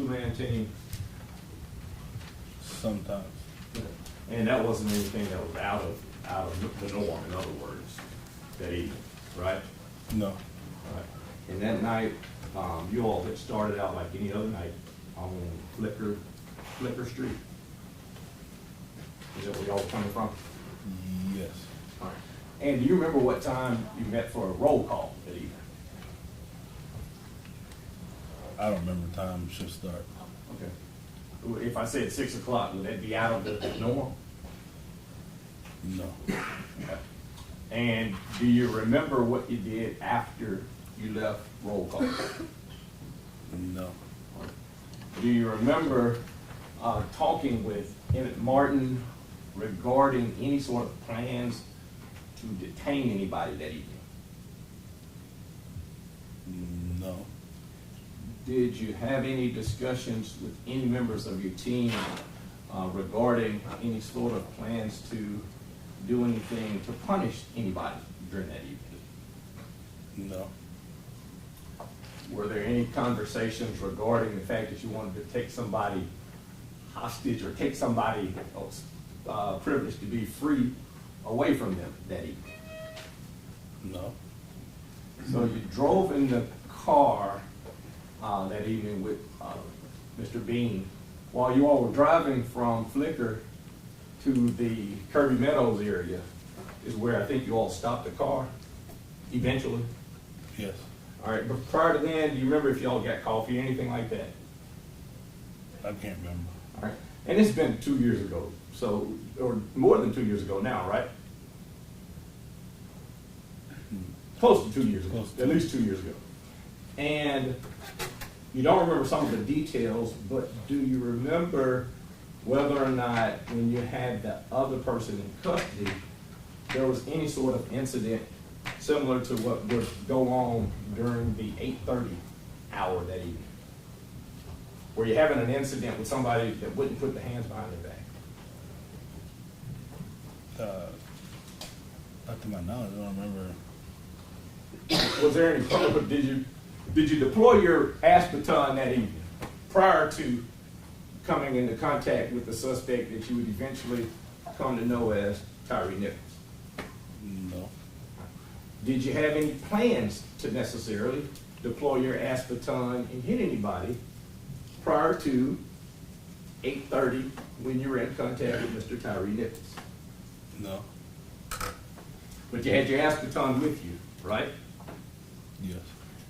two-man team? Sometimes. And that wasn't anything that was out of the norm, in other words, that evening, right? No. Right. And that night, you all had started out like any other night on Flicker Street. Is that where y'all were coming from? Yes. All right. And do you remember what time you met for a roll call that evening? I don't remember the time shift start. Okay. If I said 6 o'clock, would that be out of the norm? No. Okay. And do you remember what you did after you left roll call? No. Do you remember talking with Emmett Martin regarding any sort of plans to detain anybody that evening? No. Did you have any discussions with any members of your team regarding any sort of plans to do anything to punish anybody during that evening? No. Were there any conversations regarding the fact that you wanted to take somebody hostage or take somebody privileged to be free away from them that evening? No. So you drove in the car that evening with Mr. Bean. While you all were driving from Flicker to the Kirby Meadows area is where I think you all stopped the car eventually. Yes. All right, but prior to then, do you remember if y'all got coffee or anything like that? I can't remember. All right, and it's been 2 years ago, so, or more than 2 years ago now, right? Close to 2 years ago, Close to at least 2 years ago. And you don't remember some of the details, but do you remember whether or not when you had the other person in custody, there was any sort of incident similar to what would go on during the 8:30 hour that evening? Were you having an incident with somebody that wouldn't put the hands behind their back? Not to my knowledge, I don't remember. Was there any problem? Did you deploy your ass baton that evening prior to coming into contact with the suspect that you would eventually come to know as Tyrie Nichols? No. Did you have any plans to necessarily deploy your ass baton and hit anybody prior to 8:30 when you were in contact with Mr. Tyrie Nichols? No. But you had your ass baton with you, right? Yes.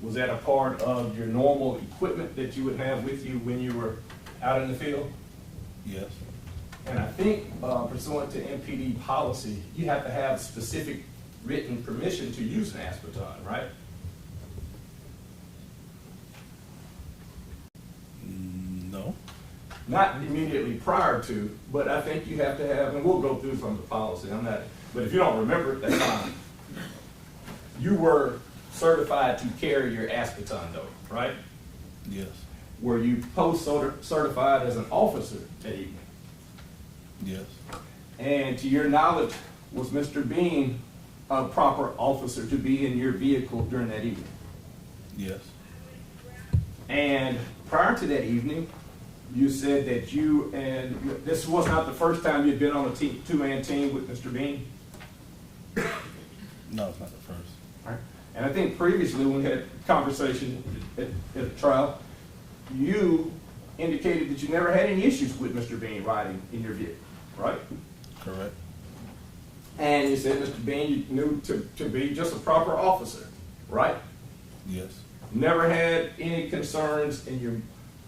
Was that a part of your normal equipment that you would have with you when you were out in the field? Yes. And I think pursuant to MPD policy, you have to have specific written permission to use an ass baton, right? No. Not immediately prior to, but I think you have to have, and we'll go through some of the policy on that, but if you don't remember it, that's fine. You were certified to carry your ass baton though, right? Yes. Were you post-certified as an officer that evening? Yes. And to your knowledge, was Mr. Bean a proper officer to be in your vehicle during that evening? Yes. And prior to that evening, you said that you, and this was not the first time you'd been on a two-man team with Mr. Bean? No, it's not the first. Right. And I think previously when we had a conversation at a trial, you indicated that you never had any issues with Mr. Bean riding in your vehicle, right? Correct. And you said Mr. Bean you knew to be just a proper officer, right? Yes. Never had any concerns in your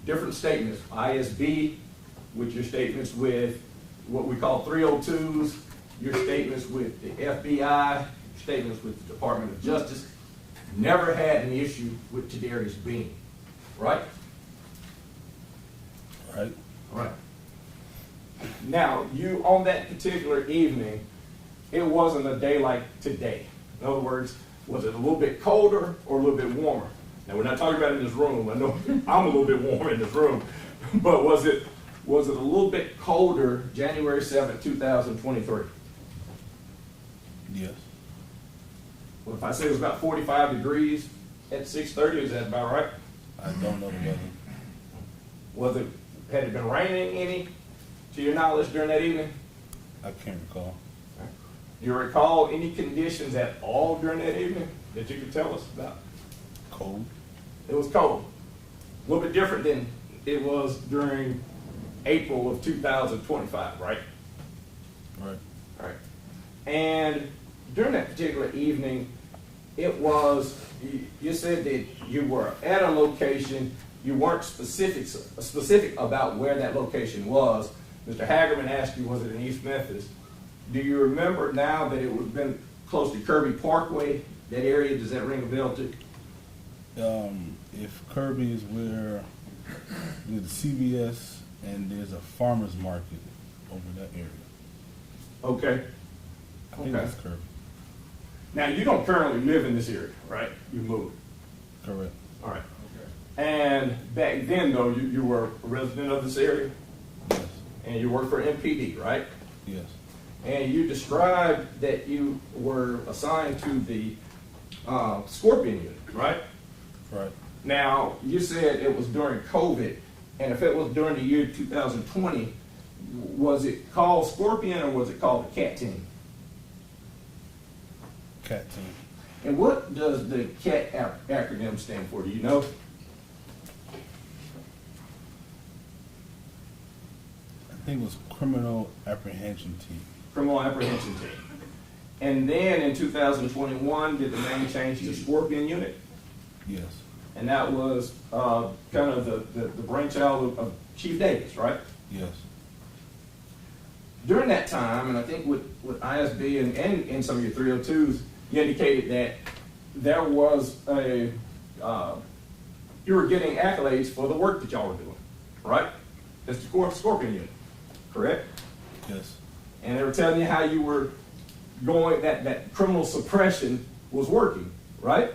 different statements, ISB, with your statements with what we call 302s, your statements with the FBI, statements with the Department of Justice, never had an issue with Tyrie Bean, right? Right. Right. Now, you, on that particular evening, it wasn't a day like today. In other words, was it a little bit colder or a little bit warmer? Now, we're not talking about in this room. I know I'm a little bit warmer in this room, but was it a little bit colder January 7th, 2023? Yes. Well, if I say it was about 45 degrees at 6:30, is that about right? I don't know the weather. Had it been raining any, to your knowledge, during that evening? I can't recall. Do you recall any conditions at all during that evening that you could tell us about? Cold? It was cold. A little bit different than it was during April of 2025, right? Right. All right. And during that particular evening, it was, you said that you were at a location, you weren't specific about where that location was. Mr. Hagerman asked you, was it in East Memphis? Do you remember now that it would have been close to Kirby Parkway, that area? Does that ring a bell to you? If Kirby is where there's a CVS and there's a farmer's market over that area. Okay. I think Okay. that's Kirby. Now, you don't currently live in this area, right? You moved. Correct. All right. And back then, though, you were a resident of this area, Yes. and you worked for MPD, right? Yes. And you described that you were assigned to the Scorpion unit, right? Right. Now, you said it was during COVID, and if it was during the year 2020, was it called Scorpion or was it called the CAT team? Cat team. And what does the CAT acronym stand for? Do you know? I think it was Criminal Apprehension Team. Criminal Apprehension Team. And then in 2021, did the name change to Scorpion Unit? Yes. And that was kind of the brainchild of Chief Davis, right? Yes. During that time, and I think with ISB and some of your 302s, you indicated that there was you were getting accolades for the work that y'all were doing, right? That's the Scorpion Unit, correct? Yes. And they were telling you how you were going, that criminal suppression was working, right?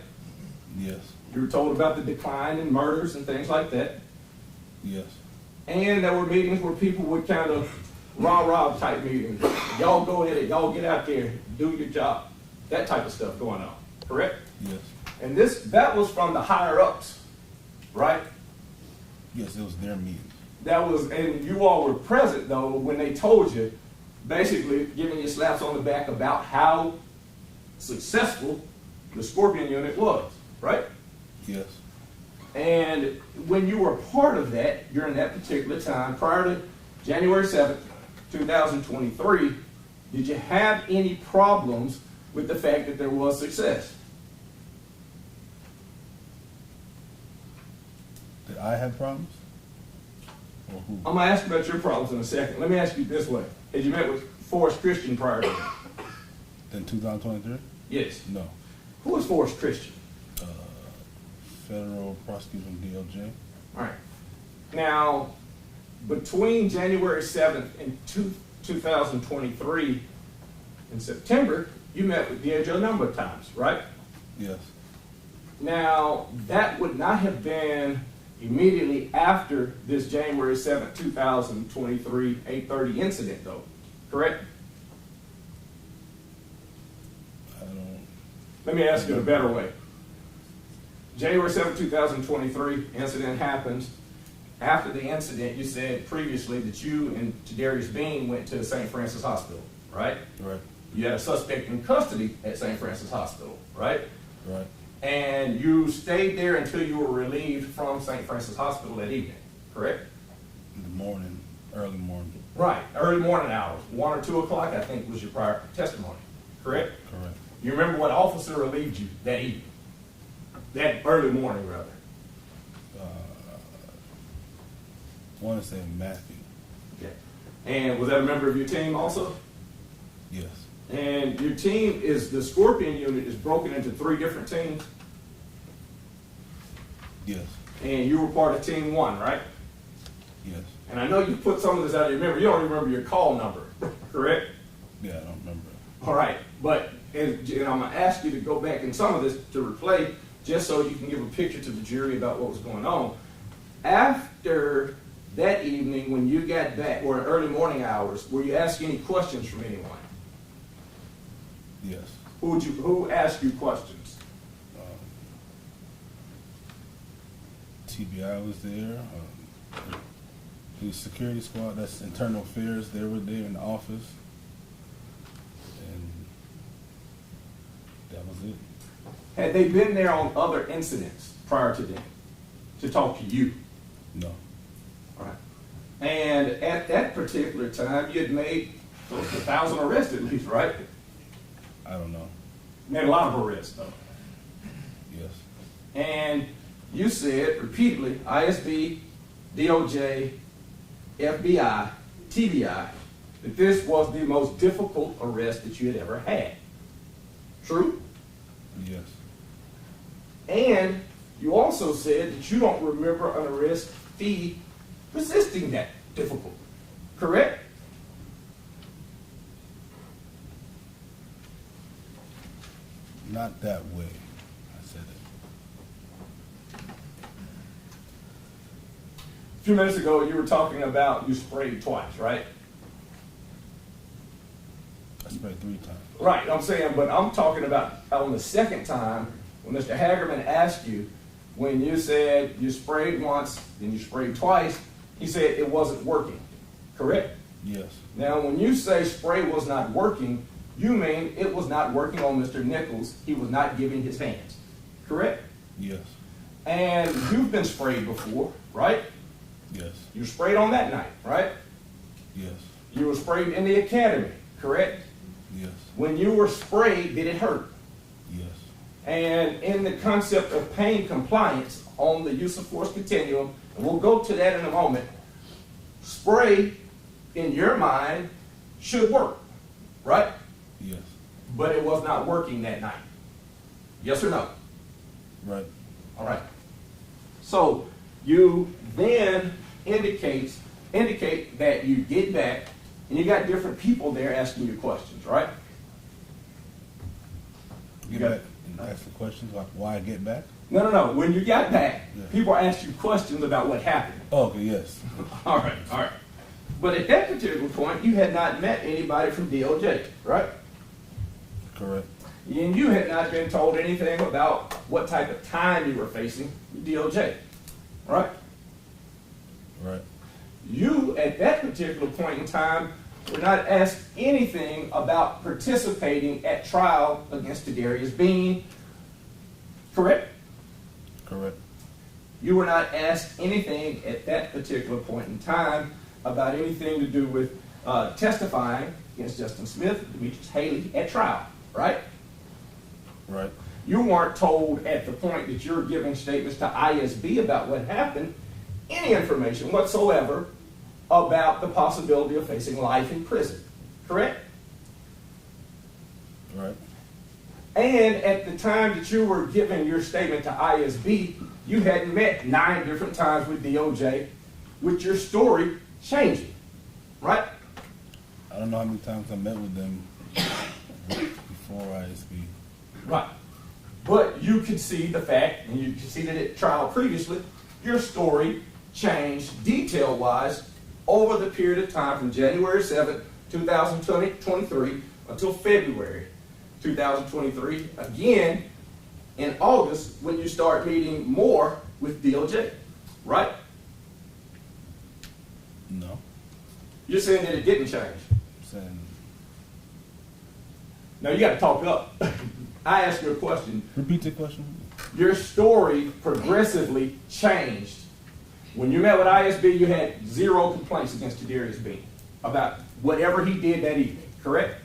Yes. You were told about the decline in murders and things like that. Yes. And there were meetings where people would kind of rah-rah type meetings. Y'all go ahead, y'all get out there, do your job. That type of stuff going on, correct? Yes. And that was from the higher ups, right? Yes, it was their meeting. And you all were present though when they told you, basically giving you slaps on the back about how successful the Scorpion Unit was, right? Yes. And when you were part of that during that particular time, prior to January 7th, 2023, did you have any problems with the fact that there was success? Did I have problems? Or who? I'm going to ask you about your problems in a second. Let me ask you this way. Had you met with Forrest Christian prior to that? In 2023? Yes. No. Who was Forrest Christian? Federal prosecutor from DOJ. All right. Now, between January 7th and 2023, in September, you met with DOJ a number of times, right? Yes. Now, that would not have been immediately after this January 7th, 2023, 8:30 incident, though, correct? I don't. Let me ask it a better way. January 7th, 2023, incident happens. After the incident, you said previously that you and Darius Bean went to St. Francis Hospital, right? Right. You had a suspect in custody at St. Francis Hospital, right? Right. And you stayed there until you were relieved from St. Francis Hospital that evening, correct? In the morning, early morning. Right, early morning hours, 1 or 2 o'clock, I think was your prior testimony, correct? Correct. You remember what officer relieved you that evening? That early morning, rather. I want to say Matthew. Okay. And was that a member of your team also? Yes. And your team the Scorpion Unit is broken into 3 different teams, Yes. and you were part of Team 1, right? Yes. And I know you put some of this out of your memory. You don't remember your call number, correct? Yeah, I don't remember. All right, but and I'm going to ask you to go back in some of this to replay, just so you can give a picture to the jury about what was going on. After that evening, when you got back, or in early morning hours, were you asked any questions from anyone? Yes. Who asked you questions? TBI was there. The security squad, that's internal affairs. They were there in the office, and that was it. Had they been there on other incidents prior to them to talk to you? No. All right. And at that particular time, you had made close to 1,000 arrests at least, right? I don't know. Made a lot of arrests, though. Yes. And you said repeatedly, ISB, DOJ, FBI, TBI, that this was the most difficult arrest that you had ever had. True? Yes. And you also said that you don't remember an arrest fee resisting that difficult. Correct? Not that way. I said it. A few minutes ago, you were talking about you sprayed twice, right? I sprayed 3 times. Right, I'm saying, but I'm talking about on the second time when Mr. Hagerman asked you, when you said you sprayed once, then you sprayed twice, he said it wasn't working. Correct? Yes. Now, when you say spray was not working, you mean it was not working on Mr. Nichols. He was not giving his hands. Correct? Yes. And you've been sprayed before, right? Yes. You were sprayed on that night, right? Yes. You were sprayed in the academy, correct? Yes. When you were sprayed, did it hurt? Yes. And in the concept of pain compliance on the use of force continuum, and we'll go to that in a moment, spray, in your mind, should work, right? Yes. But it was not working that night. Yes or no? Right. All right. So you then indicate that you get back, and you got different people there asking you questions, right? Get back and ask the questions like why I get back? No. When you got back, Yeah. people asked you questions about what happened. Oh, okay, yes. All right. But at that particular point, you had not met anybody from DOJ, right? Correct. And you had not been told anything about what type of time you were facing with DOJ, right? Right. You, at that particular point in time, were not asked anything about participating at trial against Darius Bean, correct? Correct. You were not asked anything at that particular point in time about anything to do with testifying against Justin Smith, Demetrius Haley at trial, right? Right. You weren't told at the point that you're giving statements to ISB about what happened any information whatsoever about the possibility of facing life in prison, correct? Right. And at the time that you were giving your statement to ISB, you had met 9 different times with DOJ, with your story changing, right? I don't know how many times I met with them before ISB. Right. But you could see the fact, and you could see that at trial previously, your story changed detail-wise over the period of time from January 7th, 2023 until February 2023, again in August when you start meeting more with DOJ, right? No. You're saying that it didn't change. I'm saying. Now you got to talk up. I asked you a question. Repeat the question. Your story progressively changed. When you met with ISB, you had 0 complaints against Darius Bean about whatever he did that evening, correct?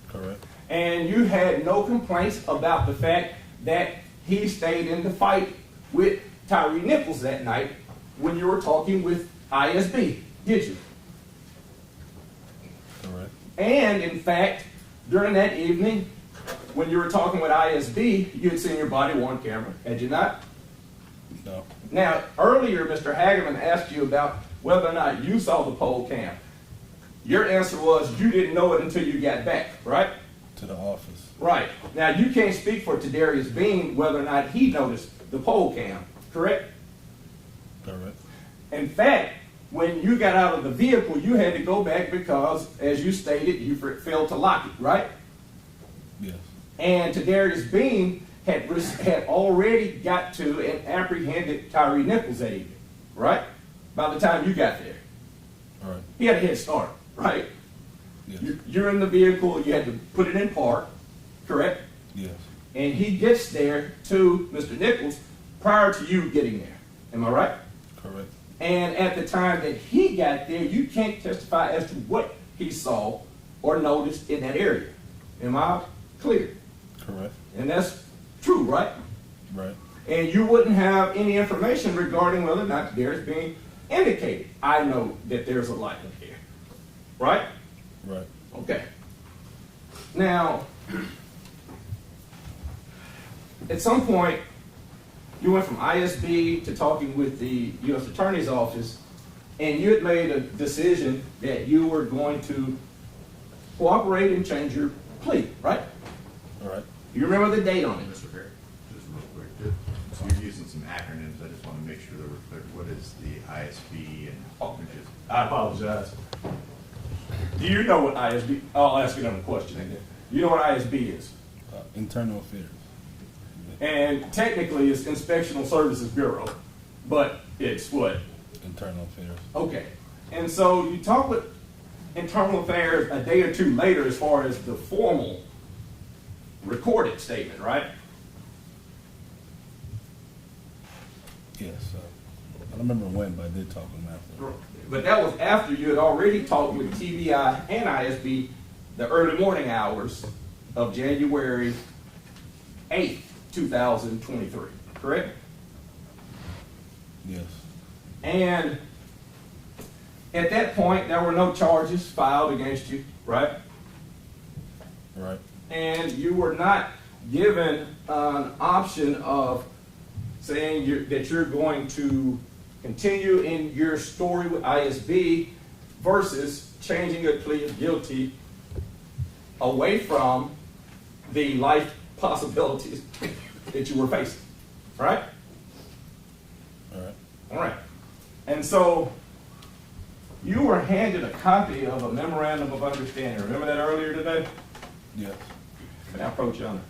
Correct. And you had no complaints about the fact that he stayed in the fight with Tyrie Nichols that night when you were talking with ISB, did you? Correct. And in fact, during that evening, when you were talking with ISB, you had seen your body worn camera, had you not? No. Now, earlier, Mr. Hagerman asked you about whether or not you saw the poll cam. Your answer was you didn't know it until you got back, right? To the office. Right. Now, you can't speak for Darius Bean whether or not he noticed the poll cam, correct? Correct. In fact, when you got out of the vehicle, you had to go back because, as you stated, you failed to lock it, right? Yes. And Darius Bean had already got to and apprehended Tyrie Nichols that evening, right? by the time you got there. All right. He had a head start, right? Yes. You're in the vehicle, you had to put it in park, correct? Yes. And he gets there to Mr. Nichols prior to you getting there. Am I right? Correct. And at the time that he got there, you can't testify as to what he saw or noticed in that area. Am I clear? Correct. And that's true, right? Right. And you wouldn't have any information regarding whether or not there's being indicated. I know that there's a light up here. Right? Right. Okay. Now, at some point, you went from ISB to talking with the U.S. Attorney's Office, and you had made a decision that you were going to cooperate and change your plea, right? All right. You remember the date on it? Mr. Perry, just real quick, so you're using some acronyms, I just want to make sure that we're clear. What is the ISB and which is? I apologize. Do you know what ISB? I'll ask you another question. Then. You know what ISB is? Internal affairs. And technically, it's Inspectional Services Bureau, but it's what? Internal affairs. Okay. And so you talk with Internal Affairs a day or two later as far as the formal recorded statement, right? Yes. I don't remember when, but I did talk to him after. But that was after you had already talked with TBI and ISB the early morning hours of January 8th, 2023, correct? Yes. And at that point, there were no charges filed against you, right? Right. And you were not given an option of saying that you're going to continue in your story with ISB versus changing your plea of guilty away from the life possibilities that you were facing. All right? All right. All right. And so you were handed a copy of a memorandum of understanding. Remember that earlier today? Yes. Can I approach you on it?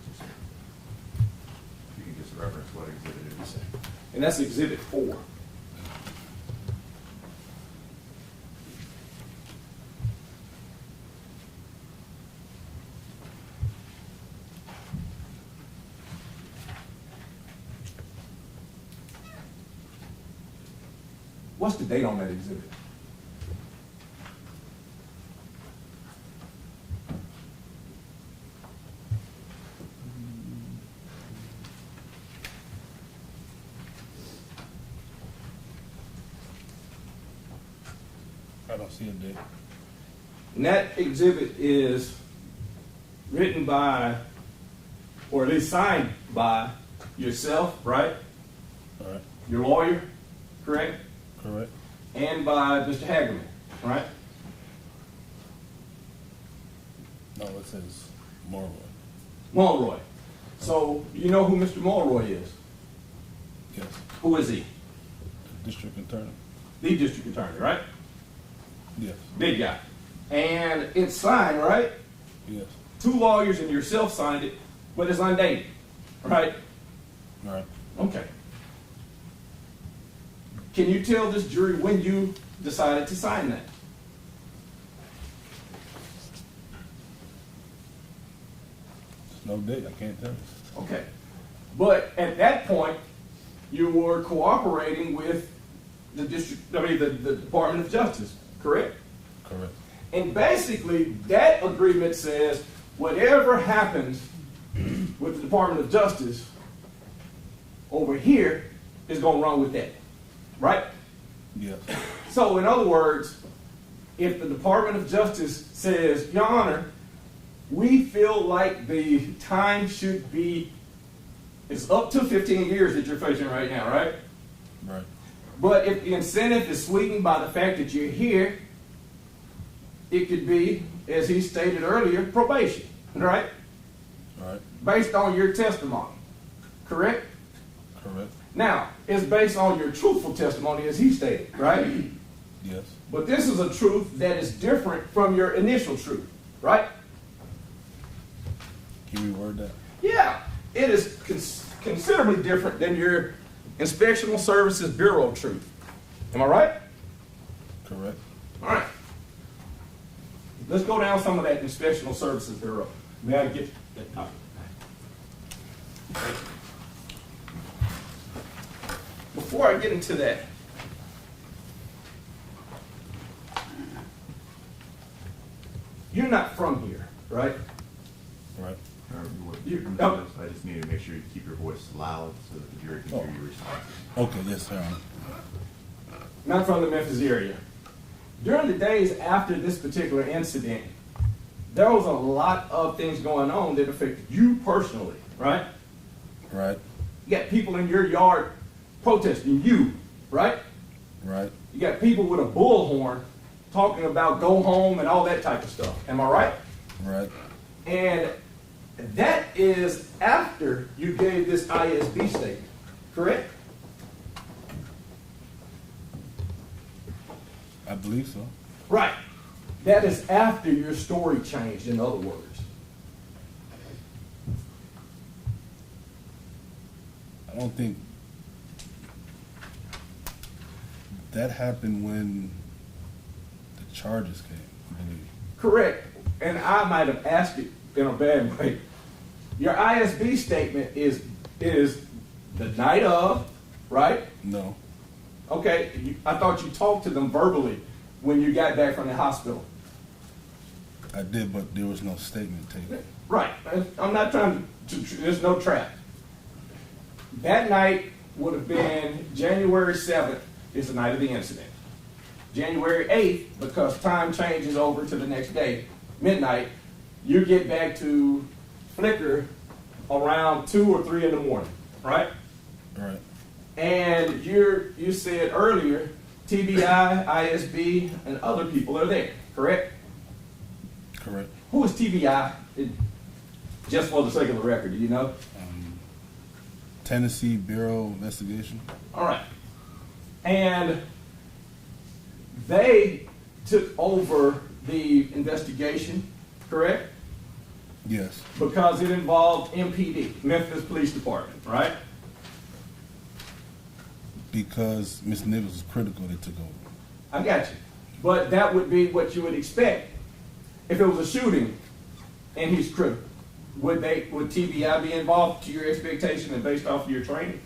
You can just reference what exhibit it is. And that's Exhibit 4. What's the date on that exhibit? I don't see a date. And that exhibit is written by, or at least signed by yourself, right? All right. Your lawyer, correct? Correct. And by Mr. Hagerman, right? No, it says Morrow. Mulroy. So you know who Mr. Mulroy is? Yes. Who is he? District attorney. The district attorney, right? Yes. Big guy. And it's signed, right? Yes. 2 lawyers and yourself signed it, but it's undated, right? All right. Okay. Can you tell this jury when you decided to sign that? There's no date. I can't tell you. Okay. But at that point, you were cooperating with the the Department of Justice, correct? Correct. And basically, that agreement says whatever happens with the Department of Justice over here is going to run with that, right? Yes. So, in other words, if the Department of Justice says, Your Honor, we feel like the time should be, it's up to 15 years that you're facing right now, right? Right. But if the incentive is sweetened by the fact that you're here, it could be, as he stated earlier, probation, right? All right. Based on your testimony, correct? Correct. Now, it's based on your truthful testimony, as he stated, right? Yes. But this is a truth that is different from your initial truth, right? Can you reword that? Yeah, it is considerably different than your Inspectional Services Bureau truth. Am I right? Correct. All right. Let's go down some of that inspectional services bureau. May I get that copy? Before I get into that, you're not from here, right? Right. I just need to make sure you keep your voice loud so that the jury can hear your responses. Okay, yes, sir. Not from the Memphis area. During the days after this particular incident, there was a lot of things going on that affected you personally, right? Right. You got people in your yard protesting you, right? Right. You got people with a bullhorn talking about go home and all that type of stuff. Am I right? Right. And that is after you gave this ISB statement, correct? I believe so. Right. That is after your story changed, in other words. I don't think that happened when the charges came, I believe. Correct. And I might have asked it in a bad way. Your ISB statement is the night of, right? No. Okay, I thought you talked to them verbally when you got back from the hospital. I did, but there was no statement taken. Right. I'm not trying to there's no trap. That night would have been January 7th is the night of the incident. January 8th, because time changes over to the next day, midnight, you get back to Flickr around 2 or 3 in the morning, right? Right. And you said earlier, TBI, ISB, and other people are there, correct? Correct. Who is TBI? Just for the sake of the record, do you know? Tennessee Bureau of Investigation. All right. And they took over the investigation, correct? Yes. Because it involved MPD, Memphis Police Department, right? Because Ms. Nichols was critical, they took over. I got you. But that would be what you would expect if it was a shooting and he's critical. Would TBI be involved to your expectation and based off of your training?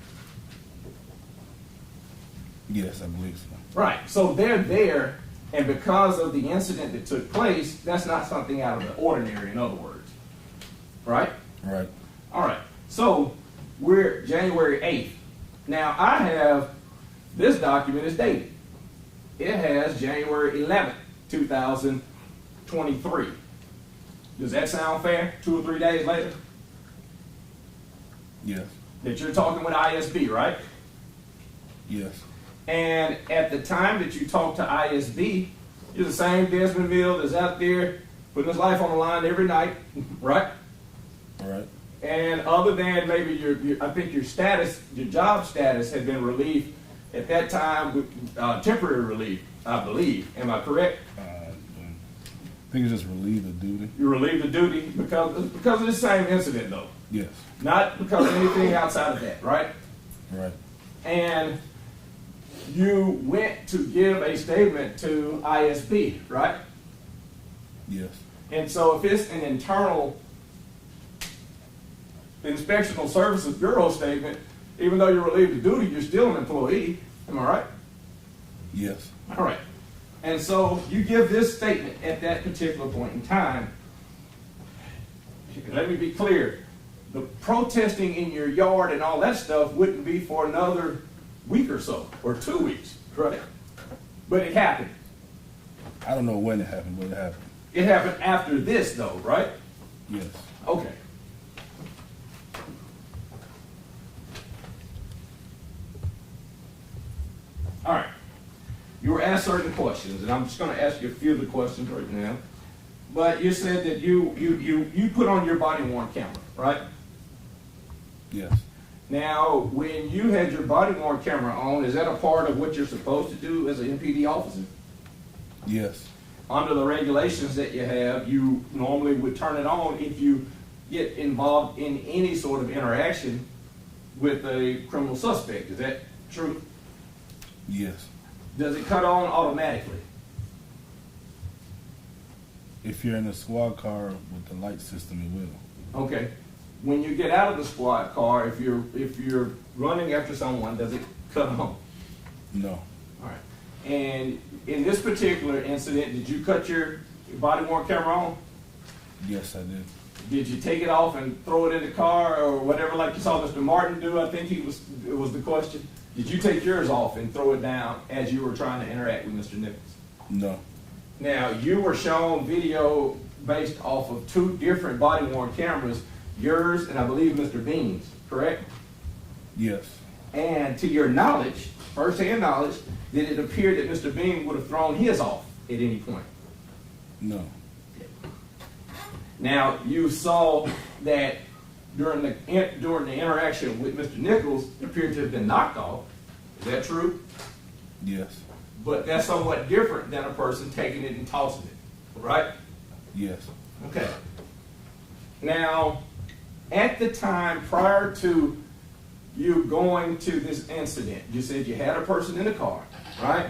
Yes, I believe so. Right. So they're there, and because of the incident that took place, that's not something out of the ordinary, in other words. Right? Right. All right. So we're January 8th. Now I have, this document is dated. It has January 11th, 2023. Does that sound fair? 2 or 3 days later? Yes. That you're talking with ISB, right? Yes. And at the time that you talked to ISB, you're the same Desmond Mill that's out there putting his life on the line every night, right? Right. And other than maybe your I think your status, your job status had been relieved at that time with temporary relief, I believe. Am I correct? I think it's just relieved of duty. You relieved of duty because of the same incident, though. Yes. Not because of anything outside of that, right? Right. And you went to give a statement to ISB, right? Yes. And so if it's an internal inspectional services bureau statement, even though you're relieved of duty, you're still an employee. Am I right? Yes. All right. And so you give this statement at that particular point in time. Let me be clear. The protesting in your yard and all that stuff wouldn't be for another week or so, or 2 weeks, right? But it happened. I don't know when it happened, but it happened. It happened after this, though, right? Yes. Okay. All right. You were asked certain questions, and I'm just going to ask you a few of the questions right now. But you said that you put on your body-worn camera, right? Yes. Now, when you had your body-worn camera on, is that a part of what you're supposed to do as an MPD officer? Yes. Under the regulations that you have, you normally would turn it on if you get involved in any sort of interaction with a criminal suspect. Is that true? Yes. Does it cut on automatically? If you're in a squad car with the light system, it will. Okay. When you get out of the squad car, if you're running after someone, does it cut on? No. All right. And in this particular incident, did you cut your body worn camera on? Yes, I did. Did you take it off and throw it in the car or whatever, like you saw Mr. Martin do? I think it was the question. Did you take yours off and throw it down as you were trying to interact with Mr. Nichols? No. Now, you were shown video based off of two different body-worn cameras, yours and I believe Mr. Bean's, correct? Yes. And to your knowledge, first-hand knowledge, did it appear that Mr. Bean would have thrown his off at any point? No. Now, you saw that during the interaction with Mr. Nichols, it appeared to have been knocked off. Is that true? Yes. But that's somewhat different than a person taking it and tossing it, right? Yes. Okay. Now, at the time prior to you going to this incident, you said you had a person in the car, right?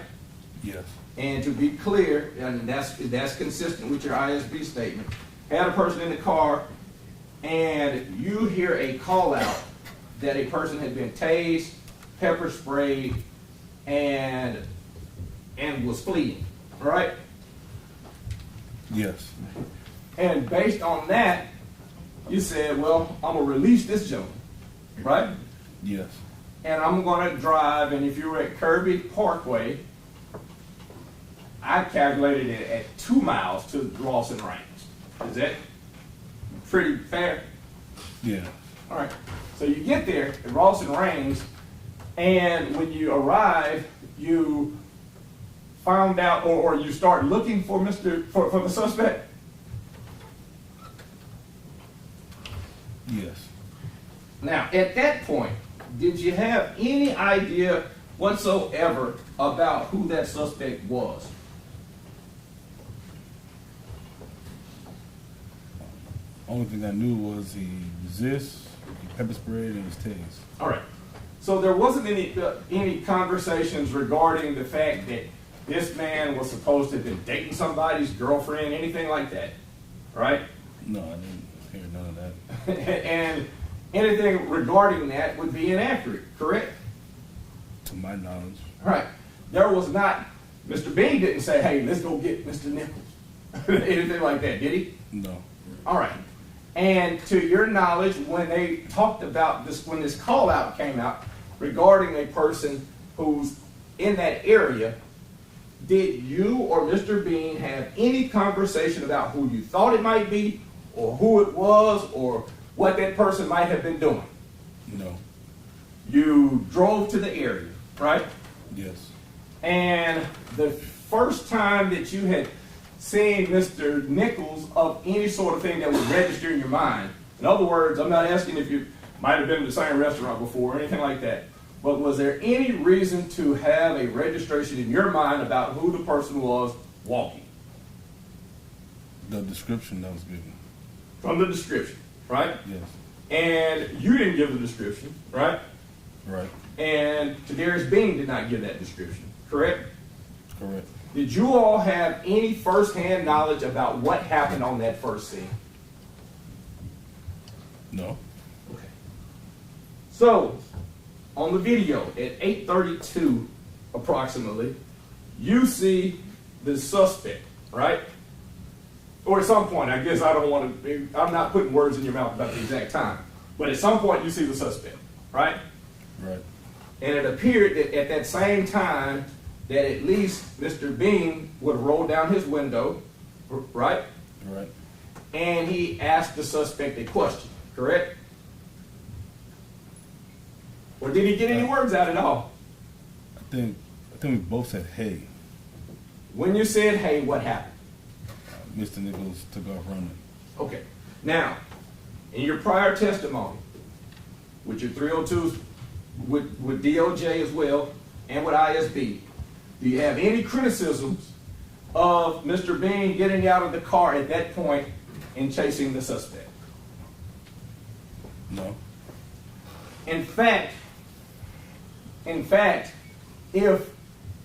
Yes. And to be clear, and that's consistent with your ISB statement, had a person in the car and you hear a call out that a person had been tased, pepper sprayed, and was fleeing, right? Yes. And based on that, you said, well, I'm going to release this gentleman, right? Yes. And I'm going to drive, and if you were at Kirby Parkway, I calculated it at 2 miles to Rawson Range. Is that pretty fair? Yeah. All right. So you get there at Rawson Range, and when you arrive, you found out, or you start looking for for the suspect. Yes. Now, at that point, did you have any idea whatsoever about who that suspect was? Only thing I knew was he resists, he pepper sprayed, and was tased. All right. So there wasn't any conversations regarding the fact that this man was supposed to have been dating somebody's girlfriend, anything like that, right? No, I didn't hear none of that. And anything regarding that would be inaccurate, correct? To my knowledge. All right. There was not, Mr. Bean didn't say, hey, let's go get Mr. Nichols. Anything like that, did he? No. All right. And to your knowledge, when they talked about this, when this call out came out regarding a person who's in that area, did you or Mr. Bean have any conversation about who you thought it might be, or who it was, or what that person might have been doing? No. You drove to the area, right? Yes. And the first time that you had seen Mr. Nichols of any sort of thing that would register in your mind, in other words, I'm not asking if you might have been in the same restaurant before or anything like that, but was there any reason to have a registration in your mind about who the person was walking? The description that was given. From the description, right? Yes. And you didn't give the description, right? Right. And Tyrie Bean did not give that description, correct? Correct. Did you all have any first-hand knowledge about what happened on that first scene? No. Okay. So, on the video at 8:32 approximately, you see the suspect, right? Or at some point, I guess I don't want to, I'm not putting words in your mouth about the exact time, but at some point you see the suspect, right? Right. And it appeared that at that same time that at least Mr. Bean would roll down his window, right? Right. And he asked the suspect a question, correct? Or did he get any words out at all? I think we both said hey. When you said, hey, what happened? Mr. Nichols took off running. Okay. Now, in your prior testimony, with your 302s, with DOJ as well, and with ISB, do you have any criticisms of Mr. Bean getting out of the car at that point and chasing the suspect? No. In fact, if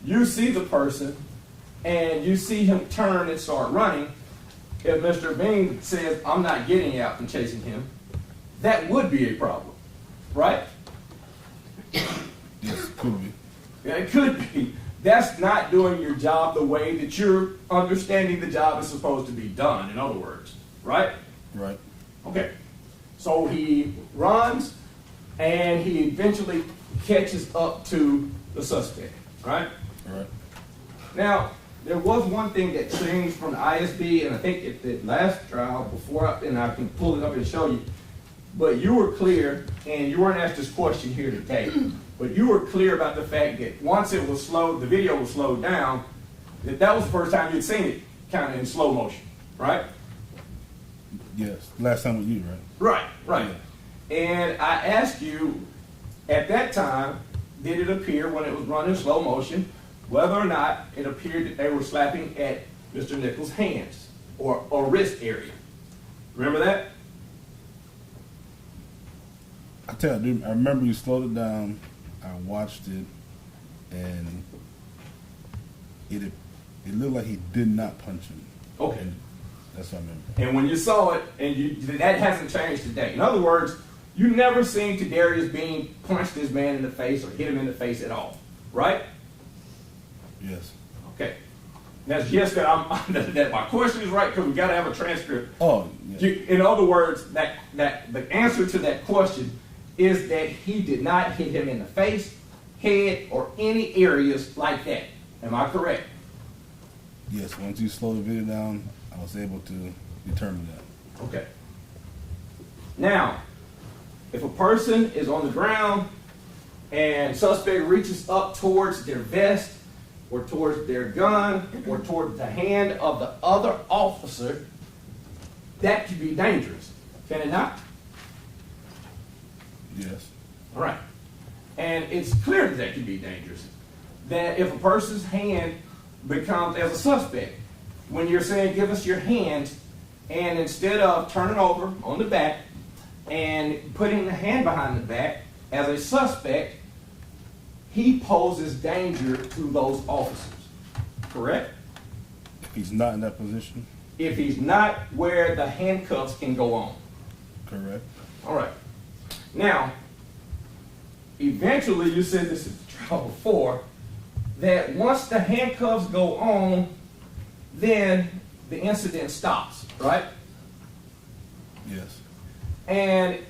you see the person and you see him turn and start running, if Mr. Bean says, I'm not getting out and chasing him, that would be a problem, right? Yes, could be. Yeah, it could be. That's not doing your job the way that you're understanding the job is supposed to be done, in other words, right? Right. Okay. So he runs and he eventually catches up to the suspect, right? Right. Now, there was one thing that changed from the ISB, and I think at the last trial and I can pull it up and show you, but you were clear, and you weren't asked this question here today, but you were clear about the fact that once it was slowed, the video was slowed down, that was the first time you'd seen it kind of in slow motion, right? Yes. Last time with you, right? Right, right. And I asked you, at that time, did it appear when it was run in slow motion, whether or not it appeared that they were slapping at Mr. Nichols' hands or wrist area? Remember that? I tell you, I remember you slowed it down. I watched it, and it looked like he did not punch him. Okay. And that's what I remember. And when you saw it, and that hasn't changed today. In other words, you never seen Tyrie Bean punch this man in the face or hit him in the face at all, right? Yes. Okay. That's yes that my question is right because we got to have a transcript. Oh, yeah. In other words, that the answer to that question is that he did not hit him in the face, head, or any areas like that. Am I correct? Yes. Once you slow the video down, I was able to determine that. Okay. Now, if a person is on the ground and suspect reaches up towards their vest or towards their gun or towards the hand of the other officer, that could be dangerous. Can it not? Yes. All right. And it's clear that that can be dangerous. That if a person's hand becomes, as a suspect, when you're saying, give us your hands, and instead of turning over on the back and putting the hand behind the back, as a suspect, he poses danger to those officers. Correct? If he's not in that position. If he's not where the handcuffs can go on. Correct. All right. Now, eventually, you said this in the trial before, that once the handcuffs go on, then the incident stops, right? Yes. And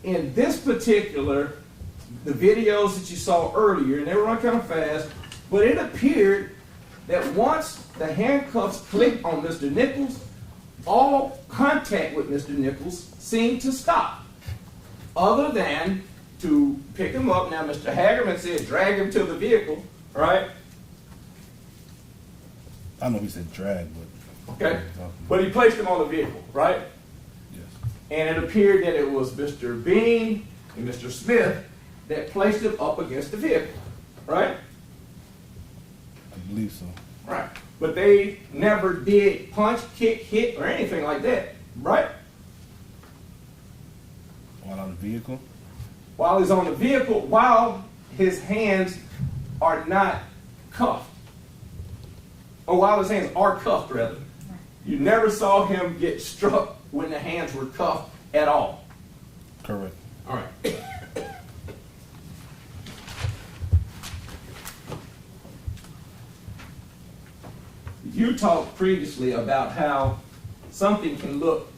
in this particular, the videos that you saw earlier, and they were run kind of fast, but it appeared that once the handcuffs clicked on Mr. Nichols, all contact with Mr. Nichols seemed to stop. Other than to pick him up. Now, Mr. Hagerman said drag him to the vehicle, right? I know he said drag, but Okay. But he placed him on the vehicle, right? yes. And it appeared that it was Mr. Bean and Mr. Smith that placed him up against the vehicle, right? I believe so. Right. But they never did punch, kick, hit, or anything like that, right? While on the vehicle? While he's on the vehicle, while his hands are not cuffed. Or while his hands are cuffed, rather. You never saw him get struck when the hands were cuffed at all. Correct. All right. You talked previously about how something can look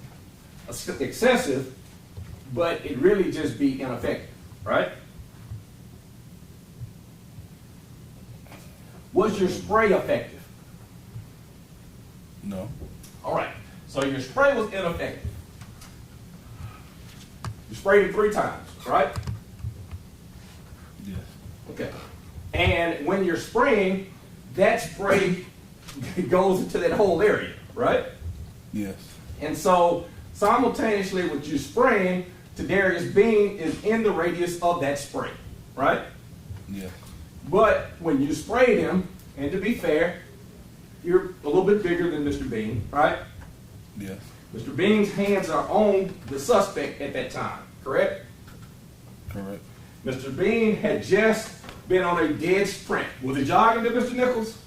excessive, but it really just be ineffective, right? Was your spray effective? No. All right. So your spray was ineffective. You sprayed it 3 times, right? Yes. Okay. And when you're spraying, that spray goes into that whole area, right? Yes. And so simultaneously with you spraying, Tyrie Bean is in the radius of that spray, right? Yes. But when you sprayed him, and to be fair, you're a little bit bigger than Mr. Bean, right? Yes. Mr. Bean's hands are on the suspect at that time, correct? Correct. Mr. Bean had just been on a dead sprint. Was he jogging to Mr. Nichols?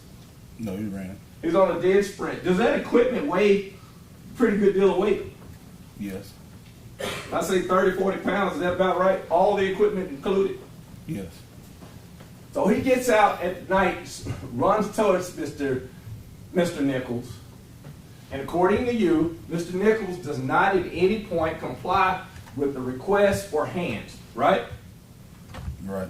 No, he ran. He's on a dead sprint. Does that equipment weigh Pretty good deal of weight. Yes. I say 30, 40 pounds, is that about right? All the equipment included? Yes. So he gets out at night, runs towards Mr. Nichols, and according to you, Mr. Nichols does not at any point comply with the request for hands, right? Right.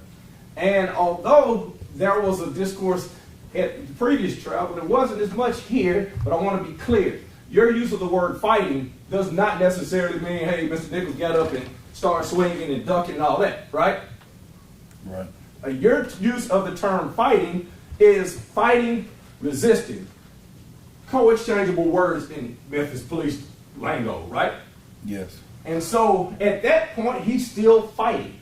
And although there was a discourse at the previous trial, but it wasn't as much here, but I want to be clear. Your use of the word fighting does not necessarily mean, hey, Mr. Nichols got up and started swinging and ducking and all that, right? Right. Your use of the term fighting is fighting, resisting. Co-exchangeable words in Memphis police lingo, right? Yes. And so at that point, he's still fighting.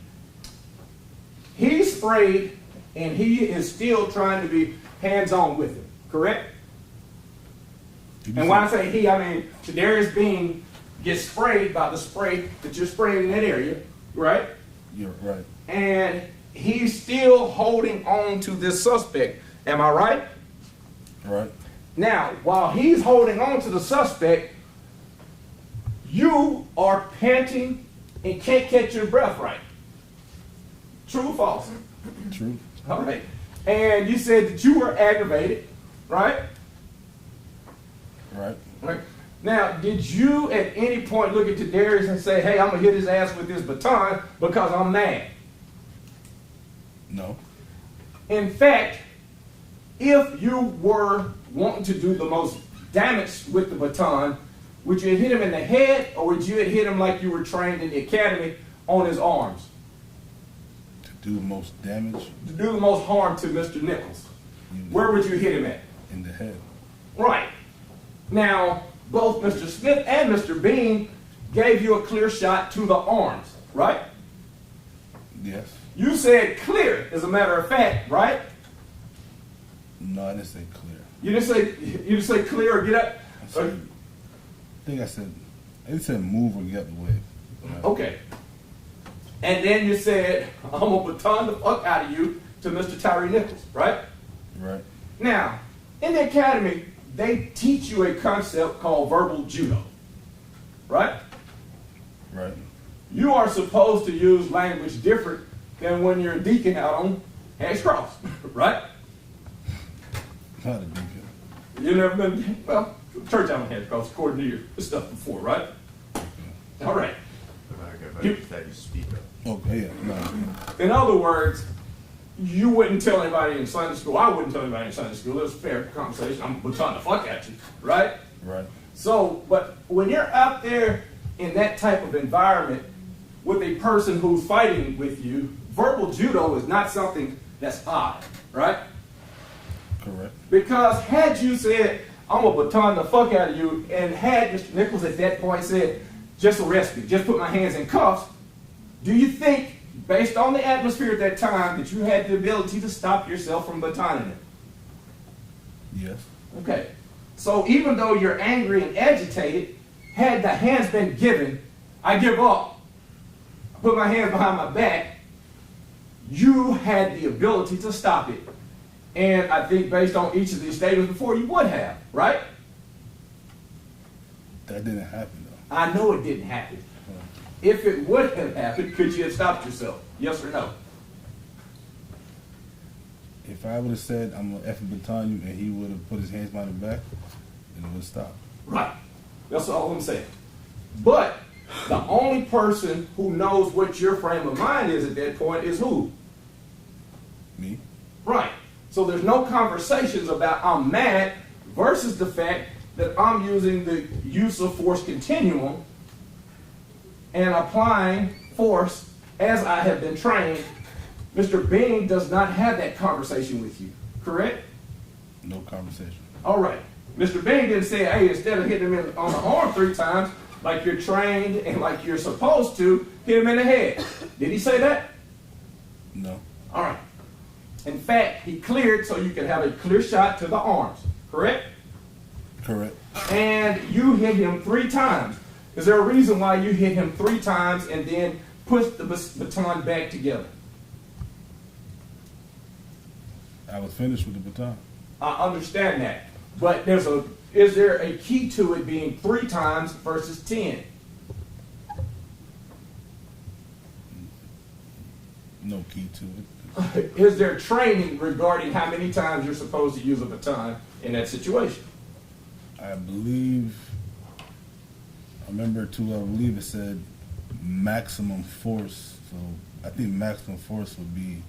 He's sprayed, and he is still trying to be hands-on with him, correct? And when I say he, I mean Darius Bean gets sprayed by the spray that you're spraying in that area, right? You're right. And he's still holding on to this suspect. Am I right? Right. Now, while he's holding on to the suspect, you are panting and can't catch your breath right. True or false? True. All right. And you said that you were aggravated, right? Right. Right. Now, did you at any point look at Darius and say, hey, I'm going to hit his ass with this baton because I'm mad? No. In fact, if you were wanting to do the most damage with the baton, would you have hit him in the head or would you have hit him like you were trained in the academy on his arms? To do the most damage To do the most harm to Mr. Nichols. Where would you hit him at? in the head. Right. Now, both Mr. Smith and Mr. Bean gave you a clear shot to the arms, right? Yes. You said clear, as a matter of fact, right? No, I didn't say clear. You didn't say clear or get up. I think I didn't say move or get away. Right? Okay. And then you said, I'm gonna baton the fuck out of you to Mr. Tyrie Nichols, right? Right. Now, in the academy, they teach you a concept called verbal judo, right? Right. You are supposed to use language different than when you're deacon out on Hash Cross, right? Not a deacon. You've never been, well, church out on Hash Cross, according to your stuff before, right? All right. But that you speak of. Okay, yeah. No. In other words, you wouldn't tell anybody in Sunday school, I wouldn't tell anybody in Sunday school, it was a fair conversation, I'm baton the fuck at you, right? Right. So, but when you're out there in that type of environment with a person who's fighting with you, verbal judo is not something that's odd, right? Correct. Because had you said, I'm gonna baton the fuck out of you, and had Mr. Nichols at that point said, just arrest me, just put my hands in cuffs, do you think, based on the atmosphere at that time, that you had the ability to stop yourself from batoning him? Yes. Okay. So even though you're angry and agitated, had the hands been given, I give up, I put my hands behind my back, you had the ability to stop it. And I think based on each of these statements before, you would have, right? That didn't happen though. I know it didn't happen. If it would have happened, could you have stopped yourself? Yes or no? If I would have said I'm gonna effing baton you and he would have put his hands behind the back, then it would stop. Right. That's all I'm saying. But the only person who knows what your frame of mind is at that point is who? Me? Right. So there's no conversations about I'm mad versus the fact that I'm using the use of force continuum and applying force as I have been trained. Mr. Bean does not have that conversation with you, correct? No conversation. All right. Mr. Bean didn't say, hey, instead of hitting him on the arm 3 times, like you're trained and like you're supposed to, hit him in the head. Did he say that? No. All right. In fact, he cleared so you could have a clear shot to the arms, correct? Correct. And you hit him 3 times. Is there a reason why you hit him 3 times and then put the baton back together? I was finished with the baton. I understand that. But is there a key to it being 3 times versus 10? No key to it. Is there training regarding how many times you're supposed to use a baton in that situation? I believe it said maximum force. So I think maximum force would be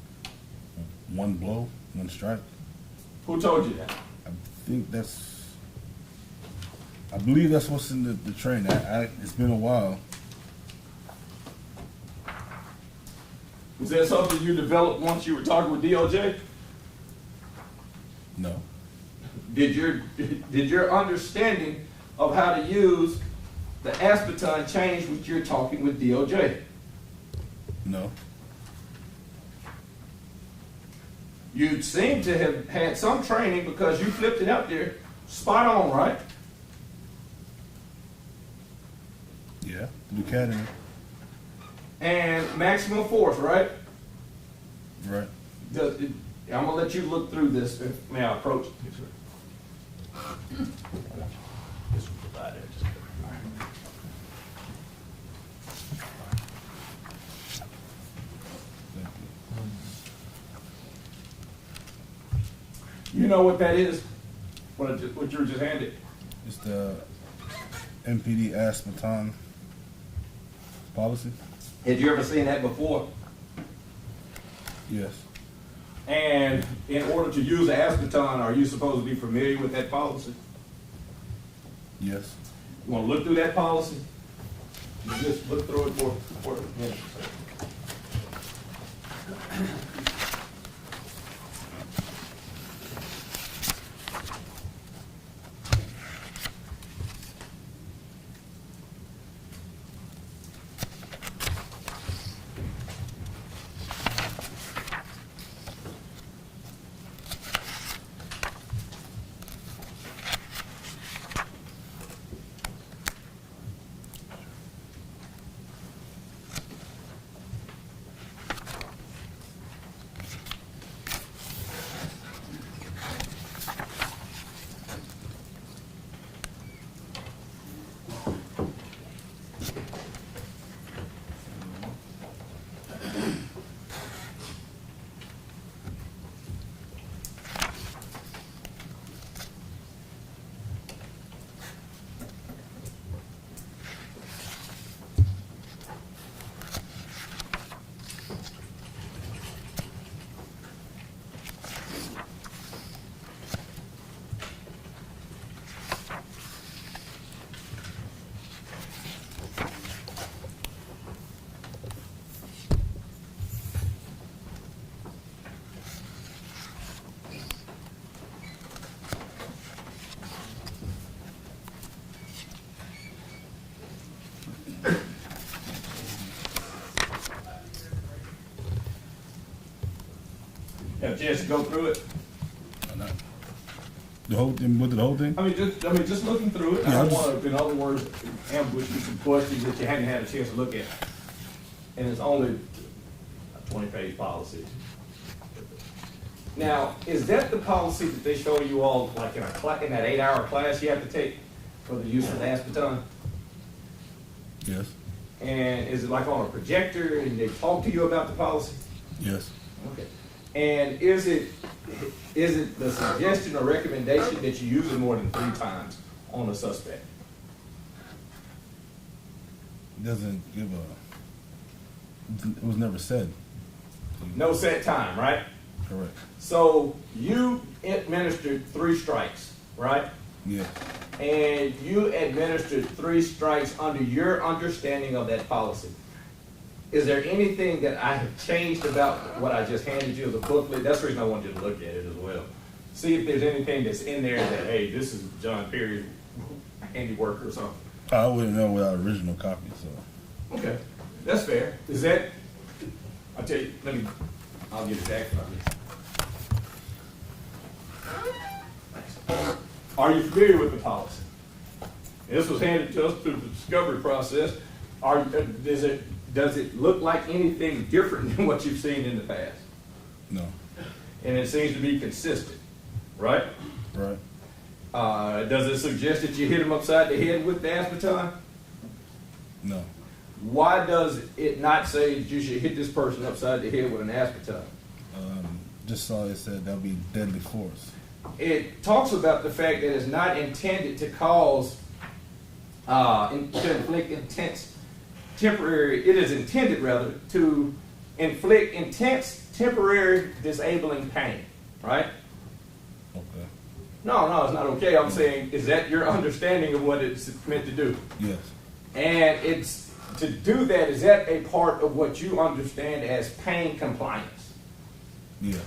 1 blow, 1 strike. Who told you that? I believe that's what's in the training. It's been a while. Was that something you developed once you were talking with DOJ? No. Did your understanding of how to use the baton change when you're talking with DOJ? No. You seem to have had some training because you flipped it out there spot on, right? Yeah. The academy. And maximum force, right? Right. I'm gonna let you look through this. May I approach? Yes, sir. This will provide it. You know what that is? What you were just handed? It's the MPD ass baton policy. Had you ever seen that before? Yes. And in order to use the baton, are you supposed to be familiar with that policy? Yes. You want to look through that policy? You just look through it for a minute. Have a chance to go through it? The whole thing, with the whole thing? Just looking through it. Yeah, I don't want to, in other words, ambush you some questions that you hadn't had a chance to look at. And it's only a 20-page policy. Now, is that the policy that they show you all, like in that 8-hour class you have to take for the use of the baton? Yes. And is it like on a projector and they talk to you about the policy? Yes. Okay. And is it the suggestion or recommendation that you use it more than 3 times on a suspect? It doesn't give it was never said. No set time, right? Correct. So you administered 3 strikes, right? Yeah. And you administered 3 strikes under your understanding of that policy. Is there anything that I have changed about what I just handed you as a booklet? That's the reason I wanted you to look at it as well. See if there's anything that's in there that, hey, this is John Perry's handiwork or something. I wouldn't know without original copy, so. Okay, that's fair. Is that, I'll tell you, I'll get it back from you. Are you familiar with the policy? This was handed to us through the discovery process. Does it look like anything different than what you've seen in the past? No. And it seems to be consistent, right? Right. Does it suggest that you hit him upside the head with the aspartame? No. Why does it not say that you should hit this person upside the head with an aspartame? Just saw it said that would be deadly force. It talks about the fact that it's not intended to cause, to inflict intense temporary, it is intended rather to inflict intense temporary disabling pain, right? Okay. No, it's not okay. I'm saying, is that your understanding of what it's meant to do? Yes. And it's to do that, is that a part of what you understand as pain compliance? Yes.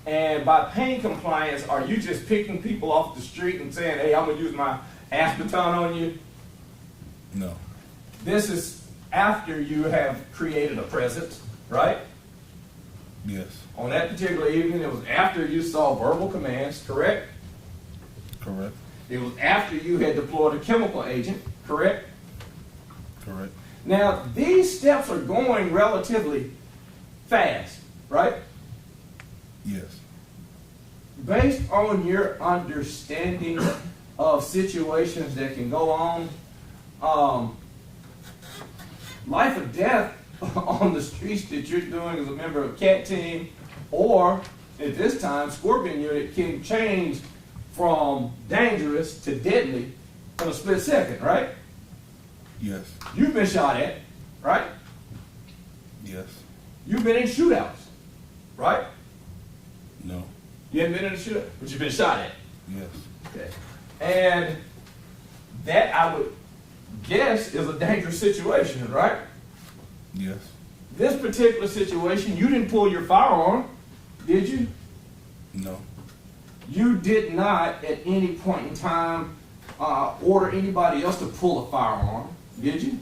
And by pain compliance, are you just picking people off the street and saying, hey, I'm going to use my aspartame on you? No. This is after you have created a presence, right? Yes. On that particular evening, it was after you saw verbal commands, correct? Correct. It was after you had deployed a chemical agent, correct? Correct. Now, these steps are going relatively fast, right? Yes. Based on your understanding of situations that can go on, life or death on the streets that you're doing as a member of CAT team, or at this time, Scorpion unit can change from dangerous to deadly in a split second, right? Yes. You've been shot at, right? Yes. You've been in shootouts, right? No. You haven't been in a shootout, but you've been shot at. Yes. Okay. And that, I would guess, is a dangerous situation, right? Yes. This particular situation, you didn't pull your firearm, did you? No. You did not at any point in time order anybody else to pull a firearm, did you?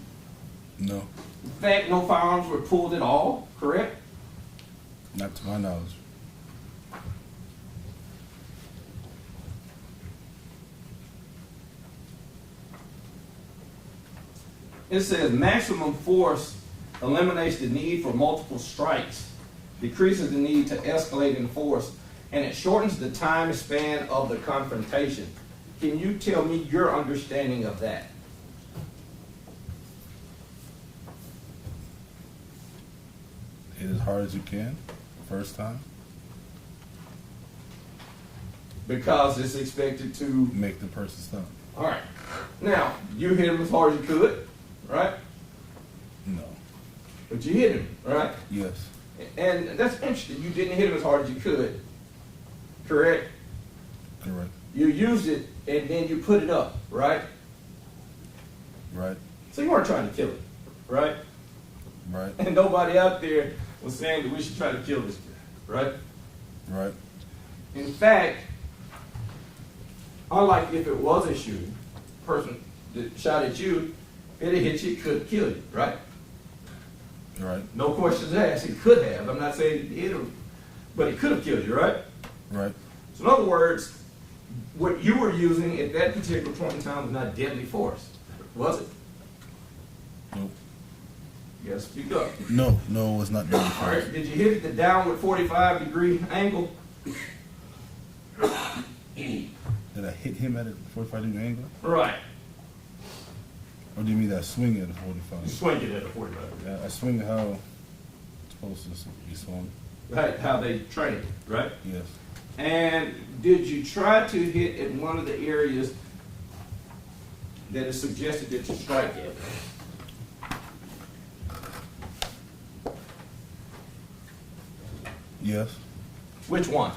No. In fact, no firearms were pulled at all, correct? Not to my knowledge. It says maximum force eliminates the need for multiple strikes, decreases the need to escalate in force, and it shortens the time span of the confrontation. Can you tell me your understanding of that? Hit as hard as you can, first time. Because it's expected to. Make the person stop. All right. Now, you hit him as hard as you could, right? No. But you hit him, right? Yes. And that's interesting. You didn't hit him as hard as you could, correct? Correct. You used it and then you put it up, right? Right. So you weren't trying to kill it, right? Right. And nobody out there was saying that we should try to kill this guy, right? Right. In fact, unlike if it was a shooting, person that shot at you, it'd hit you, could kill you, right? Right. No questions asked. It could have. I'm not saying it hit him, but it could have killed you, right? Right. So in other words, what you were using at that particular point in time was not deadly force, was it? Nope. You gotta speak up. No, it's not deadly All force. right. Did you hit the downward 45-degree angle? Did I hit him at a 45-degree angle? Right. Or do you mean that I swing at a You 45? swing it at a 45. Yeah, I swing how it's supposed to be swung. Right. How they train, right? Yes. And did you try to hit in one of the areas that is suggested that you strike at? Yes. Which one?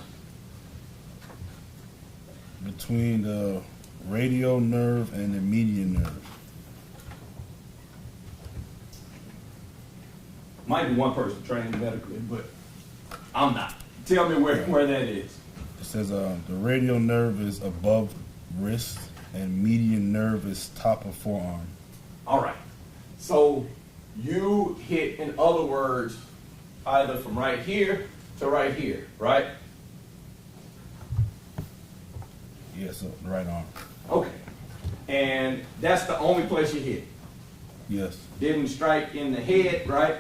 Between the radial nerve and the median nerve. Might be one person trained medically, but I'm not. Tell me where that is. It says the radial nerve is above wrist and median nerve is top of forearm. All right. So you hit, in other words, either from right here to right here, right? Yes, the right arm. Okay. And that's the only place you hit. Yes. Didn't strike in the head, right?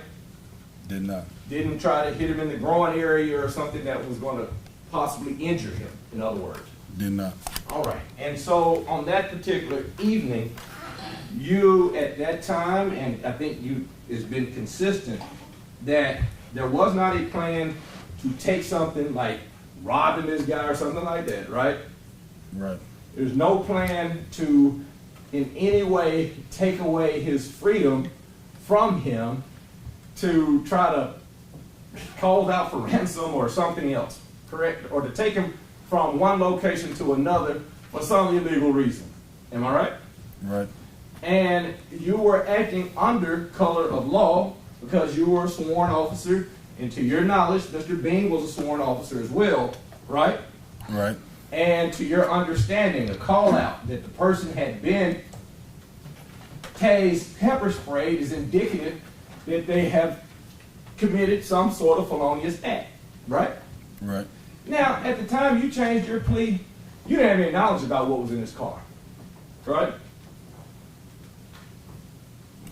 Did not. Didn't try to hit him in the groin area or something that was going to possibly injure him, in other words. Did not. All right. And so on that particular evening, you at that time, and I think it's been consistent, that there was not a plan to take something like robbing this guy or something like that, right? Right. There's no plan to in any way take away his freedom from him to try to call out for ransom or something else, correct? Or to take him from one location to another for some illegal reason. Am I right? Right. And you were acting under color of law because you were a sworn officer, and to your knowledge, Mr. Bean was a sworn officer as well, right? Right. And to your understanding, a call out that the person had been tased, pepper sprayed is indicative that they have committed some sort of felonious act, right? Right. Now, at the time you changed your plea, you didn't have any knowledge about what was in this car, right?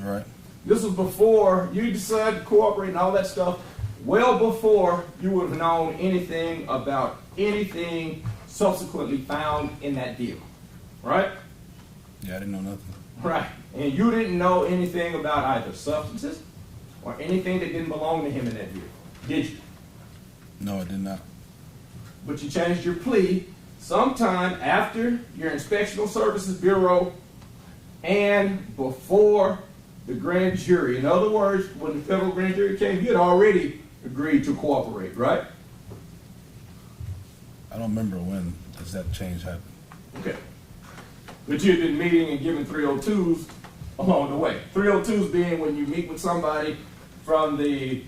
Right. This was before you decided to cooperate and all that stuff, well before you would have known anything about anything subsequently found in that deal, right? Yeah, I didn't know nothing. Right. And you didn't know anything about either substances or anything that didn't belong to him in that deal, did you? No, I did not. But you changed your plea sometime after your Inspectional Services Bureau and before the grand jury. In other words, when the federal grand jury came, you had already agreed to cooperate, right? I don't remember when that change happened. Okay. But you've been meeting and giving 302s along the way. 302s being when you meet with somebody from the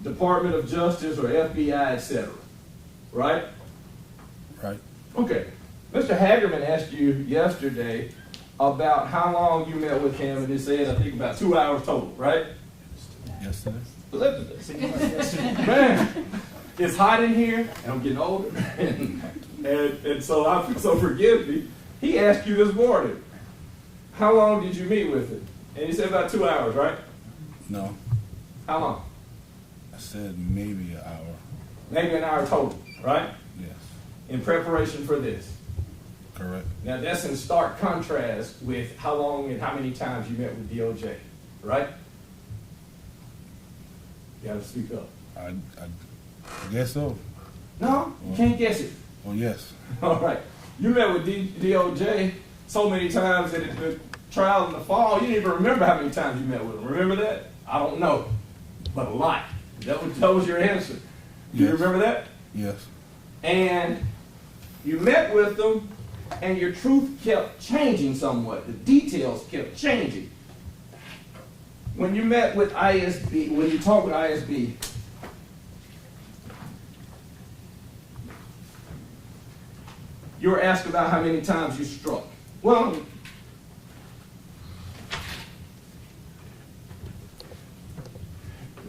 Department of Justice or FBI, etc. Right? Right. Okay. Mr. Hagerman asked you yesterday about how long you met with him, and he said, I think about 2 hours total, right? Yesterday. Man, it's hot in here, and I'm getting older, and so forgive me. He asked you this morning, how long did you meet with him? And he said about 2 hours, right? No. How long? I said maybe an hour. Maybe an hour total, right? Yes. In preparation for this. Correct. Now that's in stark contrast with how long and how many times you met with DOJ, right? You gotta speak up. I guess so. No, you can't guess it. Oh, yes. All right. You met with DOJ so many times that at the trial in the fall, you didn't even remember how many times you met with them. Remember that? I don't know, but a lot. That was your answer. Do you Yes. remember that? Yes. And you met with them, and your truth kept changing somewhat. The details kept changing. When you met with ISB, when you talked with ISB, you were asked about how many times you struck. Well,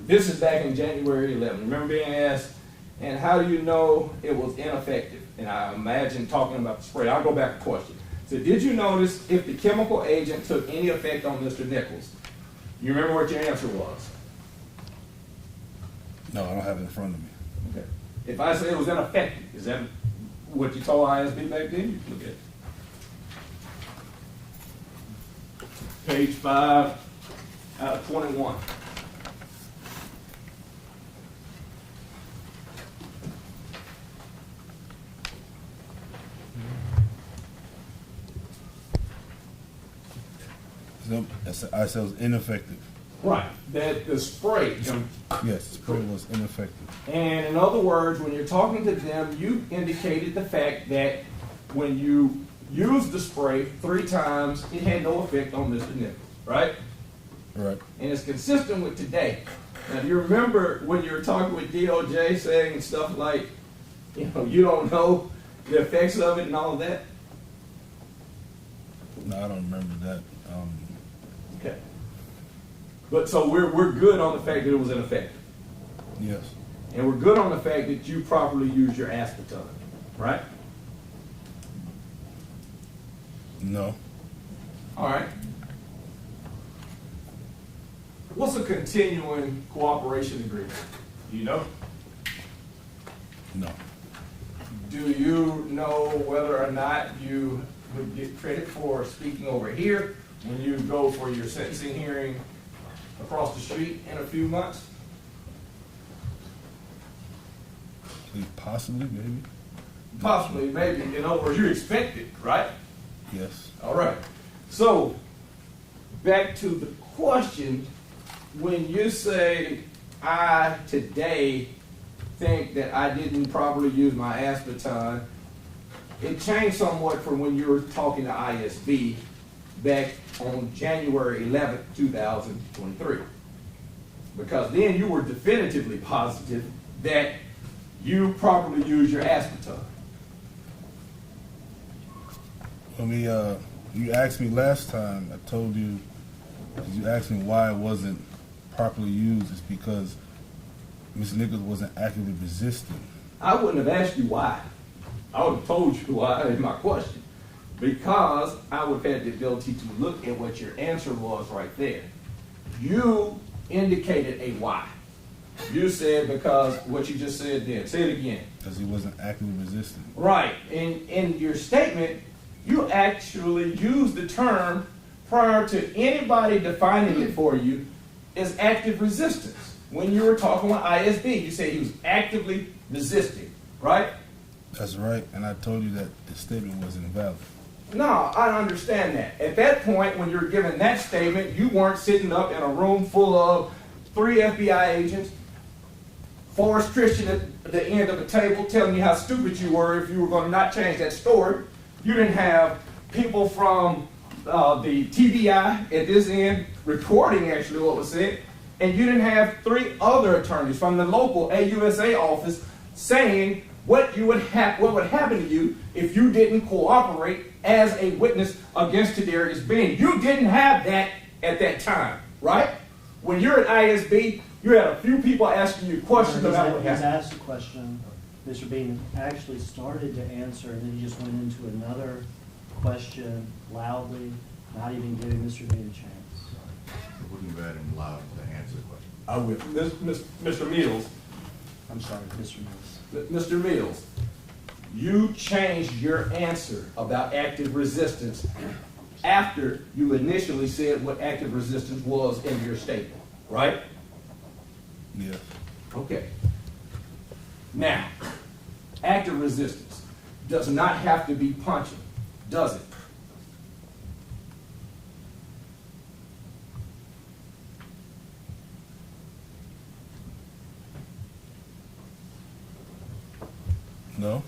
this is back in January 11. Remember being asked, and how do you know it was ineffective? And I imagine talking about the spray. I'll go back to question. So did you notice if the chemical agent took any effect on Mr. Nichols? You remember what your answer was? No, I don't have it in front of me. Okay. If I say it was ineffective, is that what you told ISB back then? You can look at it. Page 5 out of 21. So I said it was ineffective. Right. That the spray. Yes, the spray was ineffective. And in other words, when you're talking to them, you indicated the fact that when you used the spray 3 times, it had no effect on Mr. Nichols, right? Right. And it's consistent with today. Now, do you remember when you were talking with DOJ saying stuff like, you don't know the effects of it and all of that? No, I don't remember that. Okay. But so we're good on the fact that it was ineffective. Yes. And we're good on the fact that you properly used your aspartame, right? No. All right. What's a continuing cooperation agreement? Do you know? No. Do you know whether or not you would get credit for speaking over here when you go for your sentencing hearing across the street in a few months? Possibly, maybe. Possibly, maybe. In other words, you expect it, right? Yes. All right. So, back to the question, when you say, I today think that I didn't properly use my aspartame, it changed somewhat from when you were talking to ISB back on January 11th, 2023. Because then you were definitively positive that you properly used your aspartame. When you asked me last time, I told you, you asked me why it wasn't properly used. It's because Ms. Nichols wasn't actively resisting. I wouldn't have asked you why. I would have told you why in my question. Because I would have had the ability to look at what your answer was right there. You indicated a why. You said because what you just said then. Say it again. Because he wasn't actively resisting. Right. In your statement, you actually used the term prior to anybody defining it for you as active resistance. When you were talking with ISB, you said he was actively resisting, right? That's right, and I told you that the statement was invalid. No, I understand that. At that point, when you were giving that statement, you weren't sitting up in a room full of 3 FBI agents, Forrest Christian at the end of the table telling you how stupid you were if you were going to not change that story. You didn't have people from the TBI at this end recording actually what was said, and you didn't have 3 other attorneys from the local AUSA office saying what would happen to you if you didn't cooperate as a witness against Tyre Bean. You didn't have that at that time, right? When you're at ISB, you had a few people asking you questions about what He's happened. asked a question, Mr. Bean actually started to answer, and then he just went into another question loudly, not even giving Mr. Bean a chance. We can go ahead and allow him to answer the question. I will. Mr. Mills, I'm sorry, Mr. Mills. Mr. Mills, you changed your answer about active resistance after you initially said what active resistance was in your statement, right? Yes. Okay. Now, active resistance does not have to be punching, does it? No?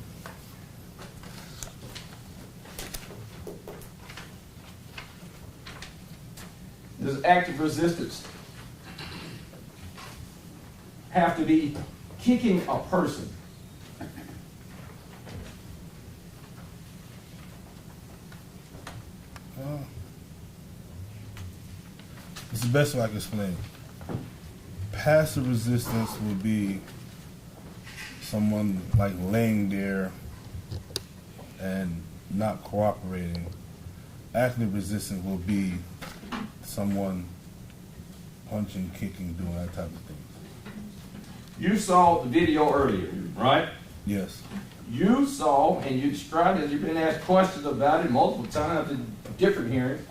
Does active resistance have to be kicking a person? It's the best way I can explain it. Passive resistance would be someone like laying there and not cooperating. Active resistance will be someone punching, kicking, doing that type of thing. You saw the video earlier, right? Yes. You saw, and you described it, you've been asked questions about it multiple times in different hearings,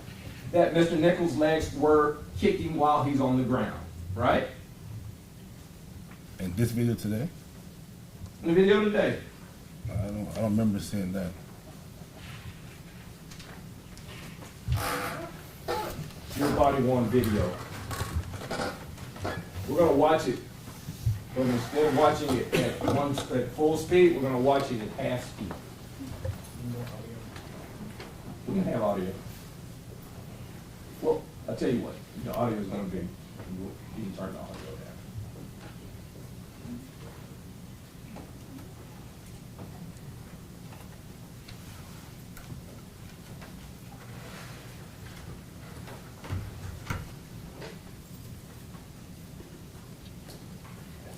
that Mr. Nichols' legs were kicking while he's on the ground, right? In this video today, In the video today. I don't remember seeing that. Your body one video. We're going to watch it, but instead of watching it at full speed, we're going to watch it at half speed. We can have audio. Well, I'll tell you what, the audio is going to be, you can turn the audio down.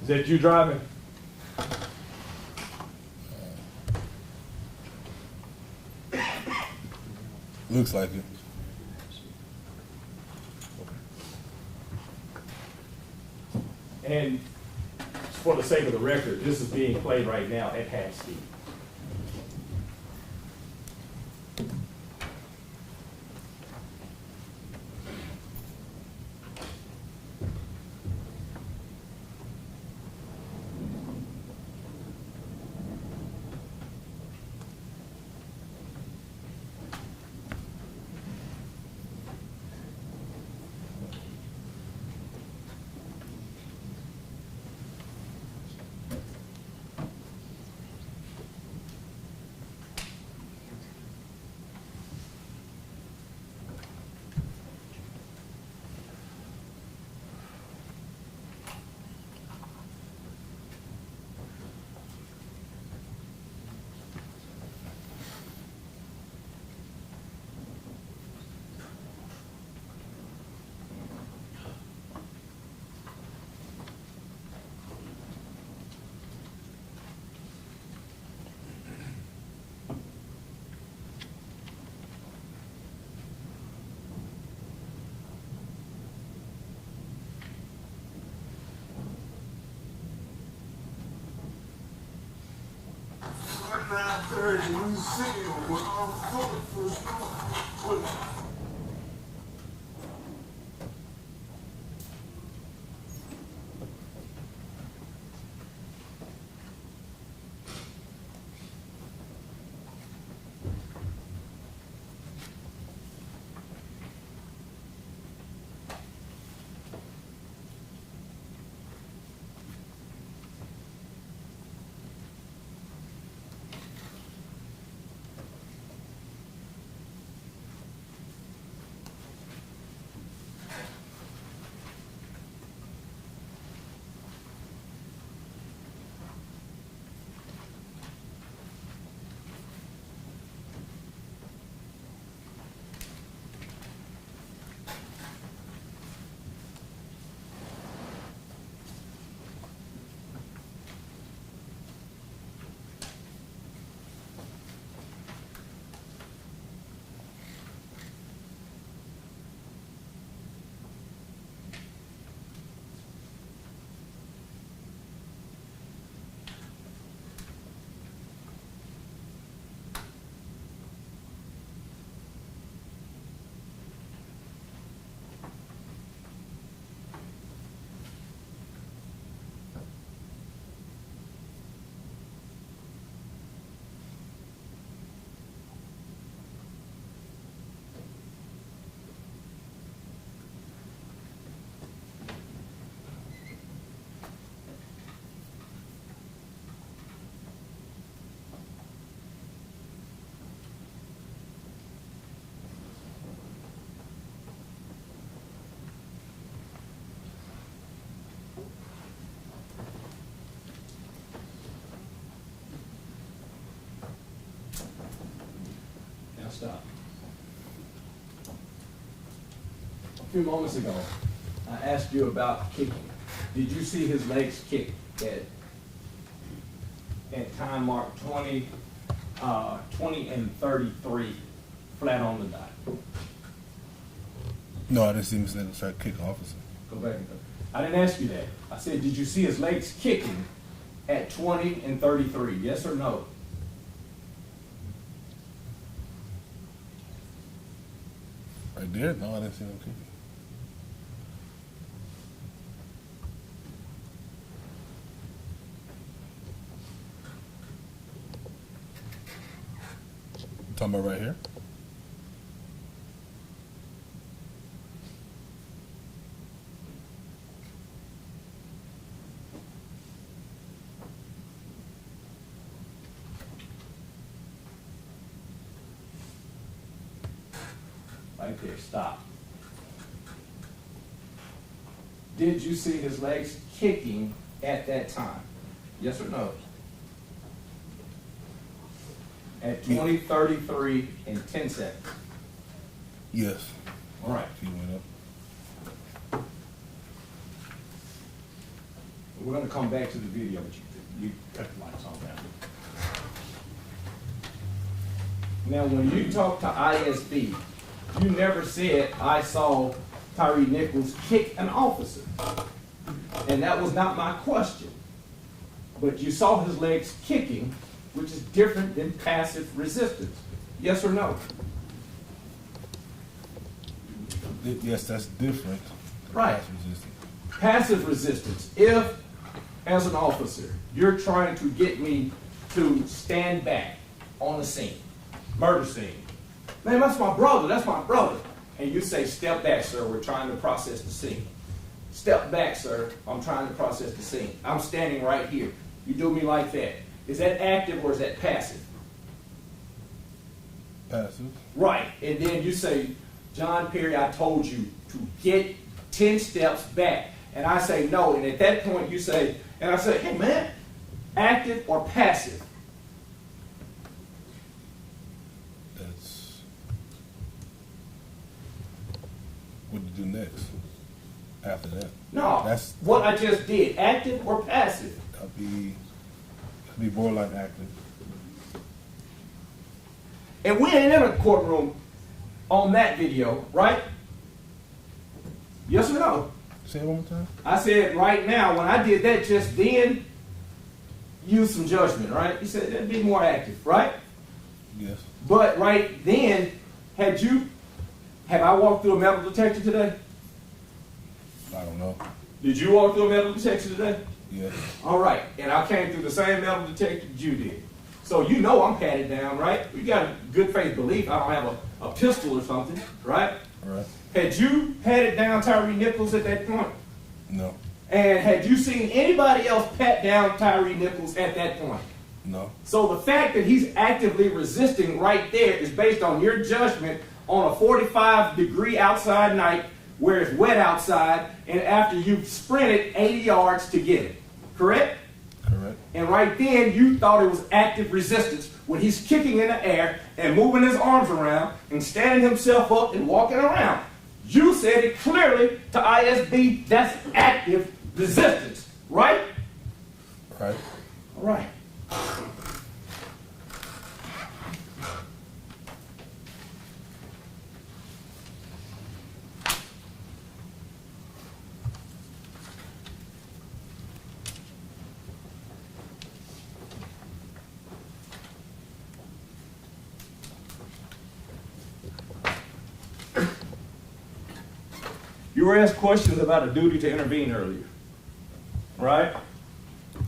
Is that you driving? Looks like it. And for the sake of the record, this is being played right now at half speed. 9:30, you see him when I'm full for Now stop. A few moments ago, I asked you about kicking. Did you see his legs kick at time mark 20 and 33, flat on the dot? No, I didn't see Mr. Nichols try to kick officer. Go back and go. I didn't ask you that. I said, did you see his legs kicking at 20 and 33? Yes or no? Right there? No, I didn't see him kicking. You talking about right here? Right there, stop. Did you see his legs kicking at that time? Yes or no? At 20, 33, and 10 seconds. Yes. All right. He went up. We're going to come back to the video, but you cut the lights on now. Now, when you talk to ISB, you never said, I saw Tyrie Nichols kick an officer. And that was not my question. But you saw his legs kicking, which is different than passive resistance. Yes or no? Yes, that's different. Right. Passive resistance. Passive resistance. If, as an officer, you're trying to get me to stand back on the scene, murder scene. Man, that's my brother, that's my brother. And you say, step back, sir, we're trying to process the scene. Step back, sir, I'm trying to process the scene. I'm standing right here. You do me like that. Is that active or is that passive? Passive. Right. And then you say, John Perry, I told you to get 10 steps back. And I say no. And at that point you say, and I say, hey man, active or passive? That's what to do next. After that. No. That's what I just did. Active or passive? I'll be borderline active. And we ain't in a courtroom on that video, right? Yes or no? Say it one more time. I said right now, when I did that just then, use some judgment, right? You said that'd be more active, right? Yes. But right then, have I walked through a metal detector today? I don't know. Did you walk through a metal detector today? Yes. All right, and I came through the same metal detector that you did. So you know I'm patted down, right? You got a good faith belief I don't have a pistol or something, right? All right. Had you patted down Tyrie Nichols at that point? No. And had you seen anybody else pat down Tyrie Nichols at that point? No. So the fact that he's actively resisting right there is based on your judgment on a 45-degree outside night where it's wet outside and after you've sprinted 80 yards to get it. Correct? Correct. And right then you thought it was active resistance when he's kicking in the air and moving his arms around and standing himself up and walking around. You said it clearly to ISB, that's active resistance, right? Right. All right. You were asked questions about a duty to intervene earlier, right?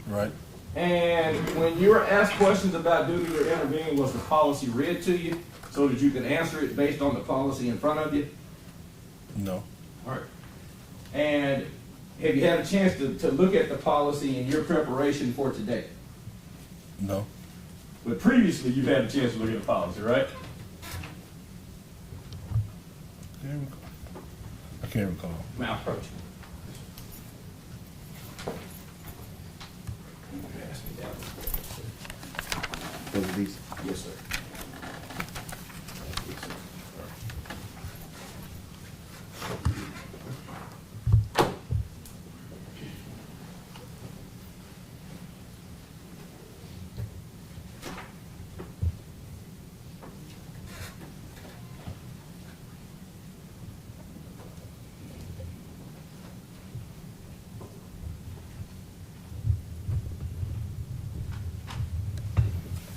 Right. And when you were asked questions about duty to intervene, was the policy read to you so that you could answer it based on the policy in front of you? No. All right. And have you had a chance to look at the policy in your preparation for today? No. But previously you've had a chance to look at the policy, right? I can't recall. Now approach. Those are these. Yes, sir.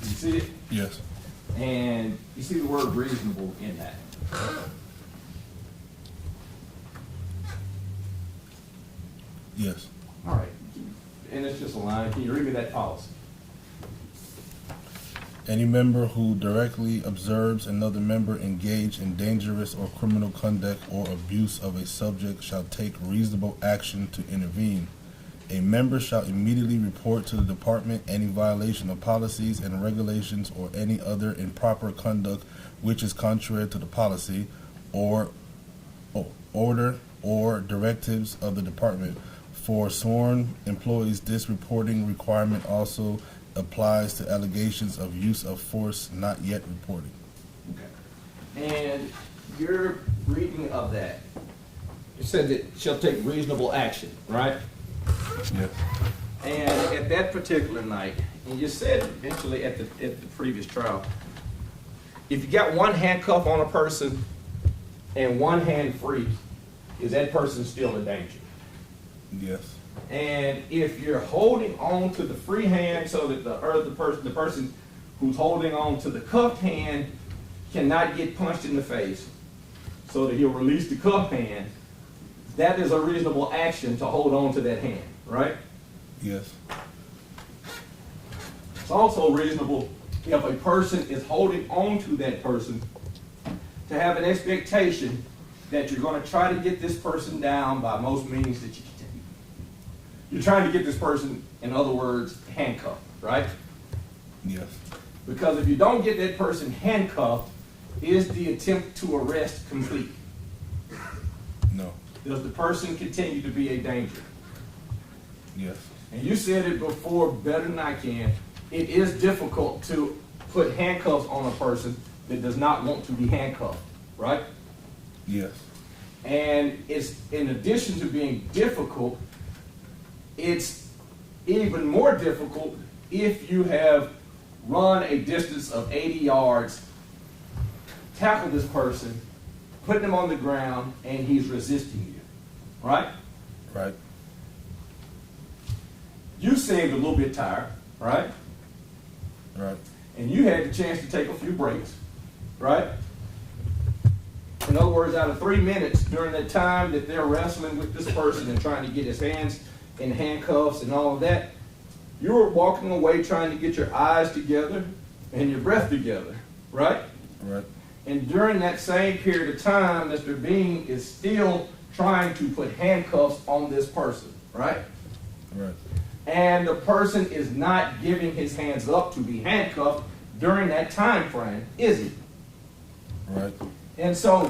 You see it? Yes. And you see the word reasonable in that. Yes. All right. And it's just a line. Can you read me that policy? Any member who directly observes another member engage in dangerous or criminal conduct or abuse of a subject shall take reasonable action to intervene. A member shall immediately report to the department any violation of policies and regulations or any other improper conduct which is contrary to the policy or order or directives of the department. For sworn employees, this reporting requirement also applies to allegations of use of force not yet reported. Okay. And your reading of that, it said that shall take reasonable action, right? Yes. And at that particular night, and you said eventually at the previous trial, if you got one handcuff on a person and one hand free, is that person still in danger? Yes. And if you're holding on to the free hand so that the person who's holding on to the cuffed hand cannot get punched in the face, so that he'll release the cuffed hand, that is a reasonable action to hold on to that hand, right? Yes. It's also reasonable if a person is holding on to that person to have an expectation that you're going to try to get this person down by most means that you can. You're trying to get this person, in other words, handcuffed, right? Yes. Because if you don't get that person handcuffed, is the attempt to arrest complete? No. Does the person continue to be a danger? Yes. And you said it before better than I can. It is difficult to put handcuffs on a person that does not want to be handcuffed, right? Yes. And it's, in addition to being difficult, it's even more difficult if you have run a distance of 80 yards, tackled this person, put him on the ground, and he's resisting you, right? Right. You seemed a little bit tired, right? Right. And you had the chance to take a few breaks, right? In other words, out of 3 minutes during that time that they're wrestling with this person and trying to get his hands in handcuffs and all of that, you were walking away trying to get your eyes together and your breath together, right? Right. And during that same period of time, Mr. Bean is still trying to put handcuffs on this person, right? Right. And the person is not giving his hands up to be handcuffed during that time frame, is he? Right. And so,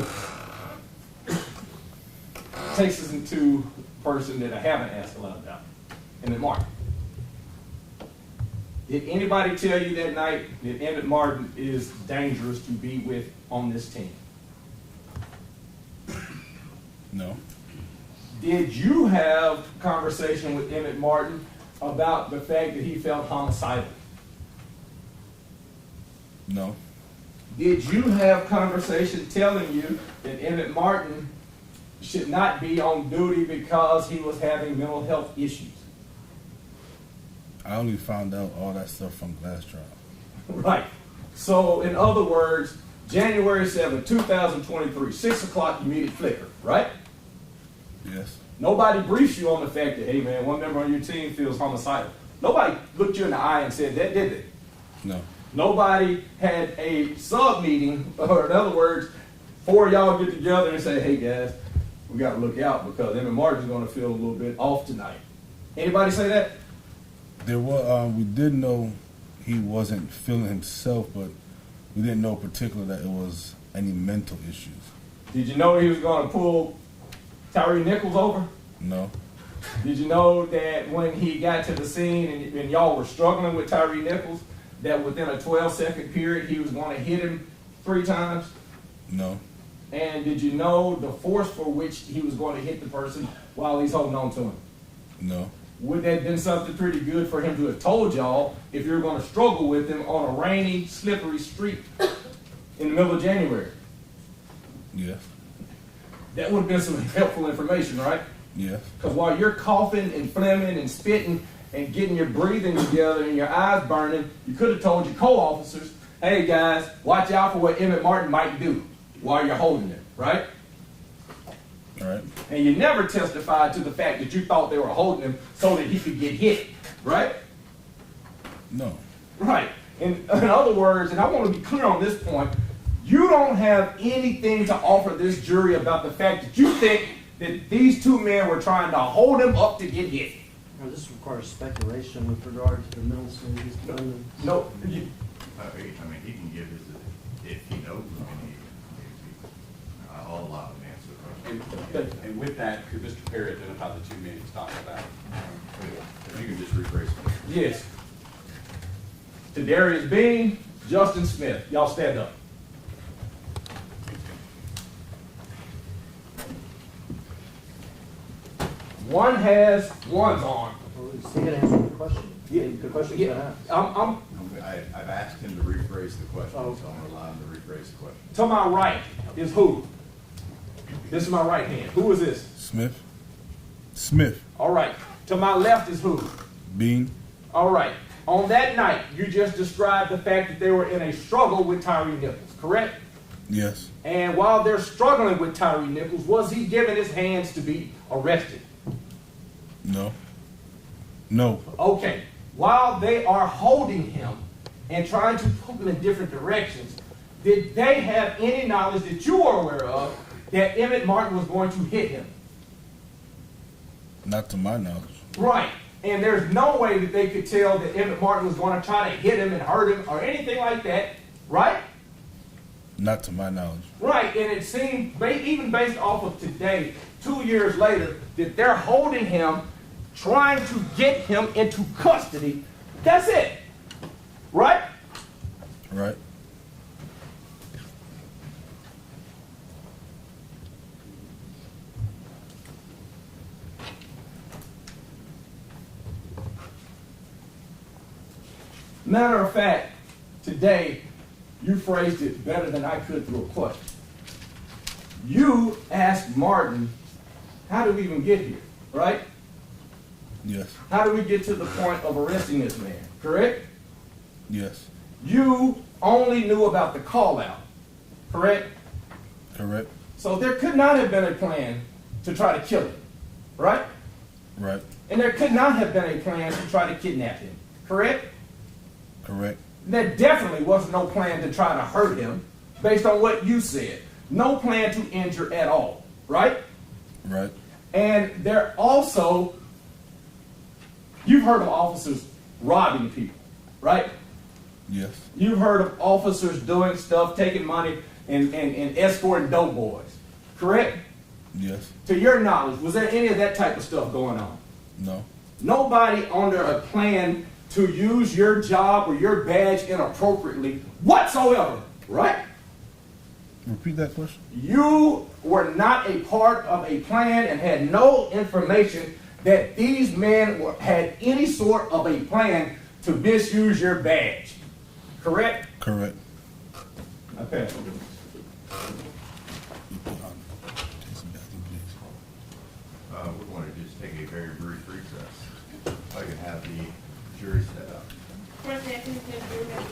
takes us into a person that I haven't asked a lot about, Emmett Martin. Did anybody tell you that night that Emmett Martin is dangerous to be with on this team? No. Did you have a conversation with Emmett Martin about the fact that he felt homicidal? No. Did you have conversation telling you that Emmett Martin should not be on duty because he was having mental health issues? I only found out all that stuff from Glass Trial. Right. So, in other words, January 7, 2023, 6 o'clock, you meet at Flickr, right? Yes. Nobody briefs you on the fact that, hey man, one member on your team feels homicidal. Nobody looked you in the eye and said that, did they? No. Nobody had a sub-meeting, or in other words, 4 of y'all get together and say, hey guys, we got to look out because Emmett Martin's going to feel a little bit off tonight. Anybody say that? There was we did know he wasn't feeling himself, but we didn't know particular that it was any mental issues. Did you know he was going to pull Tyrie Nichols over? No. Did you know that when he got to the scene and y'all were struggling with Tyrie Nichols, that within a 12-second period he was going to hit him 3 times? No. And did you know the force for which he was going to hit the person while he's holding on to him? No. Would that have been something pretty good for him to have told y'all if you were going to struggle with him on a rainy, slippery street in the middle of January? Yes. That would have been some helpful information, right? Yes. Because while you're coughing and phlegming and spitting and getting your breathing together and your eyes burning, you could have told your co-officers, hey guys, watch out for what Emmett Martin might do while you're holding him, right? All right. And you never testified to the fact that you thought they were holding him so that he could get hit, right? No. Right. In other words, and I want to be clear on this point, you don't have anything to offer this jury about the fact that you think that these 2 men were trying to hold him up to get hit. Now, this requires speculation with regard to the mental stages. No. I mean, he can give his, if he knows, I'll allow him to answer the question. And with that, could Mr. Perry identify the 2 men he's talking about? If you can just rephrase it. Yes. To Darius Bean, Justin Smith. Y'all stand up. One has one's on. Well, is he going to answer the question? The question's been asked. I've asked him to rephrase the question, Oh. so I'm going to allow him to rephrase the question. To my right is who? This is my right hand. Who is this? Smith. Smith. All right. To my left is who? Bean. All right. On that night, you just described the fact that they were in a struggle with Tyrie Nichols, correct? Yes. And while they're struggling with Tyrie Nichols, was he given his hands to be arrested? No. No. Okay. While they are holding him and trying to put him in different directions, did they have any knowledge that you are aware of that Emmett Martin was going to hit him? Not to my knowledge. Right. And there's no way that they could tell that Emmett Martin was going to try to hit him and hurt him or anything like that, right? Not to my knowledge. Right. And it seemed, even based off of today, 2 years later, that they're holding him, trying to get him into custody. That's it. Right? Right. Matter of fact, today, you phrased it better than I could through a question. You asked Martin, how did we even get here, right? Yes. How do we get to the point of arresting this man? Correct? Yes. You only knew about the call out. Correct? Correct. So there could not have been a plan to try to kill him. Right? Right. And there could not have been a plan to try to kidnap him. Correct? Correct. There definitely was no plan to try to hurt him based on what you said. No plan to injure at all. Right? Right. And there also, you've heard of officers robbing people, right? Yes. You've heard of officers doing stuff, taking money, and escorting dope boys, correct? Yes. To your knowledge, was there any of that type of stuff going on? No. Nobody under a plan to use your job or your badge inappropriately whatsoever, right? Repeat that question. You were not a part of a plan and had no information that these men had any sort of a plan to misuse your badge. Correct? Correct. Okay. We want to just take a very brief recess. If I can have the jury set up. For a second, because we're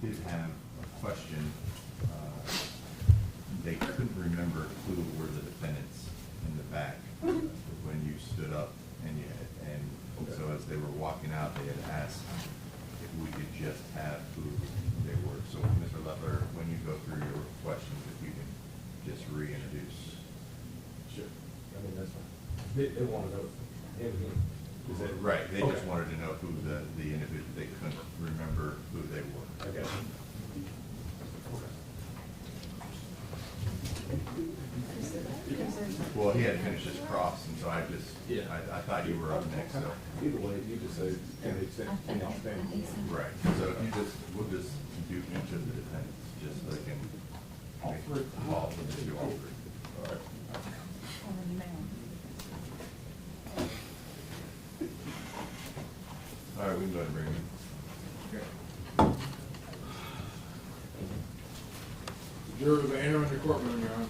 did have a question. They couldn't remember who were the defendants in the back when you stood up, and so as they were walking out, they had asked if we could just have who they were. So, Mr. Leffler, when you go through your questions, if you can just reintroduce. Sure. I mean, that's fine. They want to know. Is that Right, they just Okay. wanted to know who the individual, they couldn't remember who they were. Okay. Well, he had finished his cross, and so I Yeah. thought you were up next, so. Either way, you just say, can they extend, can they extend? Right, so if you we'll just do each of the defendants, just so they can. All three. All of them, do all three. All right. All right, we can go ahead and bring him. Jurors are entering the courtroom, Your Honor.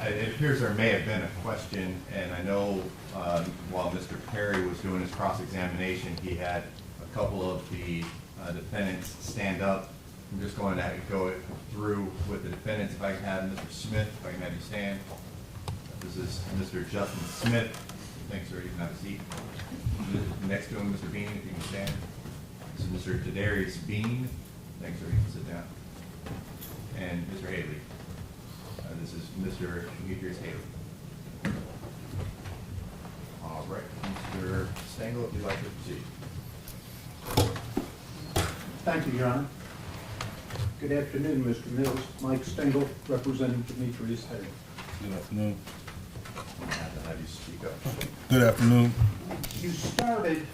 It appears there may have been a question, and I know while Mr. Perry was doing his cross-examination, he had a couple of the defendants stand up. I'm just going to go through with the defendants. If I can have Mr. Smith, if I can have you stand. This is Mr. Justin Smith. Thanks, sir. You can have a seat. Next to him, Mr. Bean, if you can stand. This is Mr. Tadarius Bean. Thanks, sir. You can sit down. And Mr. Haley. This is Mr. Demetrius Haley. All right, Mr. Stengel, if you'd like to proceed. Thank you, Your Honor. Good afternoon, Mr. Mills. Mike Stengel, representing Demetrius Haley. Good afternoon. I'm going to have to have you speak up. Good afternoon. You started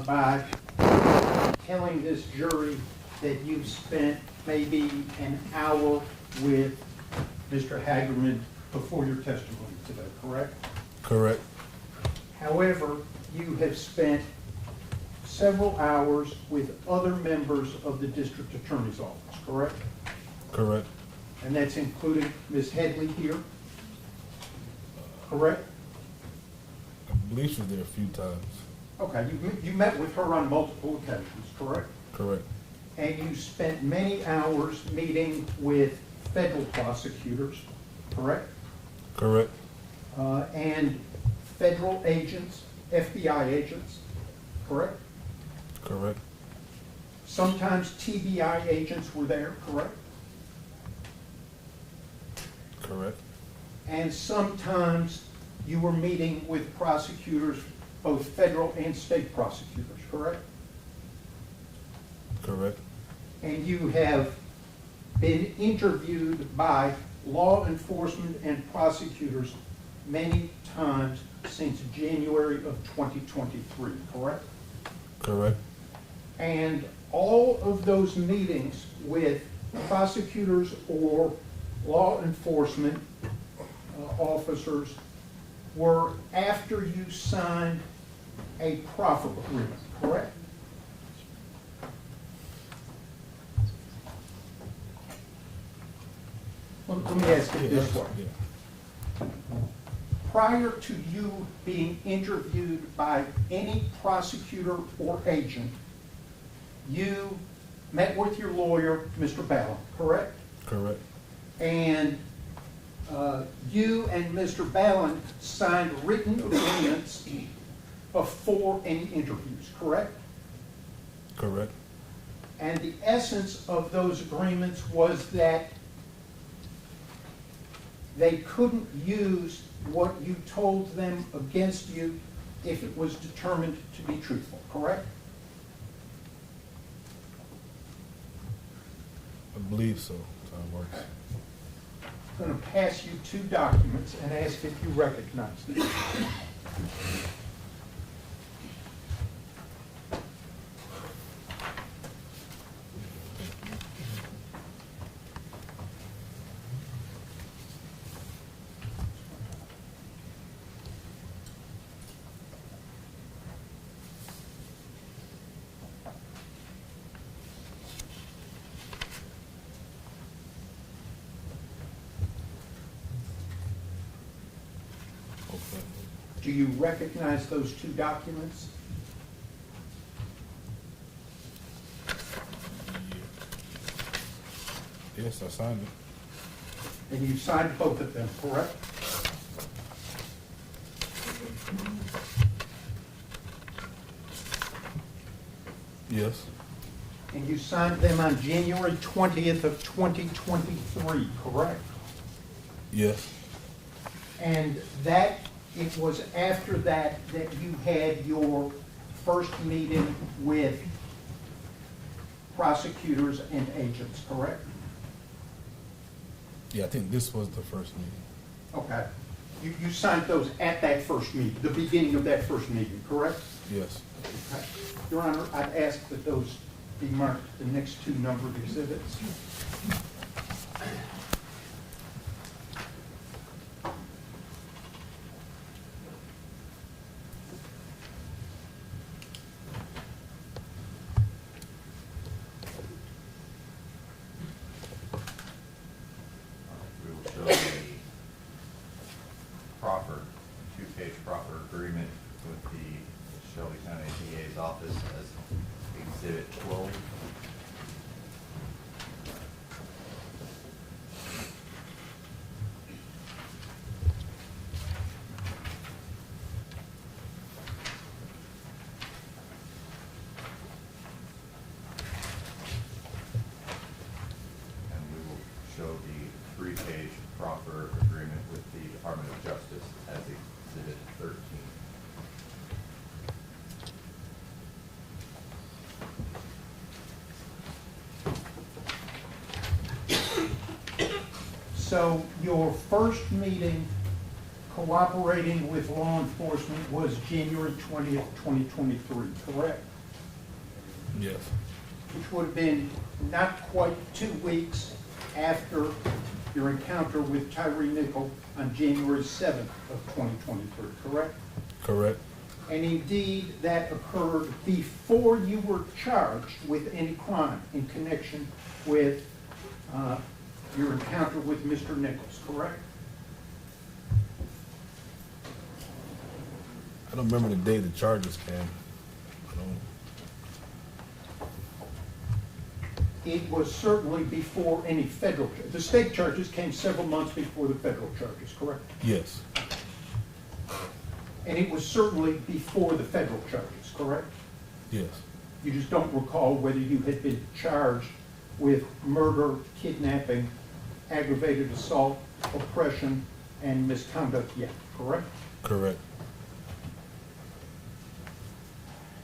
by telling this jury that you spent maybe an hour with Mr. Hagerman before your testimony today, correct? Correct. However, you have spent several hours with other members of the district attorney's office, correct? Correct. And that's including Ms. Headley here, correct? I believe she was there a few times. Okay, you met with her on multiple occasions, correct? Correct. And you spent many hours meeting with federal prosecutors, correct? Correct. And federal agents, FBI agents, correct? Correct. Sometimes TBI agents were there, correct? Correct. And sometimes you were meeting with prosecutors, both federal and state prosecutors, correct? Correct. And you have been interviewed by law enforcement and prosecutors many times since January of 2023, correct? Correct. And all of those meetings with prosecutors or law enforcement officers were after you signed a proffer agreement, correct? Let me ask it this way. Yeah. Prior to you being interviewed by any prosecutor or agent, you met with your lawyer, Mr. Ballin, correct? Correct. And you and Mr. Ballin signed written agreements before any interviews, correct? Correct. And the essence of those agreements was that they couldn't use what you told them against you if it was determined to be truthful, correct? I believe so. That's how it works. I'm going to pass you two documents and ask if you recognize them. Do you recognize those two documents? Yes, I signed it. And you signed both of them, correct? Yes. And you signed them on January 20th of 2023, correct? Yes. And that, it was after that that you had your first meeting with prosecutors and agents, correct? Yeah, I think this was the first meeting. Okay. You signed those at that first meeting, the beginning of that first meeting, correct? Yes. Okay. Your Honor, I'd ask that those be marked the next two numbered exhibits. We will show the proper, two-page proper agreement with the Shelby County DA's office as Exhibit 12. And we will show the three-page proper agreement with the Department of Justice as Exhibit 13. So your first meeting cooperating with law enforcement was January 20th, 2023, correct? Yes. Which would have been not quite 2 weeks after your encounter with Tyrie Nichols on January 7th of 2023, correct? Correct. And indeed, that occurred before you were charged with any crime in connection with your encounter with Mr. Nichols, correct? I don't remember the day the charges came. I don't. It was certainly before any federal, the state charges came several months before the federal charges, correct? Yes. And it was certainly before the federal charges, correct? Yes. You just don't recall whether you had been charged with murder, kidnapping, aggravated assault, oppression, and misconduct yet, correct? Correct.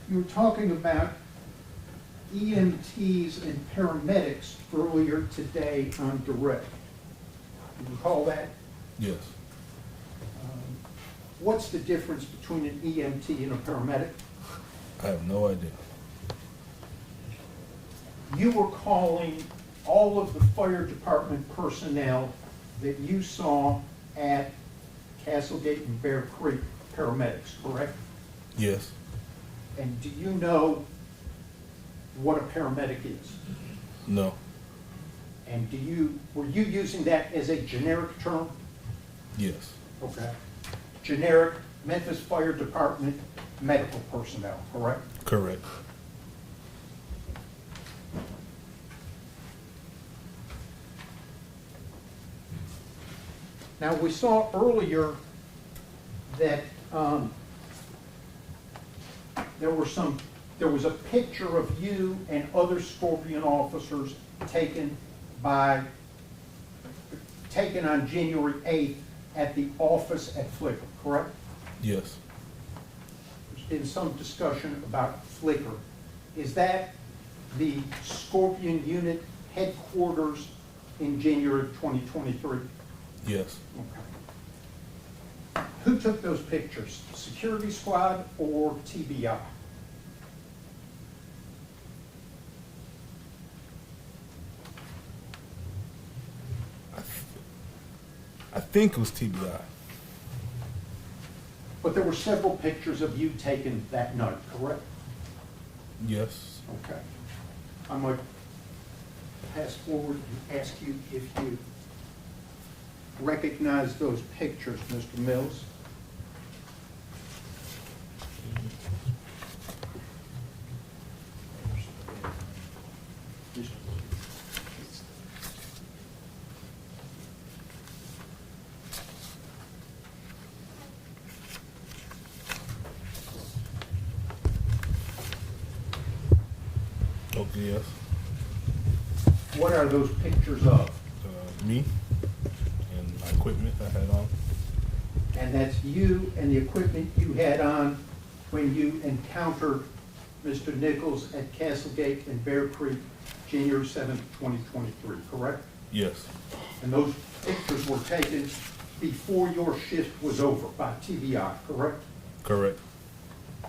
You were talking about EMTs and paramedics earlier today on direct. You recall that? Yes. What's the difference between an EMT and a paramedic? I have no idea. You were calling all of the fire department personnel that you saw at Castlegate and Bear Creek paramedics, correct? Yes. And do you know what a paramedic is? No. And were you using that as a generic term? Yes. Okay. Generic Memphis Fire Department medical personnel, correct? Correct. Now, we saw earlier that there was a picture of you and other Scorpion officers taken on January 8th at the office at Flickr, correct? Yes. There's been some discussion about Flickr. Is that the Scorpion unit headquarters in January of 2023? Yes. Okay. Who took those pictures? Security squad or TBI? I think it was TBI. But there were several pictures of you taken that night, correct? Yes. Okay. I might pass forward and ask you if you recognize those pictures, Mr. Mills. Yes. What are those pictures of? Me and my equipment I had on. And that's you and the equipment you had on when you encountered Mr. Nichols at Castlegate and Bear Creek, January 7th, 2023, correct? Yes. And those pictures were taken before your shift was over by TVI, correct? Correct.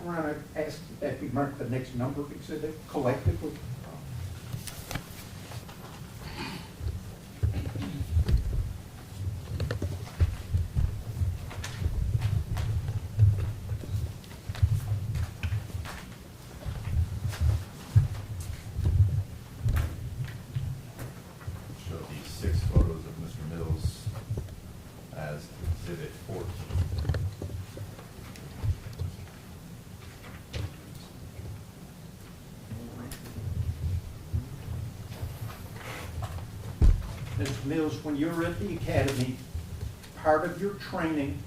Ron, I asked that we mark the next number exhibit collectively. Show the 6 photos of Mr. Mills as exhibit 14. Mr. Mills, when you were at the academy, part of your training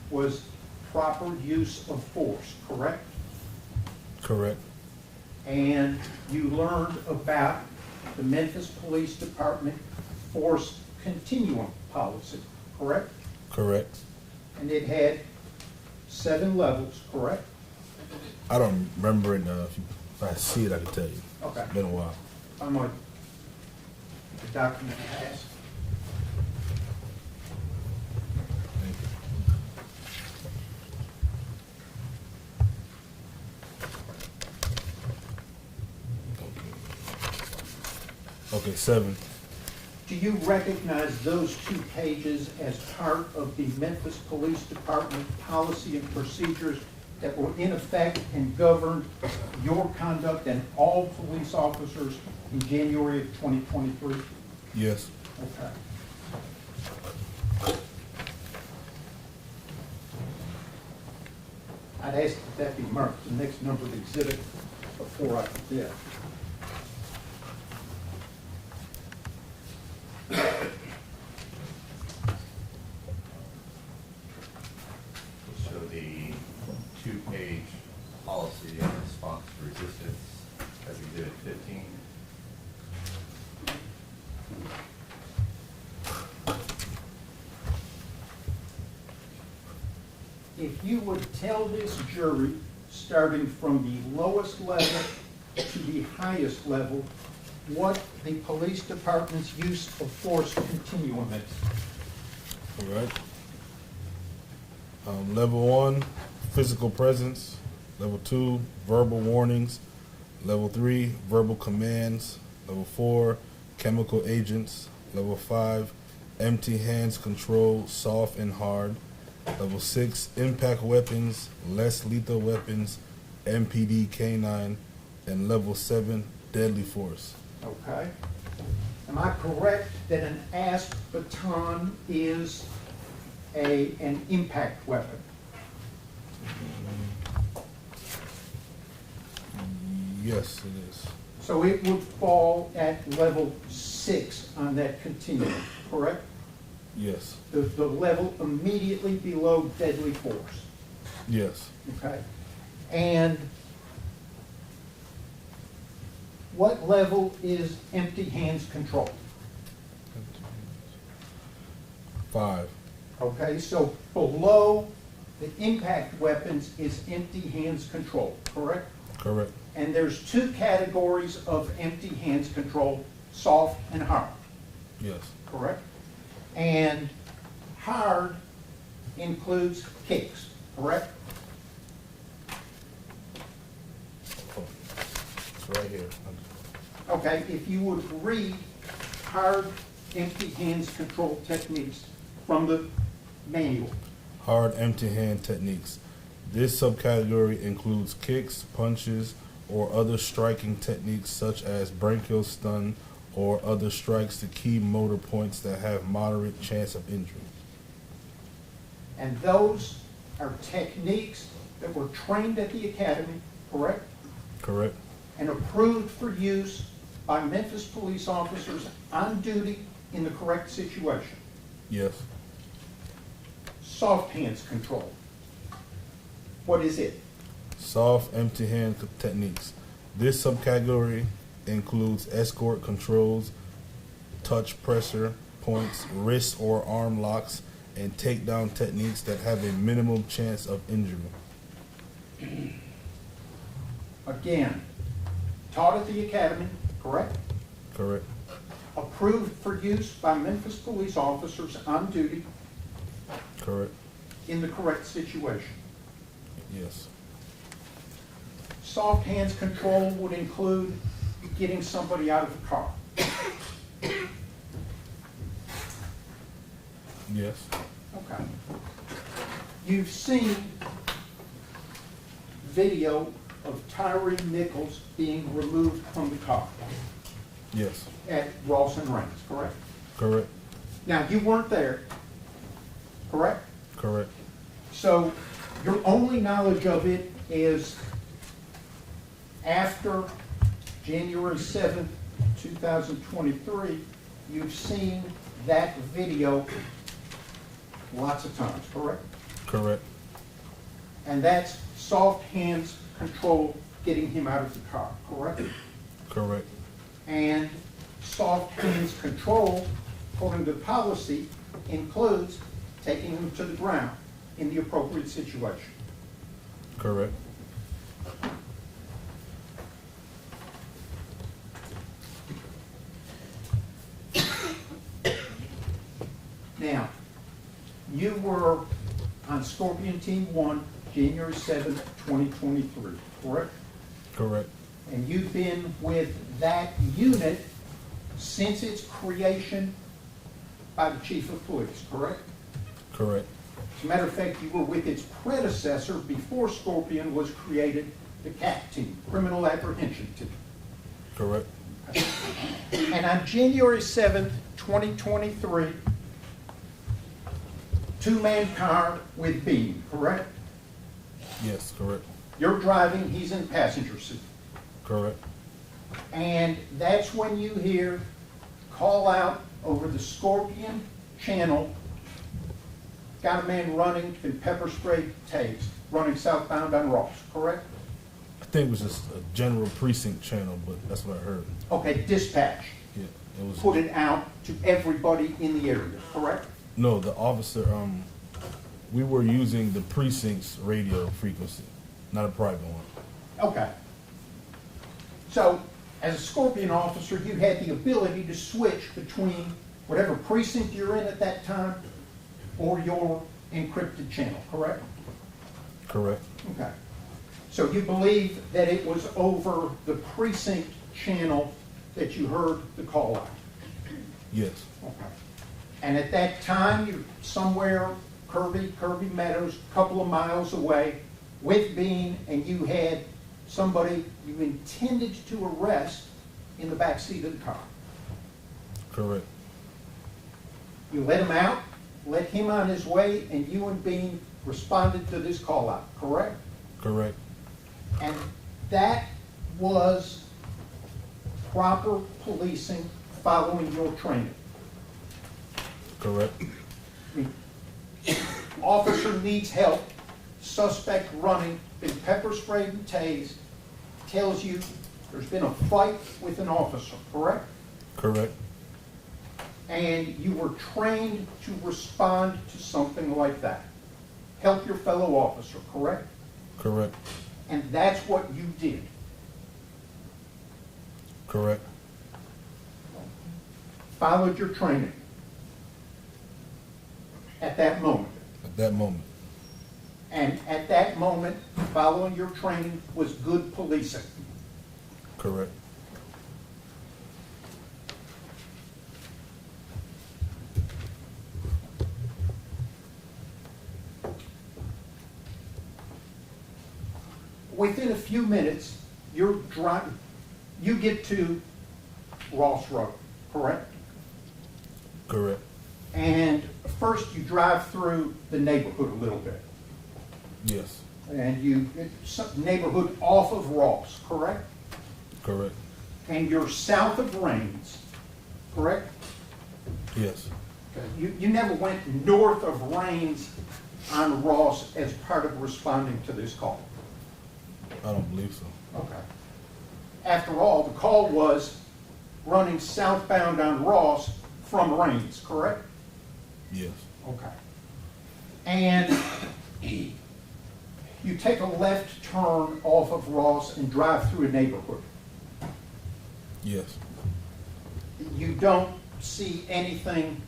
was proper use of force, correct? Correct. And you learned about the Memphis Police Department force continuum policy, correct? Correct. And it had 7 levels, correct? I don't remember it. If I see it, I can tell you. Okay. It's been a while. I'm like, the document has. Thank you. Okay, 7. Do you recognize those 2 pages as part of the Memphis Police Department policy and procedures that were in effect and governed your conduct and all police officers in January of 2023? Yes. Okay. I'd ask that be marked, the next numbered exhibit, before I forget. We'll show the 2-page policy on response to resistance as exhibit 15. If you would tell this jury, starting from the lowest level to the highest level, what the police department's use of force continuum is. All right. Level 1, physical presence. Level 2, verbal warnings. Level 3, verbal commands. Level 4, chemical agents. Level 5, empty hands control, soft and hard. Level 6, impact weapons, less lethal weapons, MPD K9. And level 7, deadly force. Okay? Am I correct that an asp baton is an impact weapon? Yes, it is. So it would fall at level 6 on that continuum, correct? Yes. The level immediately below deadly force, Yes. okay? And what level is empty hands control? 5. Okay, so below the impact weapons is empty hands control, correct? Correct. And there's 2 categories of empty hands control, soft and hard, Yes. correct? And hard includes kicks, correct? Oh, it's right here. Okay, if you would read hard empty hands control techniques from the manual. Hard empty hand techniques. This subcategory includes kicks, punches, or other striking techniques such as brachial stun or other strikes to key motor points that have moderate chance of injury. And those are techniques that were trained at the academy, correct? Correct? And approved for use by Memphis police officers on duty in the correct situation. Yes. Soft hands control. What is it? Soft empty hand techniques. This subcategory includes escort controls, touch pressure points, wrist or arm locks, and takedown techniques that have a minimum chance of injury. Again, taught at the academy, correct? Correct. Approved for use by Memphis police officers on duty Correct. in the correct situation. Yes. Soft hands control would include getting somebody out of the car. Yes. Okay. You've seen video of Tyrie Nichols being removed from the car Yes. at Ross and Raines, correct? Correct. Now, you weren't there, correct? Correct. So your only knowledge of it is after January 7th, 2023, you've seen that video lots of times, correct? Correct. And that's soft hands control getting him out of the car, correct? Correct. And soft hands control, according to the policy, includes taking him to the ground in the appropriate situation. Correct. Now, you were on Scorpion Team 1, January 7th, 2023, correct? Correct. And you've been with that unit since its creation by the chief of police, correct? Correct. As a matter of fact, you were with its predecessor before Scorpion was created, the CAT team, Criminal Apprehension Team. Correct. And on January 7th, 2023, two-man car with beam, correct? Yes. Correct. You're driving, he's in passenger seat. Correct. And that's when you hear call out over the Scorpion channel, got a man running, been pepper sprayed, tased, running southbound on Ross, correct? I think it was just a general precinct channel, but that's what I heard. Okay, dispatch Yeah. It was. put it out to everybody in the area, correct? No, the officer. We were using the precinct's radio frequency, not a private one. Okay. So, as a Scorpion officer, you had the ability to switch between whatever precinct you're in at that time or your encrypted channel, correct? Correct. Okay. So you believe that it was over the precinct channel that you heard the call out? Yes. Okay. And at that time, you're somewhere, Kirby Meadows, a couple of miles away with Bean, and you had somebody you intended to arrest in the back seat of the car. Correct. You let him out, let him on his way, and you and Bean responded to this call out, correct? Correct. And that was proper policing following your training. Correct. I mean, officer needs help, suspect running, been pepper sprayed and tased, tells you there's been a fight with an officer, correct? Correct. And you were trained to respond to something like that. Help your fellow officer, correct? Correct. And that's what you did. Correct. Followed your training at that moment. At that moment. And at that moment, following your training was good policing. Correct. Within a few minutes, you're driving, you get to Ross Road, correct? Correct. And first you drive through the neighborhood a little bit. Yes. And it's some neighborhood off of Ross, correct? Correct. And you're south of Raines, correct? Yes. You never went north of Raines on Ross as part of responding to this call. I don't believe so. Okay. after all, the call was running southbound on Ross from Rains, correct? Yes. Okay. And you take a left turn off of Ross and drive through a neighborhood. Yes. You don't see anything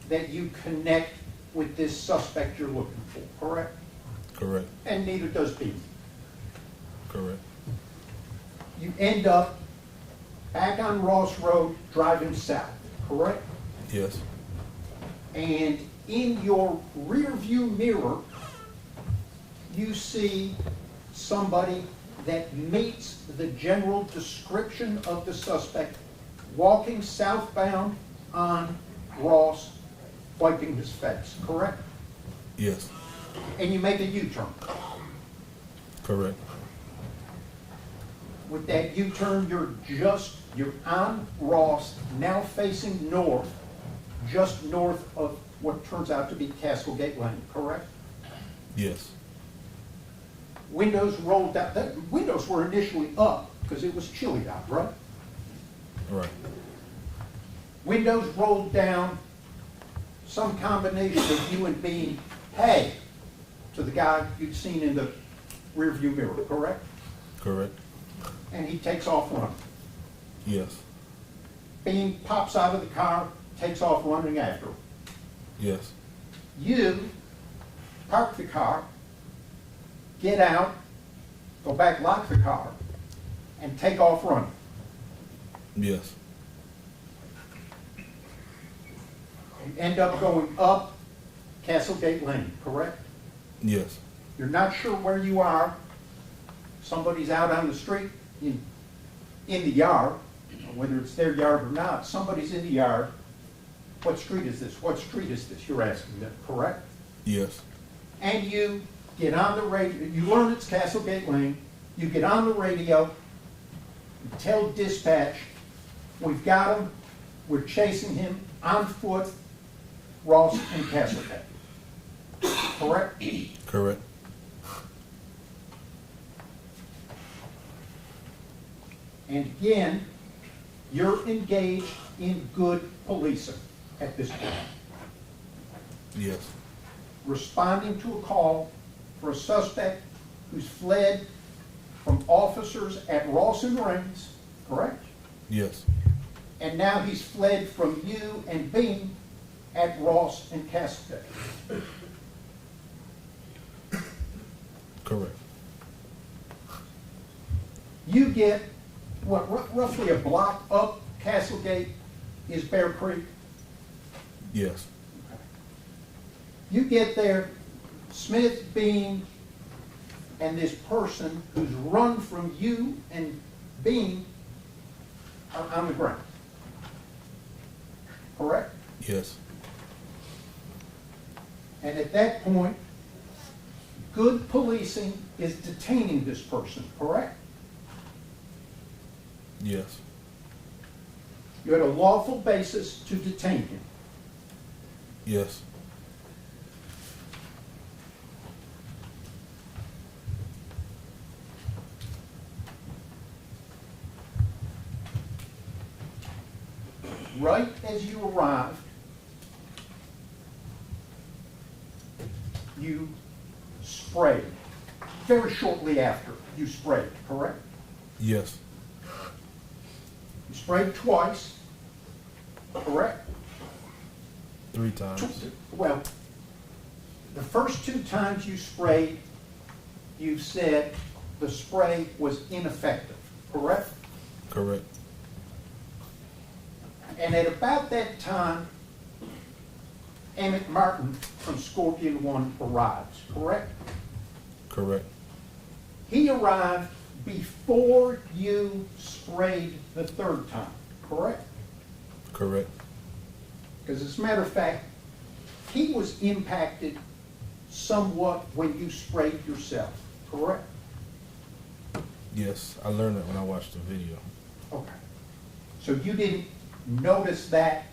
that you connect with this suspect you're looking for, correct? Correct. And neither does Bean. Correct. You end up back on Ross Road driving south, correct? Yes. And in your rear view mirror, you see somebody that meets the general description of the suspect walking southbound on Ross, wiping his face, correct? Yes. And you make a U-turn. Correct. With that U-turn, you're on Ross, now facing north, just north of what turns out to be Castlegate Lane, correct? Yes. Windows rolled down. The windows were initially up because it was chilly out, right? Right. Windows rolled down, some combination of you and being, hey, to the guy you'd seen in the rearview mirror, correct? Correct. And he takes off running. Yes. Bean pops out of the car, takes off running after him. Yes. You park the car, get out, go back, lock the car, and take off running. Yes. You end up going up Castlegate Lane, correct? Yes. You're not sure where you are. Somebody's out on the street, in the yard, whether it's their yard or not. Somebody's in the yard. What street is this? What street is this? You're asking them, correct? Yes. And you get on the radio. You learn it's Castlegate Lane. You get on the radio, you tell dispatch, we've got him, we're chasing him on foot, Ross and Castlegate. Correct? Correct. And again, you're engaged in good policing at this point. Yes. Responding to a call for a suspect who's fled from officers at Ross and Rains, correct? Yes. And now he's fled from you and Bean at Ross and Castlegate. Correct. You get, what, roughly a block up Castlegate is Bear Creek. Yes. You get there, Smith, Bean, and this person who's run from you and Bean are on the ground. Correct? Yes. And at that point, good policing is detaining this person, correct? Yes. You had a lawful basis to detain him. Yes. Right as you arrived, you sprayed. Very shortly after, you sprayed, correct? Yes. You sprayed twice, correct? 3 times. Well, the first 2 times you sprayed, you said the spray was ineffective, correct? Correct. And at about that time, Emmett Martin from Scorpion One arrives, correct? Correct. He arrived before you sprayed the 3rd time, correct? Correct. Because as a matter of fact, he was impacted somewhat when you sprayed yourself, correct? Yes. I learned that when I watched the video. Okay. So you didn't notice that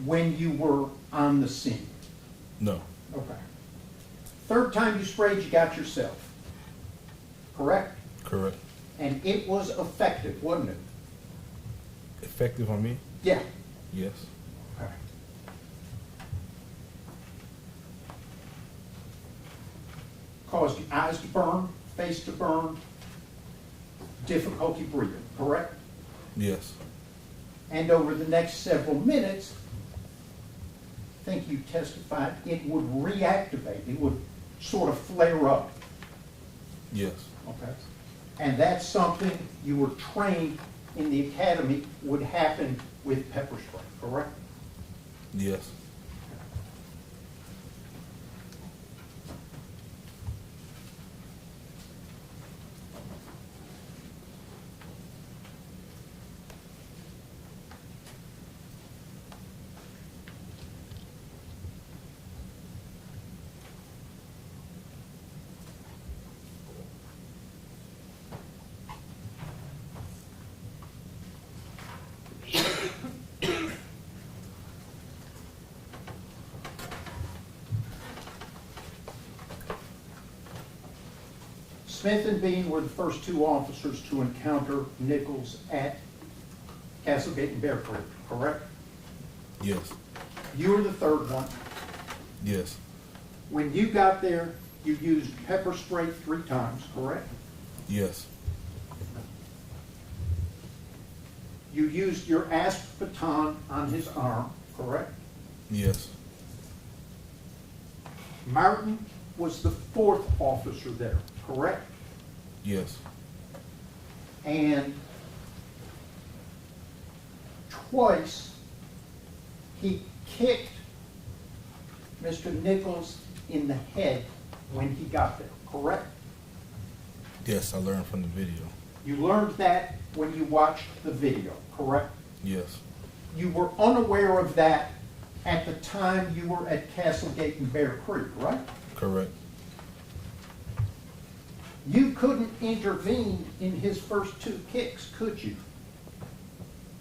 when you were on the scene? No. Okay. 3rd time you sprayed, you got yourself, correct? Correct. And it was effective, wasn't it? Effective on me? Yeah. Yes. Okay. Caused your eyes to burn, face to burn, difficulty breathing, correct? Yes. And over the next several minutes, I think you testified, it would reactivate, it would sort of flare up. Yes. Okay. And that's something you were trained in the academy would happen with pepper spray, correct? Yes. Smith and Bean were the first two officers to encounter Nichols at Castlegate and Bear Creek, correct? Yes. You were the third one. Yes. When you got there, you used pepper spray 3 times, correct? Yes. You used your asp baton on his arm, correct? Yes. Martin was the 4th officer there, correct? Yes. And twice he kicked Mr. Nichols in the head when he got there, correct? Yes, I learned from the video. You learned that when you watched the video, correct? Yes. You were unaware of that at the time you were at Castlegate and Bear Creek, right? Correct. You couldn't intervene in his first 2 kicks, could you?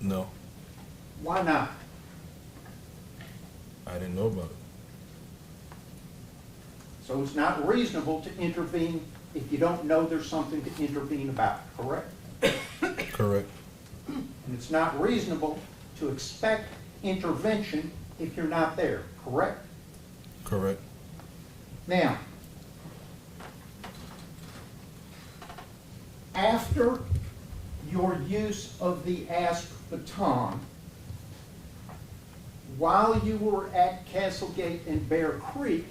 No, Why not? I didn't know about it. So it's not reasonable to intervene if you don't know there's something to intervene about, correct? Correct. And it's not reasonable to expect intervention if you're not there, correct? Correct. Now, after your use of the asp baton, while you were at Castlegate and Bear Creek,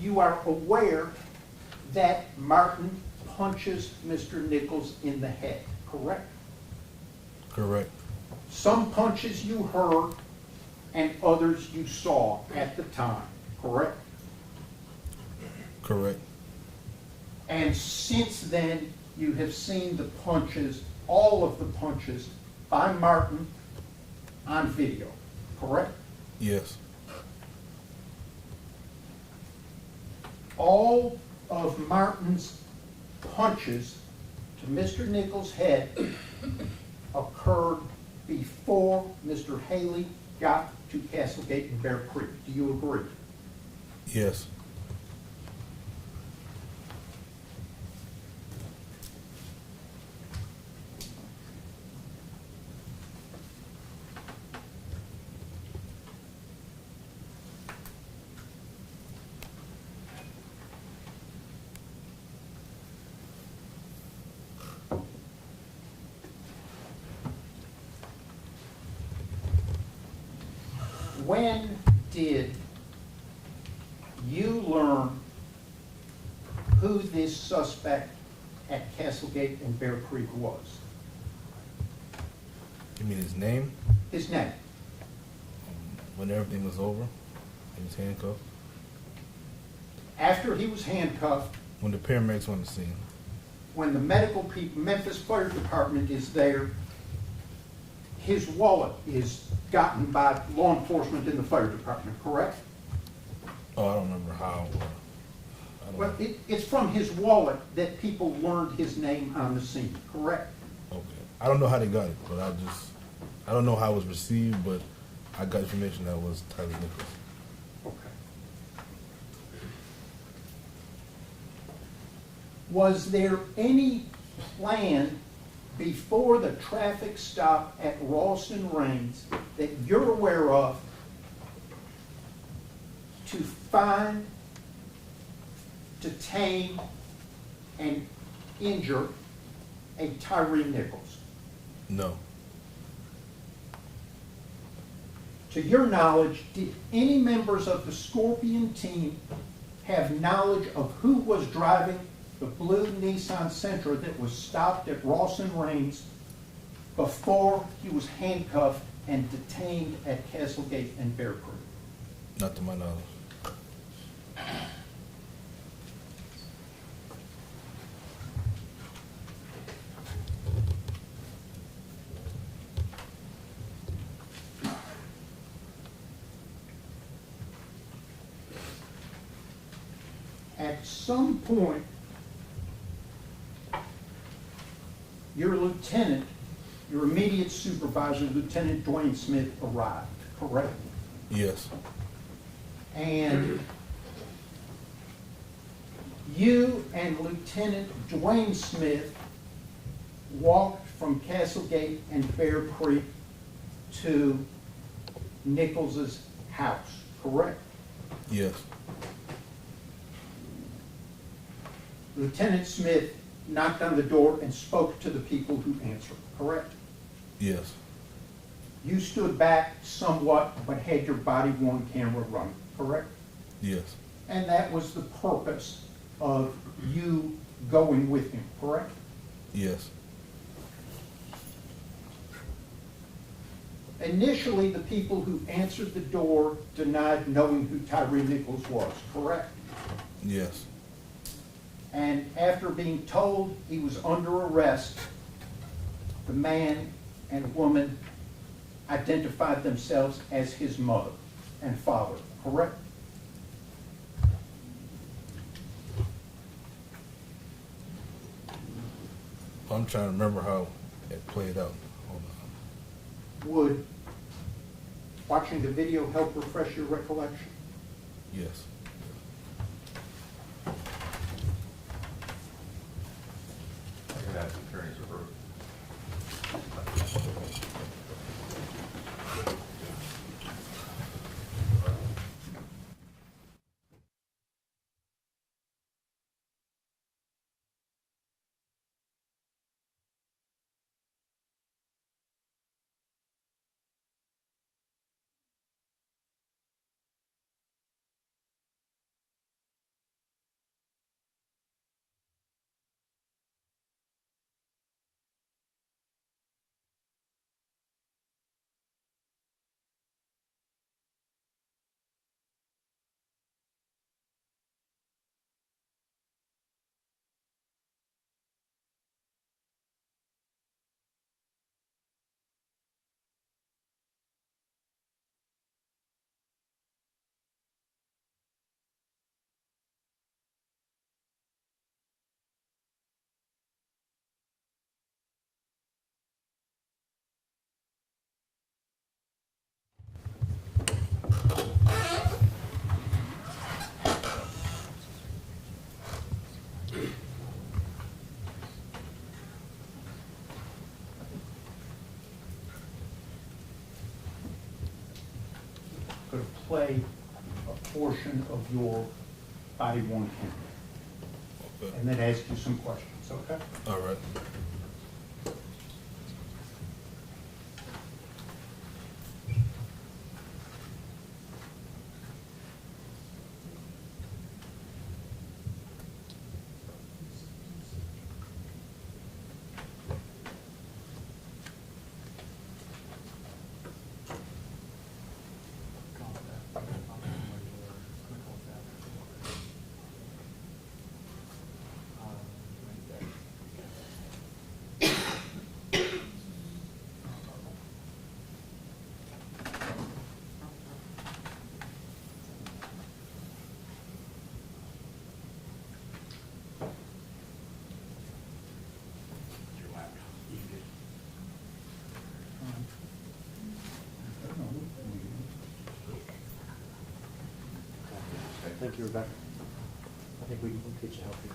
you are aware that Martin punches Mr. Nichols in the head, correct? Correct. Some punches you heard and others you saw at the time, correct? Correct. And since then, you have seen the punches, all of the punches by Martin on video, correct? Yes. All of Martin's punches to Mr. Nichols' head occurred before Mr. Haley got to Castlegate and Bear Creek. Do you agree? Yes. When did you learn who this suspect at Castlegate and Bear Creek was? You mean his name? His name. When everything was over, he was handcuffed. After he was handcuffed, When the paramedics went to see him. when the medical people, Memphis Fire Department is there, his wallet is gotten by law enforcement in the fire department, correct? Oh, I don't remember how. I don't Well, know. it's from his wallet that people learned his name on the scene, correct? Okay. I don't know how they got it, but I don't know how it was received, but I got information that it was Tyrie Nichols. Okay. Was there any planned before the traffic stop at Ralston Rains that you're aware of to find, detain, and injure a Tyrie Nichols? No. To your knowledge, did any members of the Scorpion team have knowledge of who was driving the blue Nissan Sentra that was stopped at Ralston Rains before he was handcuffed and detained at Castlegate and Bear Creek? Not to my knowledge. At some point, your lieutenant, your immediate supervisor, Lieutenant Dwayne Smith, arrived, correct? Yes. And you and Lieutenant Dwayne Smith walked from Castlegate and Bear Creek to Nichols's house, correct? Yes. Lieutenant Smith knocked on the door and spoke to the people who answered, correct? Yes. You stood back somewhat, but had your body-worn camera running, correct? Yes. And that was the purpose of you going with him, correct? Yes. Initially, the people who answered the door denied knowing who Tyrie Nichols was, correct? Yes. And after being told he was under arrest, the man and woman identified themselves as his mother and father, correct? I'm trying to remember how it played out. Hold on. Would watching the video help refresh your recollection? Yes. I could have some attorneys refer. Going to play a portion of your body-worn camera Okay. and then ask you some questions, okay? All right. Thank you, Rebecca. I think we can get you help here.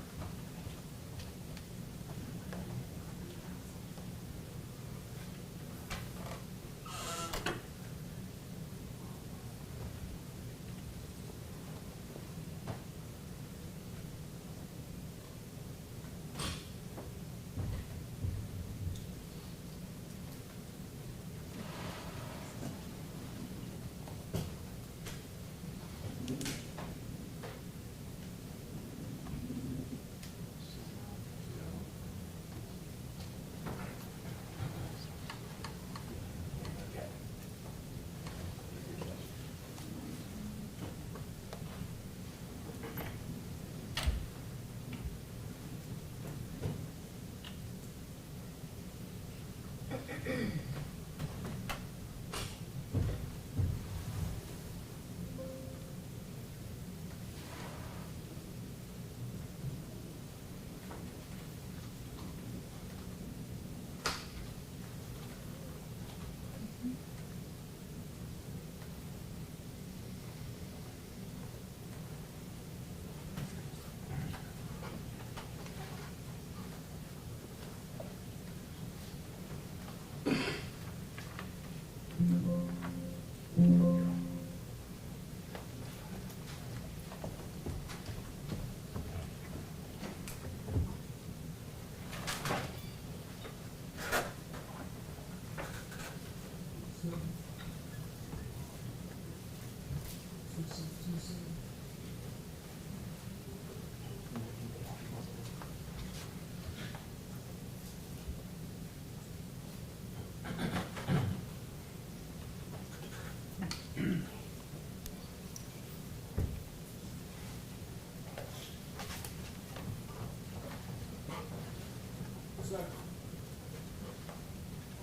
second.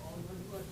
All in question.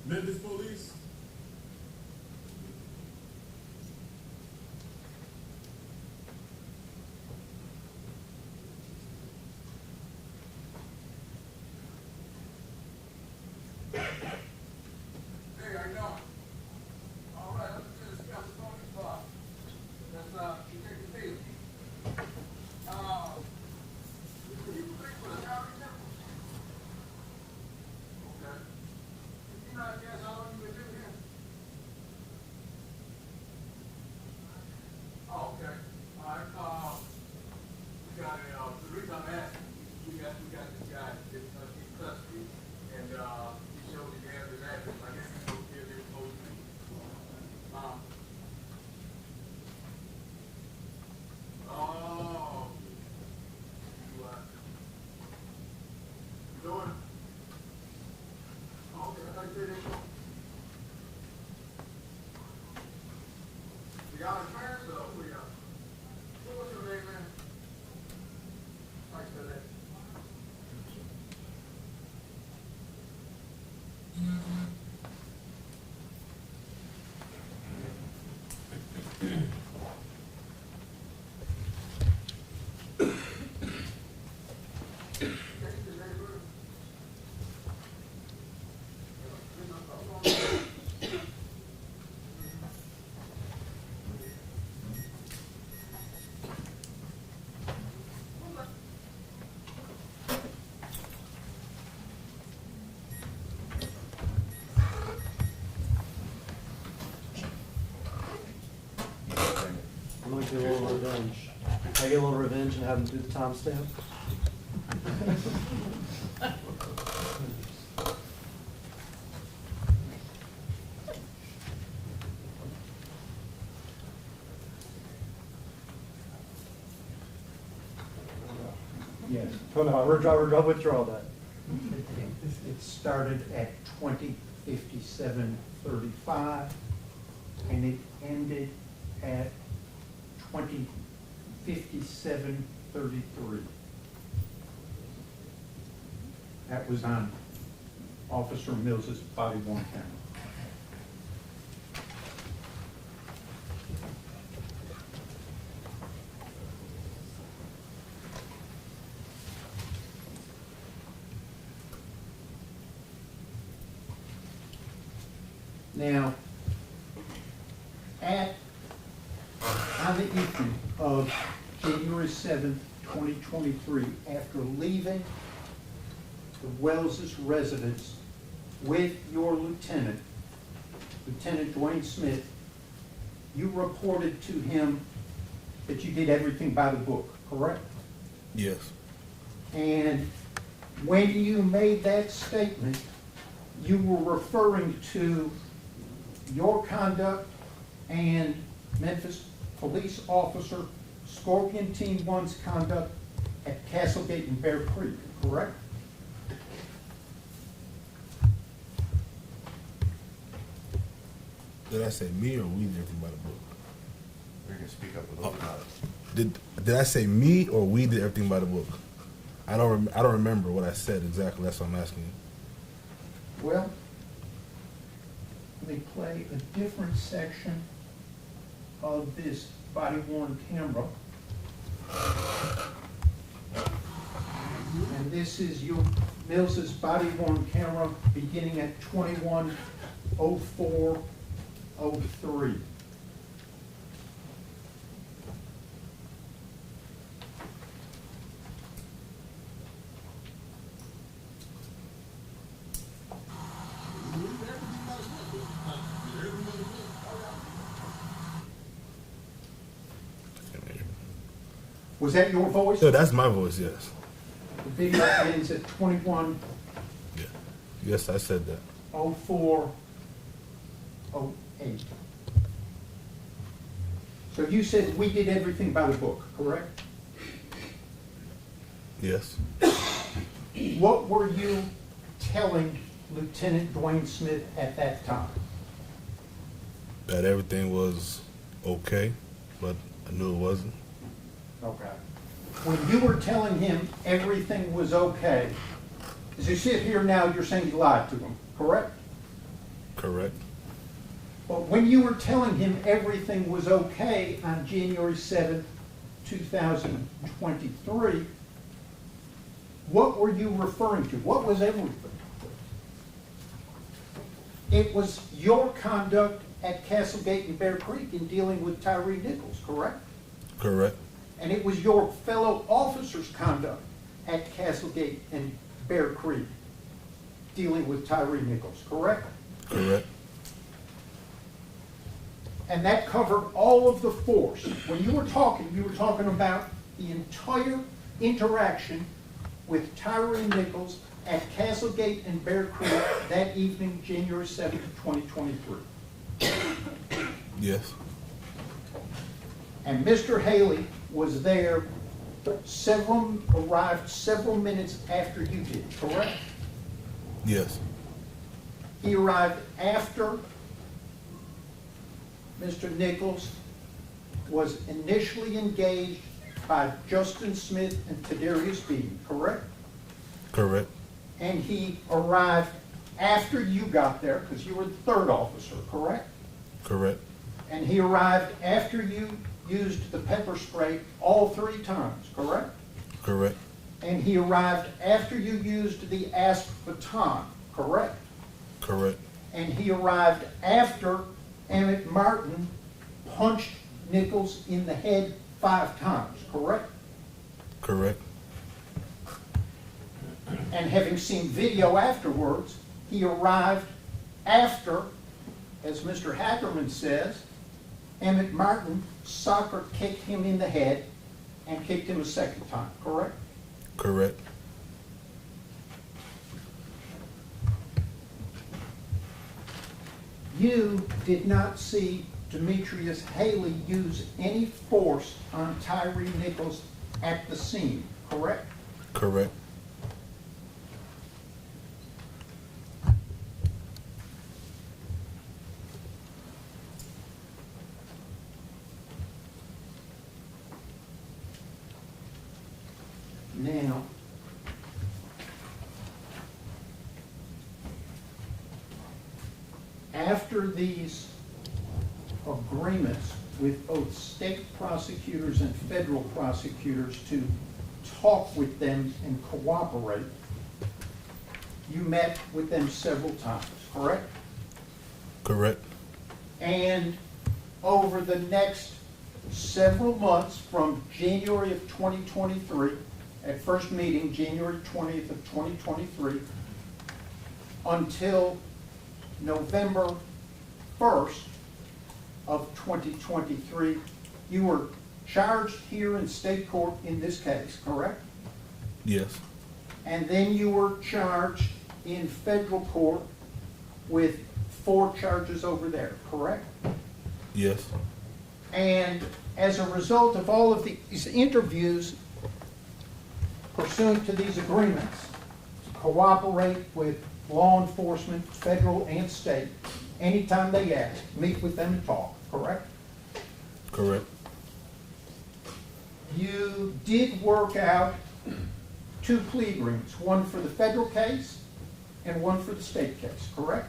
Memphis Police. Hey, how you doing? All right, let's do this. Got the phone spot. That's Detective Field. You think for the Tyrie Nichols? Okay. You not guess how long you been living here? Oh, okay. All right. We got the reason I'm asking, we got this guy in custody, and he showed me the address. I guess he's supposed to be here before you. Oh. You doing? Okay, I thought you said it. You got a transfer over here. What's your name, man? Like that. I'm gonna get a little revenge. Can I get a little revenge and have him do the timestamp? Yes. Oh, no, I withdraw that. It started at 20:57:35, and it ended at 20:57:33. That was on Officer Mills's body worn camera. Now, on the evening of January 7th, 2023, after leaving the Wells's residence with your lieutenant, Lieutenant Dwayne Smith, you reported to him that you did everything by the book, correct? Yes. And when you made that statement, you were referring to your conduct and Memphis Police Officer Scorpion Team 1's conduct at Castlegate and Bear Creek, correct? Did I say me or we did everything by the book? You're gonna speak up a little louder. Did I say me or we did everything by the book? I don't remember what I said exactly. That's what I'm asking you. Well, let me play a different section of this body-worn camera. And this is your Mills's body-worn camera beginning at 21:04:03. Was that your voice? No, that's my voice, yes. The video ends at 21:04:08. Yeah. Yes, I said that. So you said we did everything by the book, correct? Yes. What were you telling Lieutenant Dwayne Smith at that time? That everything was okay, but I knew it wasn't. Okay. When you were telling him everything was okay, as you sit here now, you're saying you lied to him, correct? Correct. But when you were telling him everything was okay on January 7th, 2023, what were you referring to? What was everything? It was your conduct at Castlegate and Bear Creek in dealing with Tyrie Nichols, correct? Correct. And it was your fellow officers' conduct at Castlegate and Bear Creek dealing with Tyrie Nichols, correct? Correct. And that covered all of the force. When you were talking about the entire interaction with Tyrie Nichols at Castlegate and Bear Creek that evening, January 7th, 2023. Yes. And Mr. Haley was there arrived several minutes after you did, correct? Yes. He arrived after Mr. Nichols was initially engaged by Justin Smith and Tadarius Beaton, correct? Correct. And he arrived after you got there, because you were the third officer, correct? Correct. And he arrived after you used the pepper spray all 3 times, correct? Correct. And he arrived after you used the asp baton, correct? Correct. And he arrived after Emmett Martin punched Nichols in the head 5 times, correct? Correct. And having seen video afterwards, he arrived after, as Mr. Hackerman says, Emmett Martin soccer kicked him in the head and kicked him a second time, correct? Correct. You did not see Demetrius Haley use any force on Tyrie Nichols at the scene, correct? Correct. Now, after these agreements with both state prosecutors and federal prosecutors to talk with them and cooperate, you met with them several times, correct? Correct. And over the next several months, from January of 2023, at first meeting, January 20th of 2023, until November 1st of 2023, you were charged here in state court in this case, correct? Yes. And then you were charged in federal court with 4 charges over there, correct? Yes. And as a result of all of these interviews pursuant to these agreements, to cooperate with law enforcement, federal and state, anytime they ask, meet with them and talk, correct? Correct. You did work out 2 plea agreements, one for the federal case and one for the state case, correct?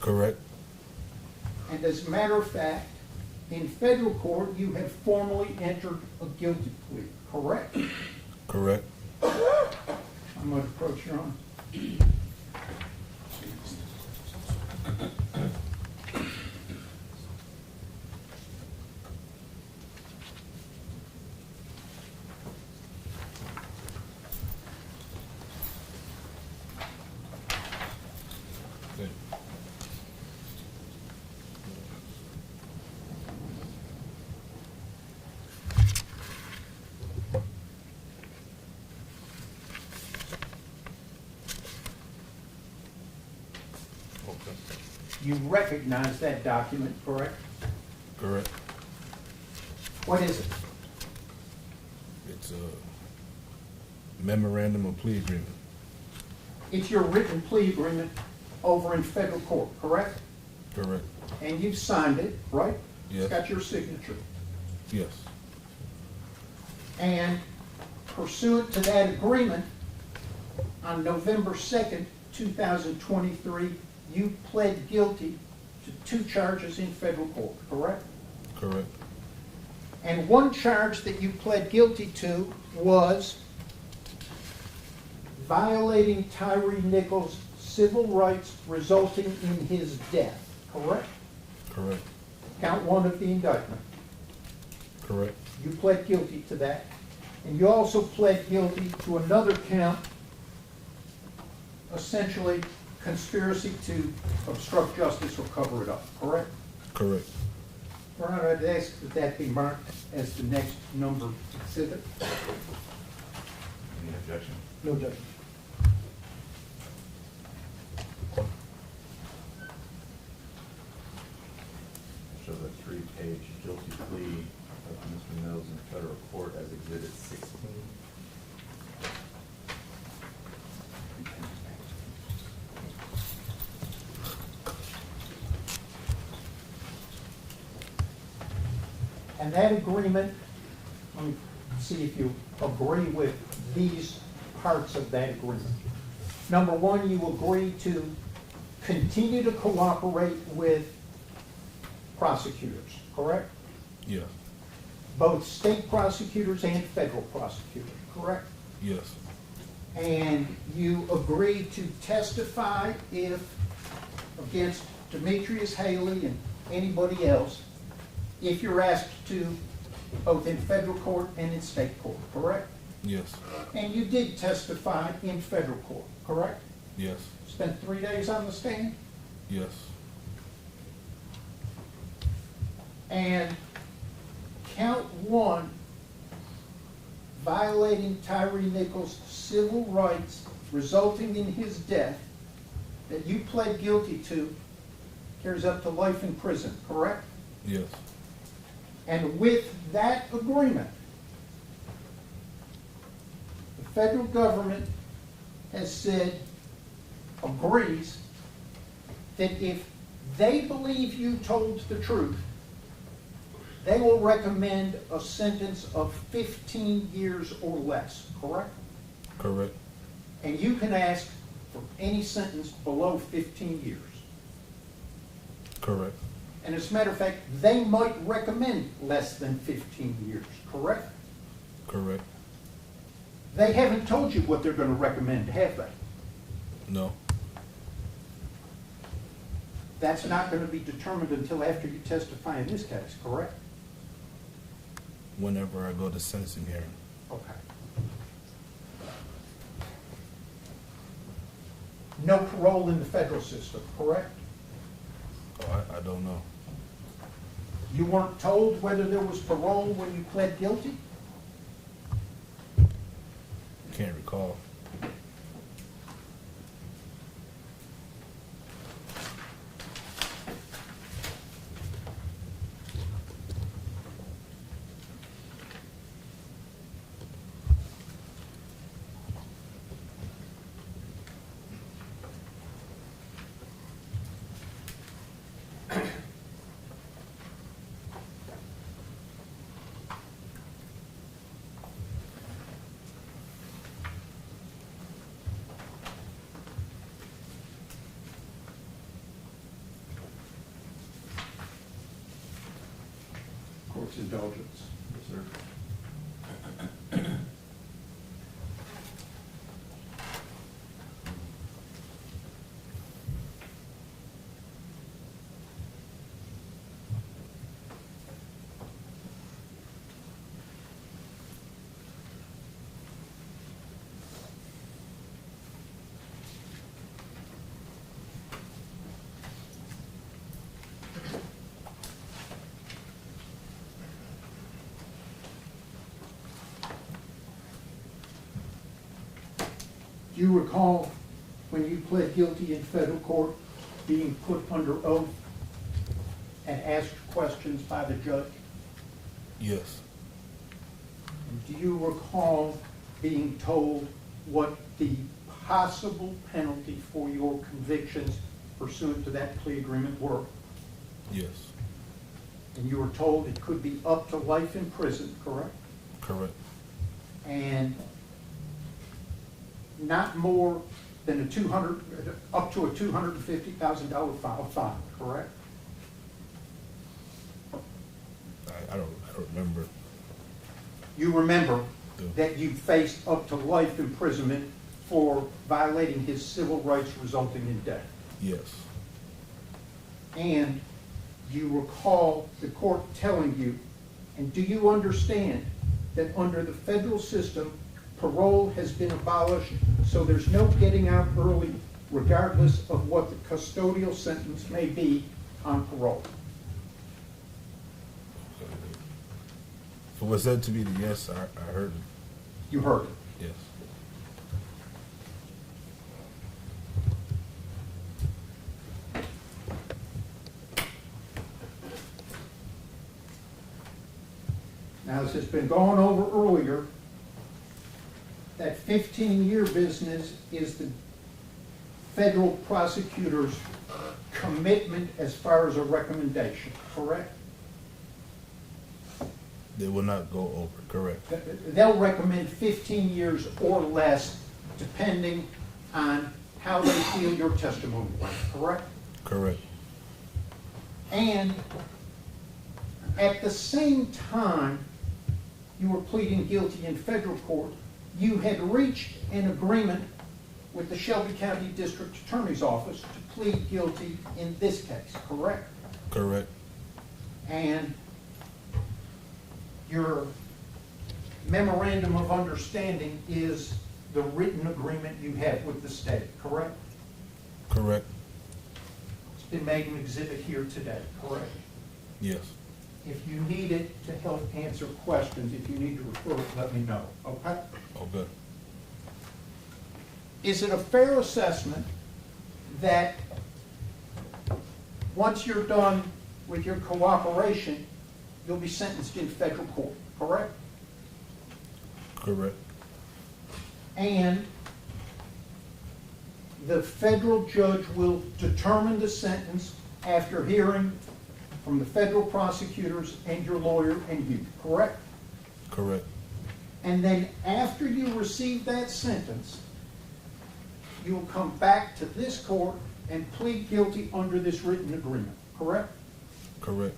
Correct. And as a matter of fact, in federal court, you have formally entered a guilty plea, correct? Correct. I'm going to approach your Honor. You recognize that document, correct? Correct. What is it? It's a memorandum of plea agreement. It's your written plea agreement over in federal court, correct? Correct. And you've signed it, right? Yes. It's got your signature. Yes. And pursuant to that agreement, on November 2nd, 2023, you pled guilty to 2 charges in federal court, correct? Correct. And one charge that you pled guilty to was violating Tyrie Nichols' civil rights resulting in his death, correct? Correct. Count 1 of the indictment. Correct. You pled guilty to that. And you also pled guilty to another count, essentially conspiracy to obstruct justice or cover it up, correct? Correct. Your Honor, I'd ask that that be marked as the next number exhibit. Any objection? No judge. Shows a 3-page guilty plea of Mr. Mills in federal court as exhibit 16. And that agreement, let me see if you agree with these parts of that agreement. Number 1, you agree to continue to cooperate with prosecutors, correct? Yes. Both state prosecutors and federal prosecutors, correct? Yes. And you agree to testify if, against Demetrius Haley and anybody else, if you're asked to, both in federal court and in state court, correct? Yes. And you did testify in federal court, correct? Yes. Spent 3 days on the stand? Yes. And count 1, violating Tyrie Nichols' civil rights resulting in his death, that you pled guilty to, carries up to life in prison, correct? Yes. And with that agreement, the federal government has said, agrees, that if they believe you told the truth, they will recommend a sentence of 15 years or less, correct? Correct. And you can ask for any sentence below 15 years. Correct. And as a matter of fact, they might recommend less than 15 years, correct? Correct. They haven't told you what they're going to recommend, have they? No. That's not going to be determined until after you testify in this case, correct? Whenever I go to sentencing hearing. Okay. No parole in the federal system, correct? Oh, I don't know. You weren't told whether there was parole when you pled guilty? Can't recall. court's indulgence. Yes, sir. Do you recall when you pled guilty in federal court, being put under oath and asked questions by the judge? Yes. Do you recall being told what the possible penalty for your convictions pursuant to that plea agreement were? Yes. And you were told it could be up to life in prison, correct? Correct. And not more than up to a $250,000 fine, correct? I don't remember. You remember Yeah. that you faced up to life imprisonment for violating his civil rights resulting in death. Yes. And you recall the court telling you, and do you understand that under the federal system, parole has been abolished, so there's no getting out early regardless of what the custodial sentence may be on parole? So was that to be the yes? I heard it. You heard it. Yes. Now, as has been gone over earlier, that 15-year business is the federal prosecutor's commitment as far as a recommendation, correct? They will not go over. Correct. They'll recommend 15 years or less, depending on how they feel your testimony went, correct? Correct. And at the same time you were pleading guilty in federal court, you had reached an agreement with the Shelby County District Attorney's Office to plead guilty in this case, correct? Correct. And your memorandum of understanding is the written agreement you have with the state, correct? Correct. It's been made an exhibit here today, correct? Yes. If you need it to help answer questions, if you need to refer it, let me know, okay? Okay. Is it a fair assessment that once you're done with your cooperation, you'll be sentenced in federal court, correct? Correct. And the federal judge will determine the sentence after hearing from the federal prosecutors and your lawyer and you, correct? Correct. And then after you receive that sentence, you will come back to this court and plead guilty under this written agreement, correct? Correct.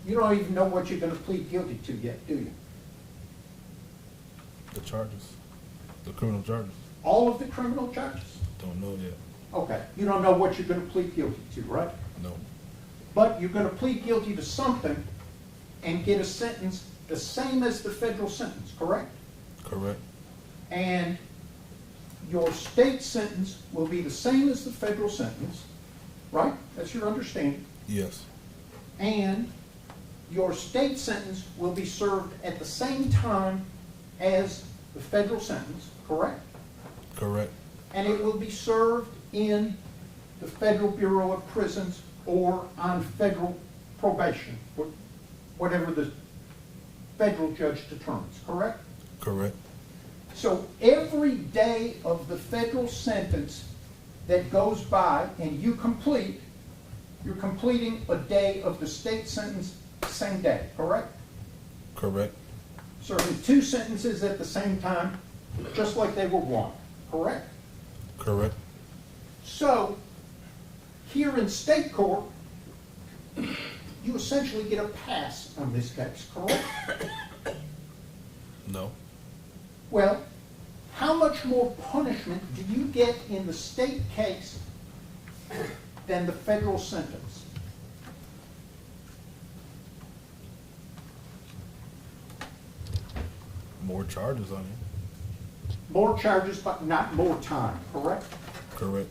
You don't even know what you're going to plead guilty to yet, do you? The charges. The criminal charges. All of the criminal charges? Don't know yet. Okay, you don't know what you're going to plead guilty to, right? No. But you're going to plead guilty to something and get a sentence the same as the federal sentence, correct? Correct. And your state sentence will be the same as the federal sentence, right? That's your understanding. Yes. And your state sentence will be served at the same time as the federal sentence, correct? Correct. And it will be served in the Federal Bureau of Prisons or on federal probation, whatever the federal judge determines, correct? Correct. So every day of the federal sentence that goes by and you complete, you're completing a day of the state sentence same day, correct? Correct. Serving two sentences at the same time, just like they were one, correct? Correct. So, here in state court, you essentially get a pass on this case, correct? No. Well, how much more punishment do you get in the state case than the federal sentence? More charges on you. More charges, but not more time, correct? Correct.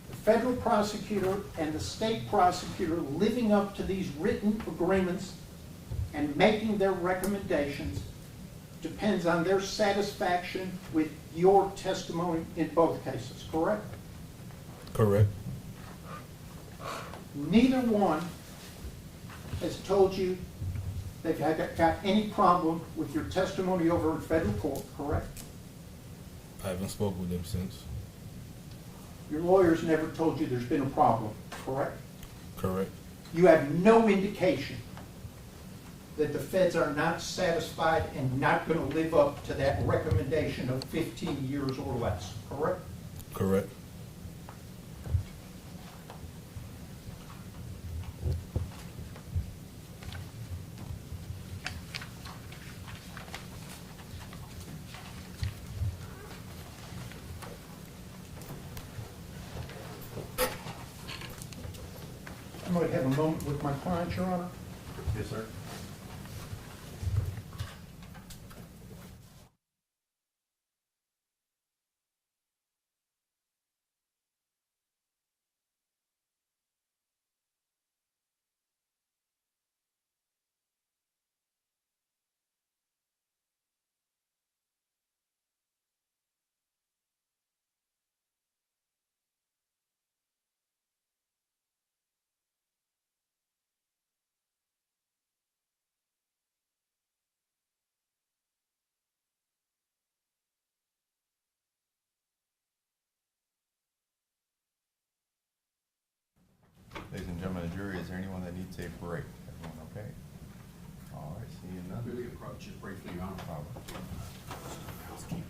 The federal prosecutor and the state prosecutor living up to these written agreements and making their recommendations depends on their satisfaction with your testimony in both cases, correct? Correct. Neither one has told you they've got any problem with your testimony over in federal court, correct? I haven't spoken with them since. Your lawyers never told you there's been a problem, correct? Correct. You have no indication that the feds are not satisfied and not going to live up to that recommendation of 15 years or less, correct? Correct. I might have a moment with my client, Your Honor. Yes, sir. Ladies and gentlemen of the jury, is there anyone that needs a break? Everyone okay? All right, seeing none. Maybe we can approach it briefly, Your Honor. Housekeeping.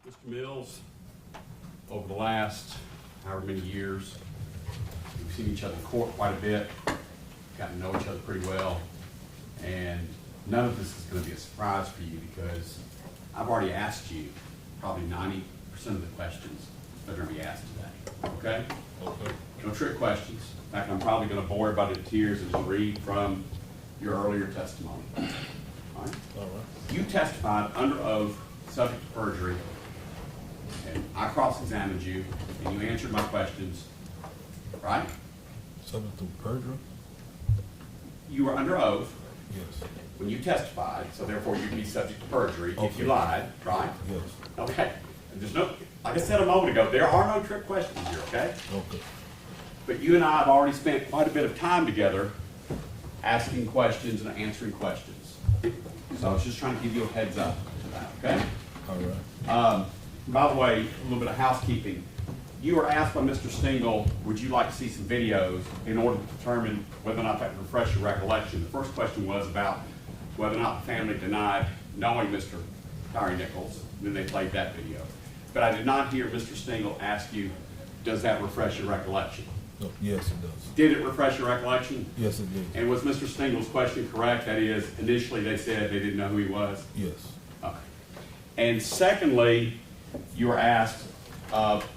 Mr. Mills, over the last however many years, we've seen each other in court quite a bit, gotten to know each other pretty well, and none of this is going to be a surprise for you because I've already asked you probably 90% of the questions that are going to be asked today, okay? Okay. No trick questions. In fact, I'm probably going to bore everybody to tears and just read from your earlier testimony. All right? All right. You testified under oath, subject to perjury, and I cross-examined you, and you answered my questions, right? Subject to perjury? You were under oath Yes. when you testified, so therefore you'd be subject to perjury if Okay. you lied, right? Yes. Okay. And there's no, like I said a moment ago, there are no trick questions here, okay? Okay. But you and I have already spent quite a bit of time together asking questions and answering questions. So I was just trying to give you a heads up to that, okay? All right. By the way, a little bit of housekeeping. You were asked by Mr. Stingle, would you like to see some videos in order to determine whether or not that would refresh your recollection? The first question was about whether or not the family denied knowing Mr. Tyrie Nichols. Then they played that video. But I did not hear Mr. Stingle ask you, does that refresh your recollection? Oh, yes, it does. Did it refresh your recollection? Yes, it did. And was Mr. Stingle's question correct? That is, initially they said they didn't know who he was? Yes. Okay. And secondly, you were asked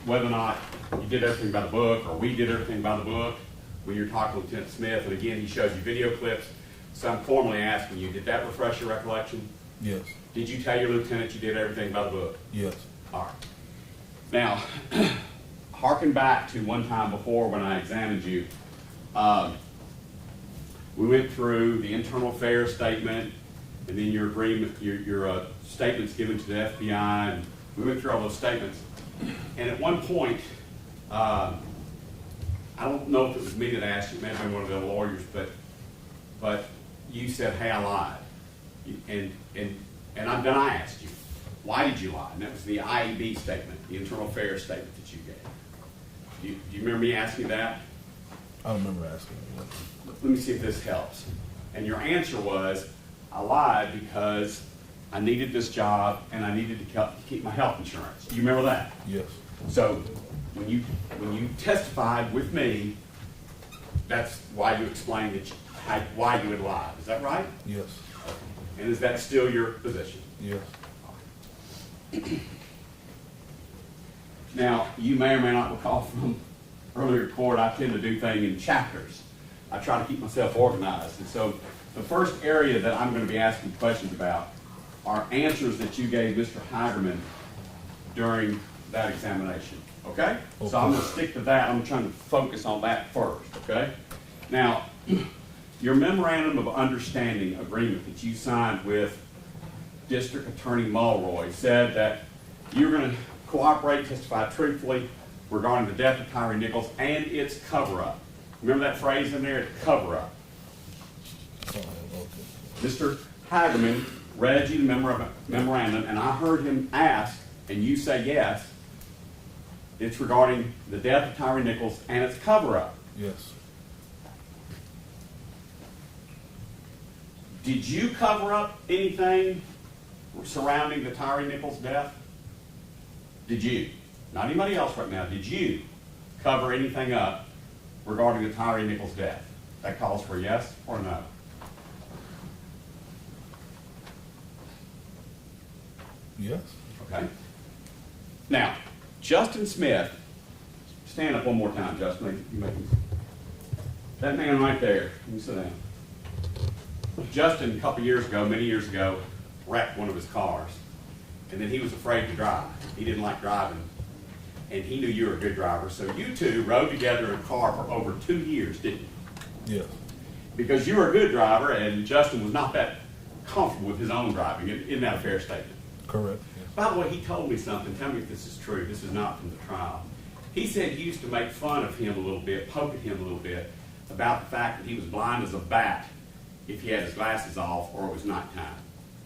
whether or not you did everything by the book, or we did everything by the book, when you're talking to Lieutenant Smith. And again, he shows you video clips. So I'm formally asking you, did that refresh your recollection? Yes. Did you tell your lieutenant you did everything by the book? Yes. All right. Now, harken back to one time before when I examined you. We went through the internal affairs statement, and then your agreement, your statements given to the FBI, and we went through all those statements. And at one point, I don't know if it was me that asked you, it may have been one of the lawyers, but you said, hey, I lied. And then I asked you, why did you lie? And that was the IEB statement, the internal affairs statement that you gave. Do you remember me asking that? I don't remember asking you. Let me see if this helps. And your answer was, I lied because I needed this job and I needed to keep my health insurance. Do you remember that? Yes. So when you testified with me, that's why you explained why you had lied. Is that right? Yes. And is that still your position? Yes. Now, you may or may not recall from earlier court, I tend to do things in chapters. I try to keep myself organized. And so the first area that I'm going to be asking questions about are answers that you gave Mr. Hagerman during that examination. Okay? So I'm going to stick to that. I'm trying to focus on that first. Okay? Now, your memorandum of understanding agreement that you signed with District Attorney Mulroy said that you're going to cooperate, testify truthfully regarding the death of Tyrie Nichols and its cover-up. Remember that phrase in there, cover-up? Okay. Mr. Hagerman read you the memorandum, and I heard him ask, and you say yes, it's regarding the death of Tyrie Nichols and its cover-up. Yes. Did you cover up anything surrounding the Tyrie Nichols death? Did you? Not anybody else right now. Did you cover anything up regarding the Tyrie Nichols death? That calls for a yes or no. Yes. Okay. Now, Justin Smith, stand up one more time, Justin. That man right there, you sit down. Justin, a couple years ago, many years ago, wrecked one of his cars. And then he was afraid to drive. He didn't like driving. And he knew you were a good driver. So you two rode together in a car for over 2 years, didn't you? Yes. Because you were a good driver and Justin was not that comfortable with his own driving. Isn't that a fair statement? Correct. Yes. By the way, he told me something. Tell me if this is true. This is not from the trial. He said he used to make fun of him a little bit, poke at him a little bit, about the fact that he was blind as a bat if he had his glasses off or it was nighttime.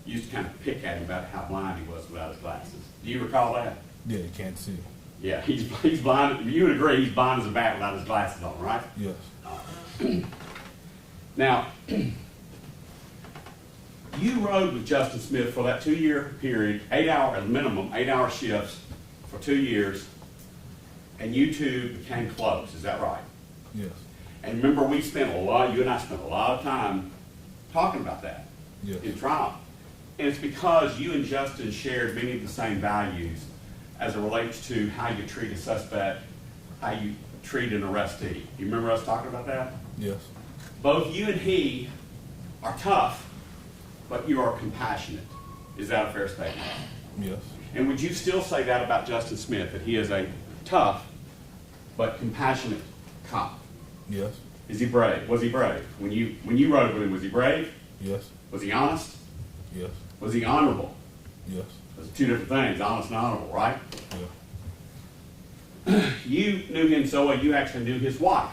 He used to kind of pick at him about how blind he was without his glasses. Do you recall that? Yeah, you can't see. Yeah, he's blind. You would agree he's blind as a bat without his glasses on, right? Yes. Now, you rode with Justin Smith for that 2-year period, 8-hour, at minimum, 8-hour shifts for 2 years, and you two became close. Is that right? Yes. And remember, you and I spent a lot of time talking about that Yes. in trial. And it's because you and Justin shared many of the same values as it relates to how you treat a suspect, how you treat an arrestee. You remember us talking about that? Yes. Both you and he are tough, but you are compassionate. Is that a fair statement? Yes. And would you still say that about Justin Smith, that he is a tough but compassionate cop? Yes. Is he brave? Was he brave? When you rode with him, was he brave? Yes. Was he honest? Yes. Was he honorable? Yes. Those are two different things, honest and honorable, right? Yeah. You knew him so well, you actually knew his wife,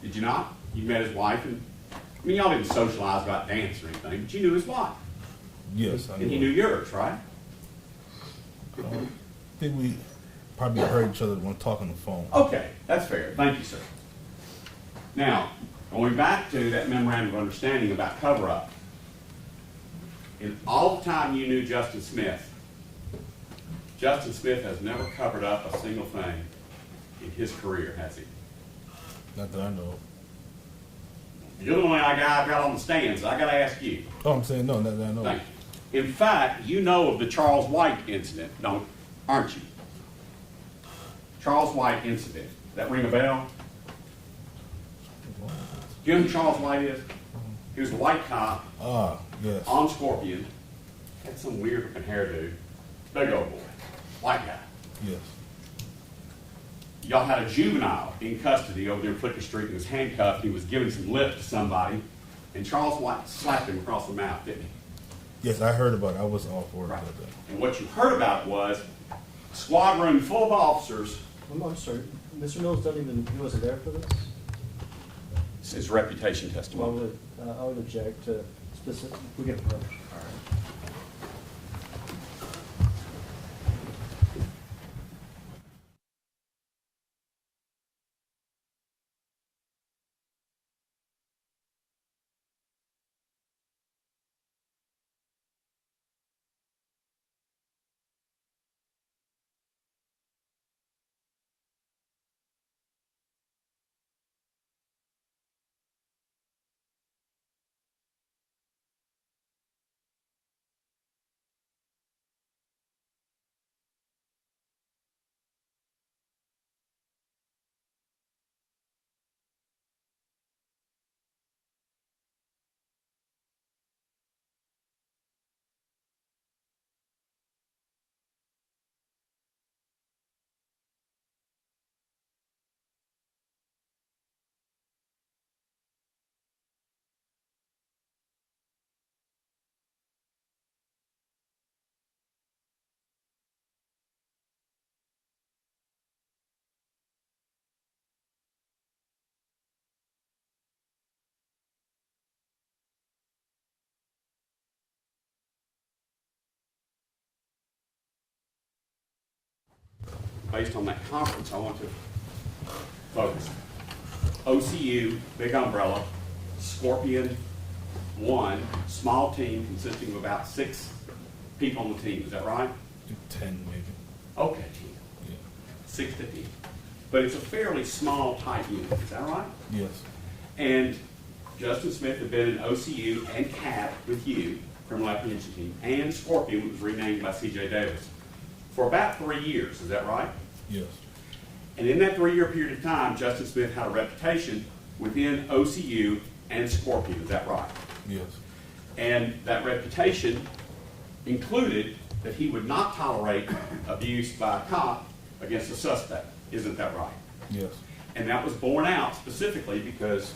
did you not? You met his wife, and I mean, y'all didn't socialize about dance or anything, but you knew his wife, Yes, I and he knew yours, right? I think we probably heard each other when talking on the phone. Okay, that's fair. Thank you, sir. Now, going back to that memorandum of understanding about cover-up. In all the time you knew Justin Smith has never covered up a single thing in his career, has he? Not that I know. You're the only guy I've got on the stand, so I gotta ask you. Oh, I'm saying no, not that I know. Thank you. In fact, you know of the Charles White incident, aren't you? Charles White incident. That ring a bell? Do you know who Charles White is? He was a white cop Ah, yes. on Scorpion. Had some weird looking hairdo. Big old boy. White guy. Yes. Y'all had a juvenile in custody over there in Flicker Street and was handcuffed. He was giving some lip to somebody. And Charles White slapped him across the mouth, didn't he? Yes, I heard about it. I was all for it Right. about that. And what you heard about was a squad room full of officers. I'm sorry, Mr. Mills he wasn't there for this? It's his reputation Well, testimony. I would object to specific, we get approached. Based on that conference, I want to focus. OCU, big umbrella, Scorpion, one, small team consisting of about 6 people on the team. Is that right? 10 maybe. Okay, 10. Yeah. 6 to 10. But it's a fairly small, tight unit. Is that right? Yes. And Justin Smith had been in OCU and CAT with you, criminal apprehension team, and Scorpion, which was renamed by C.J. Davis, for about 3 years. Is that right? Yes. And in that 3-year period of time, Justin Smith had a reputation within OCU and Scorpion. Is that right? Yes. And that reputation included that he would not tolerate abuse by a cop against a suspect. Isn't that right? Yes. And that was borne out specifically because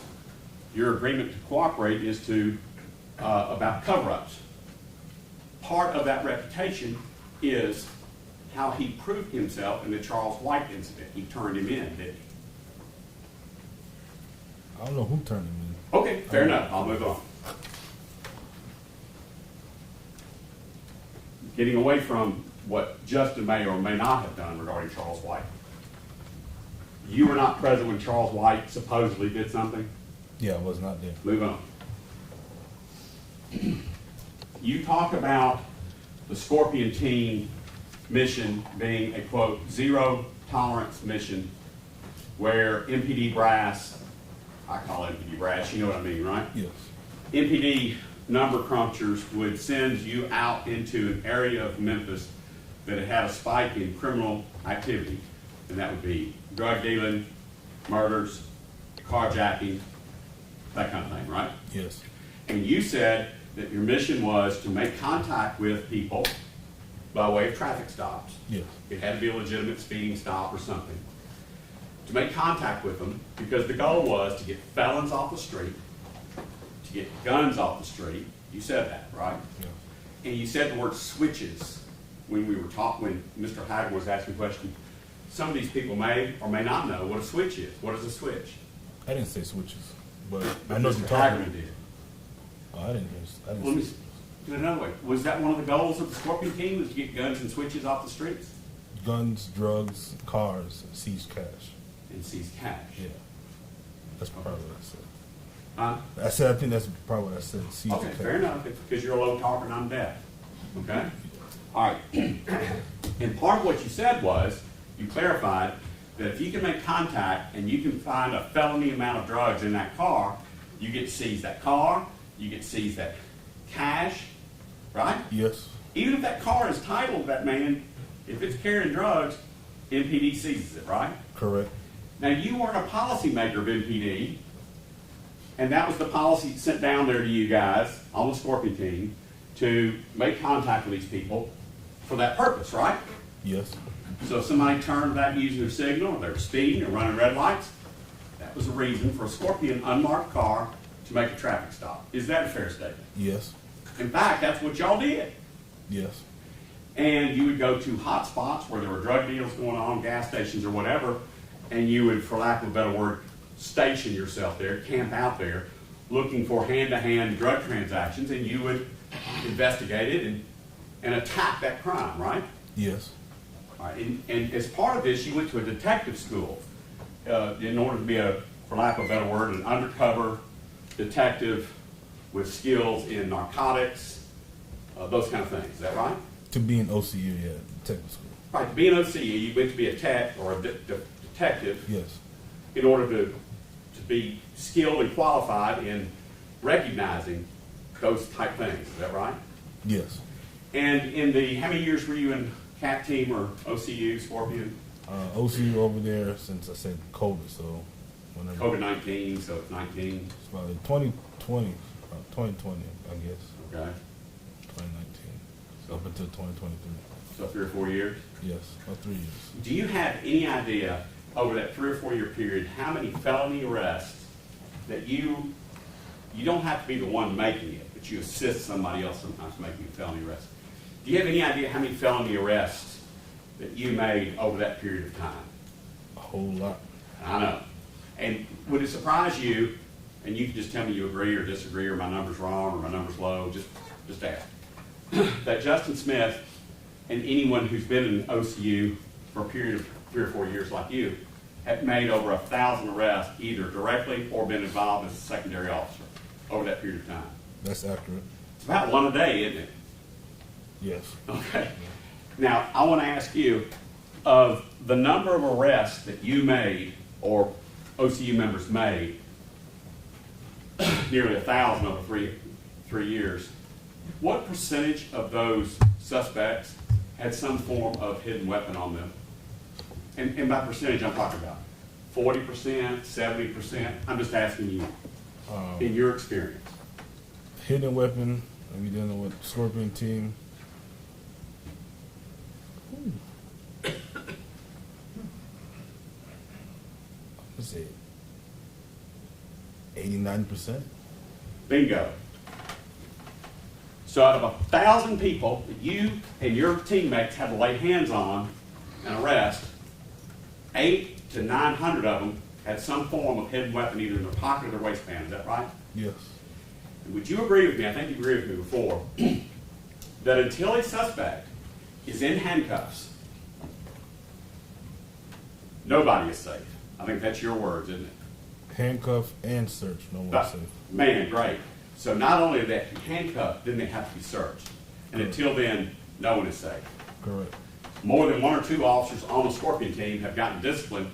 your agreement to cooperate is to about cover-ups. Part of that reputation is how he proved himself in the Charles White incident. He turned him in, didn't he? I don't know who turned him in. Okay, fair enough. I'll move on. Getting away from what Justin may or may not have done regarding Charles White. You were not present when Charles White supposedly did something? Yeah, I was not there. Move on. You talk about the Scorpion team mission being a, quote, zero tolerance mission where MPD brass, I call it MPD brass, you know what I mean, right? Yes. MPD number crunchers would send you out into an area of Memphis that had a spike in criminal activity, and that would be drug dealing, murders, carjacking, that kind of thing, right? Yes. And you said that your mission was to make contact with people by way of traffic stops. Yes. It had to be a legitimate speeding stop or something. To make contact with them, because the goal was to get felons off the street, to get guns off the street. You said that, right? Yeah. And you said the word switches when we were talking, when Mr. Hager was asking questions. some of these people may or may not know what a switch is. What is a switch? I didn't say switches, but I know what you're Mr. talking Hagerman about. did. Oh, I didn't Let me say. do it another way. Was that one of the goals of the Scorpion team, was to get guns and switches off the streets Guns, drugs, cars, and seize cash. and seize cash? Yeah. That's probably what I said. Huh? I think that's probably what I said. Seize Okay, cash. fair enough, because you're a low talker and I'm deaf. Okay? All right. And part of what you said was, you clarified that if you can make contact and you can find a felony amount of drugs in that car, you get to seize that car, you get to seize that cash, right? Yes. Even if that car is titled to that man, if it's carrying drugs, MPD seizes it, right? Correct. Now, you weren't a policymaker of MPD, and that was the policy sent down there to you guys on the Scorpion team to make contact with these people for that purpose, right? Yes. So if somebody turned back using their signal, or they were speeding or running red lights, that was a reason for a Scorpion unmarked car to make a traffic stop. Is that a fair statement? Yes. In fact, that's what y'all did. Yes. And you would go to hot spots where there were drug deals going on, gas stations or whatever, and you would, for lack of a better word, station yourself there, camp out there, looking for hand-to-hand drug transactions, and you would investigate it and attack that crime, right? Yes. All right, and as part of this, you went to a detective school in order to be for lack of a better word, an undercover detective with skills in narcotics, those kind of things. Is that right? To be an OCU, yeah, technical school. Right. To be an OCU, you went to be a tech or a detective Yes. in order to be skilled and qualified in recognizing those type things. Is that right? Yes. And in the, how many years were you in CAT team or OCU, Scorpion? OCU over there since I said COVID, so whenever. COVID-19, so it's 19. It's about 2020, 2020, I guess. Okay. 2019. Up until 2023. So 3 or 4 years. Yes, about 3 years. Do you have any idea over that 3 or 4 year period how many felony arrests that you don't have to be the one making it, but you assist somebody else sometimes making a felony arrest? Do you have any idea how many felony arrests that you made over that period of time? A whole lot. I know. And would it surprise you, and you can just tell me you agree or disagree or my number's wrong or my number's low, just ask, that Justin Smith and anyone who's been in OCU for a period of 3 or 4 years like you have made over 1,000 arrests, either directly or been involved as a secondary officer over that period of time. That's accurate. It's about one a day, isn't it? Yes. Okay. Now, I want to ask you, of the number of arrests that you made or OCU members made, nearly 1,000 over three years, what percentage of those suspects had some form of hidden weapon on them? And by percentage, I'm talking about 40%, 70%. I'm just asking you, in your experience. Hidden weapon, and we dealing with Scorpion team. Let's say 80-90%. Bingo. So out of 1,000 people that you and your teammates had to lay hands on and arrest, 800 to 900 of them had some form of hidden weapon either in their pocket or their waistband. Is that right? Yes. And would you agree with me, I think you agreed with me before, that until a suspect is in handcuffs, nobody is safe? I think that's your words, isn't it? Handcuff and search. No one But, safe. man, great. So not only are they handcuffed, then they have to be searched. And until then, no one is safe. Correct. More than 1 or 2 officers on the Scorpion team have gotten disciplined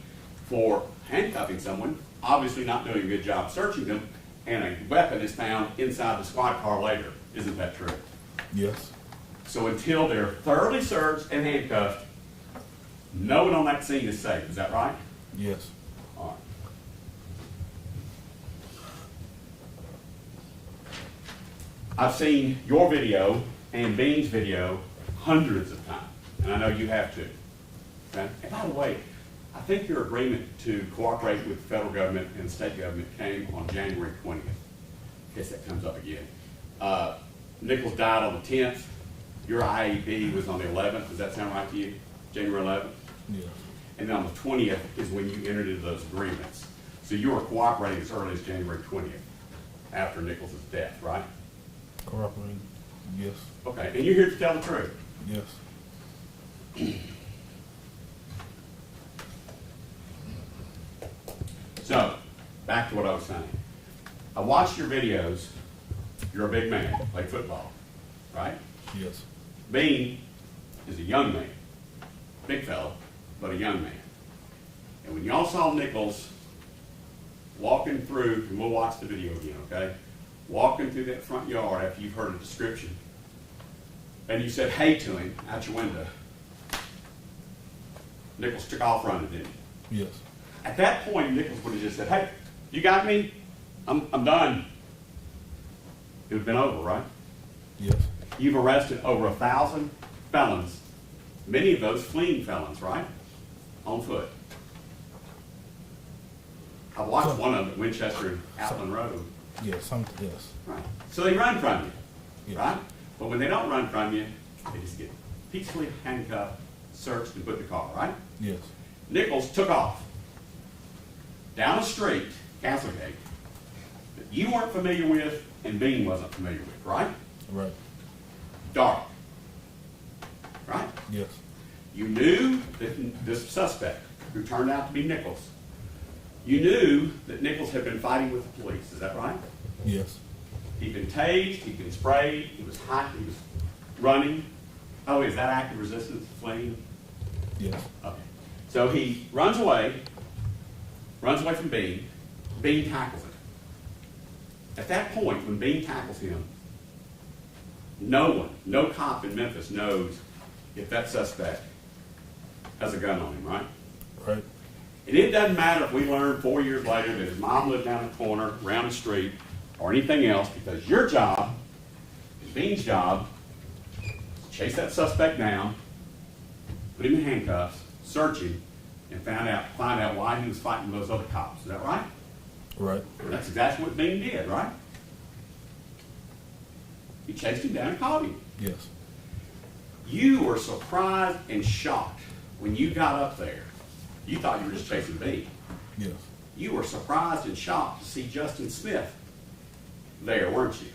for handcuffing someone, obviously not doing a good job searching them, and a weapon is found inside the squad car later. Isn't that true? Yes. So until they're thoroughly searched and handcuffed, no one on that scene is safe. Is that right? Yes. All right. I've seen your video and Bean's video hundreds of times, and I know you have too. Okay? And by the way, I think your agreement to cooperate with the federal government and the state government came on January 20th. In case that comes up again. Nichols died on the 10th. Your IEP was on the 11th. Does that sound right to you? January 11th? Yeah. and then on the 20th is when you entered into those agreements. So you were cooperating as early as January 20th, after Nichols' death, right? Cooperating, yes, Okay, and you're here to tell the truth. yes. So, back to what I was saying. I watched your videos. You're a big man, play football, right? Yes. Bean is a young man, big fellow, but a young man. And when y'all saw Nichols walking through, and we'll watch the video again, okay? Walking through that front yard after you've heard a description, and you said hey to him out your window, Nichols took off running, didn't he? Yes. At that point, Nichols would have just said, hey, you got me? I'm done. It would have been over, right? Yes. You've arrested over 1,000 felons, many of those fleeing felons, right? On foot. I watched one of them at Winchester and Outland Road. Yes. Yes. Right. So they run from you, Yes. right? But when they don't run from you, they just get peacefully handcuffed, searched, and put in the car, right? Yes. Nichols took off down a street, Castlegate, that you weren't familiar with and Bean wasn't familiar with, right? Right. Dark. Right? Yes. You knew that this suspect, who turned out to be Nichols, you knew that Nichols had been fighting with the police, is that right? Yes. He'd been tased, he'd been sprayed, he was hot, he was running. Oh, is that active resistance to fleeing? Yes. Okay. So he runs away from Bean. Bean tackles him. At that point, when Bean tackles him, no cop in Memphis knows if that suspect has a gun on him, right? Right. And it doesn't matter if we learn 4 years later that his mom lived down the corner, around the street, or anything else, because your job, and Bean's job, is to chase that suspect down, put him in handcuffs, search him, and find out why he was fighting those other cops. Is that right? Right. That's exactly what Bean did, right? He chased him down and caught him. Yes. You were surprised and shocked when you got up there. You thought you were just chasing Bean. Yes. You were surprised and shocked to see Justin Smith there, weren't you?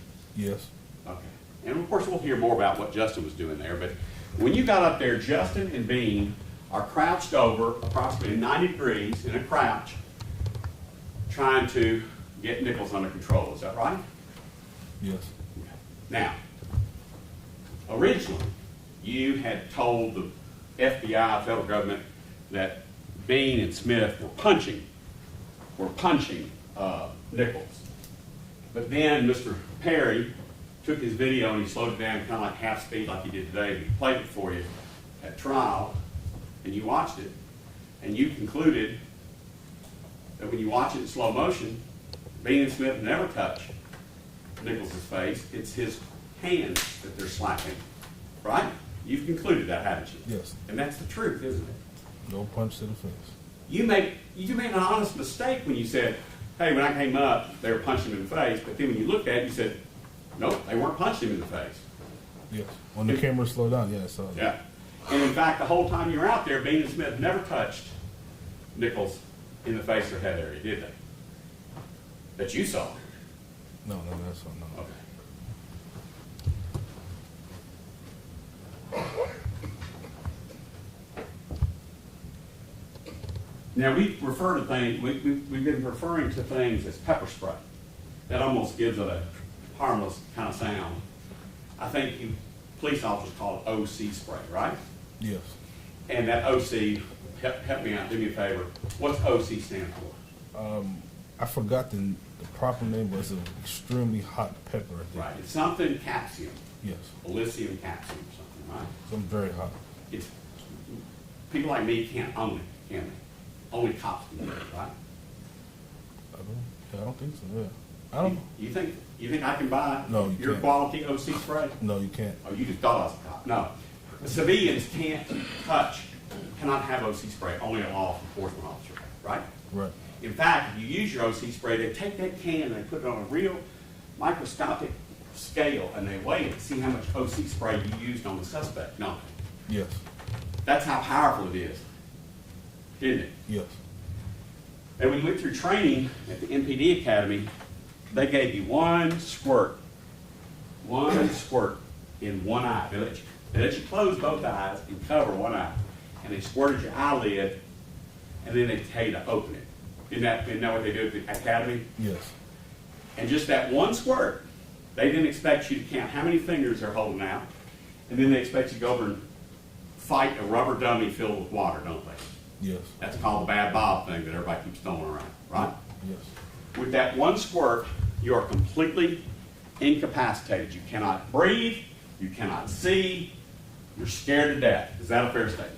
Yes. Okay. And of course, we'll hear more about what Justin was doing there. But when you got up there, Justin and Bean are crouched over approximately 90 degrees in a crouch, trying to get Nichols under control. Is that right? Yes. Now, originally, you had told the FBI, federal government, that Bean and Smith were punching Nichols. But then Mr. Perry took his video and he slowed it down kind of like half speed like he did today. He played it for you at trial, and you watched it, and you concluded that when you watch it in slow motion, Bean and Smith never touch Nichols' face. It's his hands that they're slapping, right? You've concluded that, haven't you? Yes. And that's the truth, isn't it? No punch to the face. You made an honest mistake when you said, hey, when I came up, they were punching him in the face. But then when you looked at it, you said, nope, they weren't punching him in the face. Yes. When the camera slowed down, yeah, I saw that. Yeah. And in fact, the whole time you were out there, Bean and Smith never touched Nichols in the face or head area, did they? That you saw. No, that's all. No. Okay. Now, we refer to things, we've been referring to things as pepper spray. That almost gives it a harmless kind of sound. I think police officers call it OC spray, right? Yes. And that OC, help me out, do me a favor. What's OC stand for? I forgot the proper name, but it's an extremely hot pepper, I think. Right, it's something capsium, Yes. Elysium capsium or something, right? Something very hot. It's, people like me can't own it, can they? Only cops can do it, right? I don't think so, yeah. I don't, You think I can buy No, you your can't. quality OC spray? no, you can't. Oh, you just thought I was a cop. No. The civilians cannot have OC spray, only a law enforcement officer, right? Right. In fact, if you use your OC spray, they take that can and they put it on a real microscopic scale and they weigh it to see how much OC spray you used on the suspect. No. Yes. That's how powerful it is. didn't it? Yes. And when you went through training at the MPD Academy, they gave you one squirt in one eye. They let you close both eyes and cover one eye. And they squirted your eyelid, and then they tell you to open it. Isn't that what they do at the academy? Yes. And just that one squirt, they didn't expect you to count how many fingers they're holding out. And then they expect you to go over and fight a rubber dummy filled with water, don't they? Yes. That's called the bad Bob thing that everybody keeps throwing around, right? Yes. With that one squirt, you are completely incapacitated. You cannot breathe, you cannot see, you're scared to death. Is that a fair statement?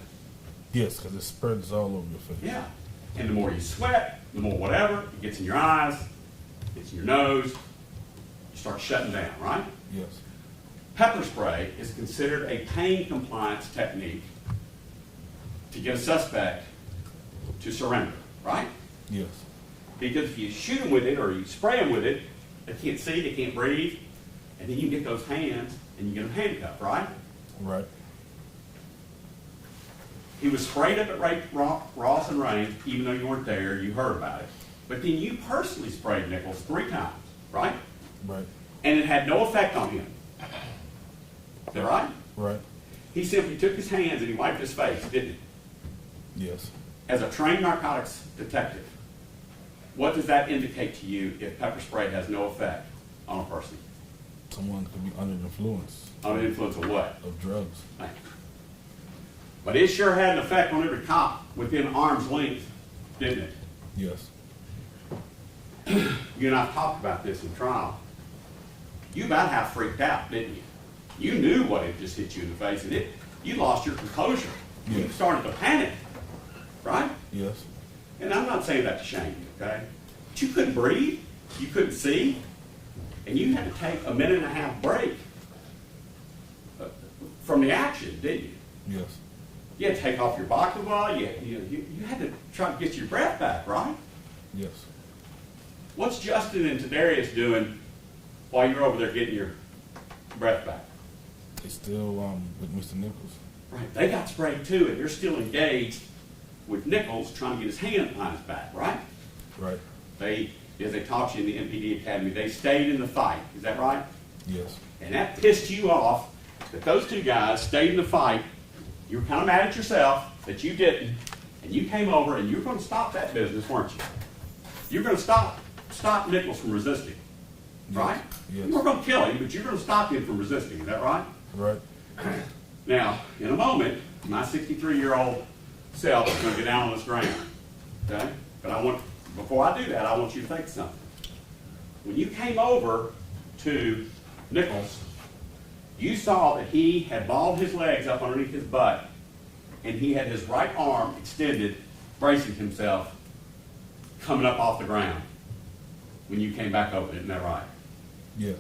Yes, because it spreads all over your face. Yeah. And the more you sweat, the more whatever, it gets in your eyes, gets in your nose, you start shutting down, right? Yes. Pepper spray is considered a pain compliance technique to get a suspect to surrender, right? Yes. Because if you shoot them with it or you spray them with it, they can't see, they can't breathe, and then you get those hands and you get them handcuffed, right? Right. He was sprayed up at Ross and Raines, even though you weren't there, you heard about it. But then you personally sprayed Nichols 3 times, right? Right. And it had no effect on him. Is that right? Right. He simply took his hands and he wiped his face, didn't he? Yes. As a trained narcotics detective, what does that indicate to you if pepper spray has no effect on a person? Someone could be under the influence Under the influence of what? of drugs. Thank you. But it sure had an effect on every cop within arm's length, didn't it? Yes. You and I talked about this in trial. You about half freaked out, didn't you? You knew what had just hit you in the face, and you lost your composure. You Yes. started to panic, right? Yes. And I'm not saying that to shame you, okay? But you couldn't breathe, you couldn't see, and you had to take a 1.5-minute break from the action, didn't you? Yes. You had to take off your baklava, you had to try to get your breath back, right? Yes. What's Justin and Tadarius doing while you're over there getting your breath back? They still with Mr. Nichols. Right, they got sprayed too, and they're still engaged with Nichols trying to get his hand behind his back, right? Right. They, as they taught you in the MPD Academy, they stayed in the fight. Is that right? Yes. And that pissed you off that those two guys stayed in the fight. You were kind of mad at yourself that you didn't, and you came over and you were going to stop that business, weren't you? You were going to stop Nichols from resisting, right? Yes. You weren't going to kill him, but you were going to stop him from resisting. Is that right? Right. Now, in a moment, my 63-year-old self is going to get down on this ground, okay? But before I do that, I want you to think of something. When you came over to Nichols, you saw that he had balled his legs up underneath his butt, and he had his right arm extended, bracing himself, coming up off the ground when you came back over. Isn't that right? Yes.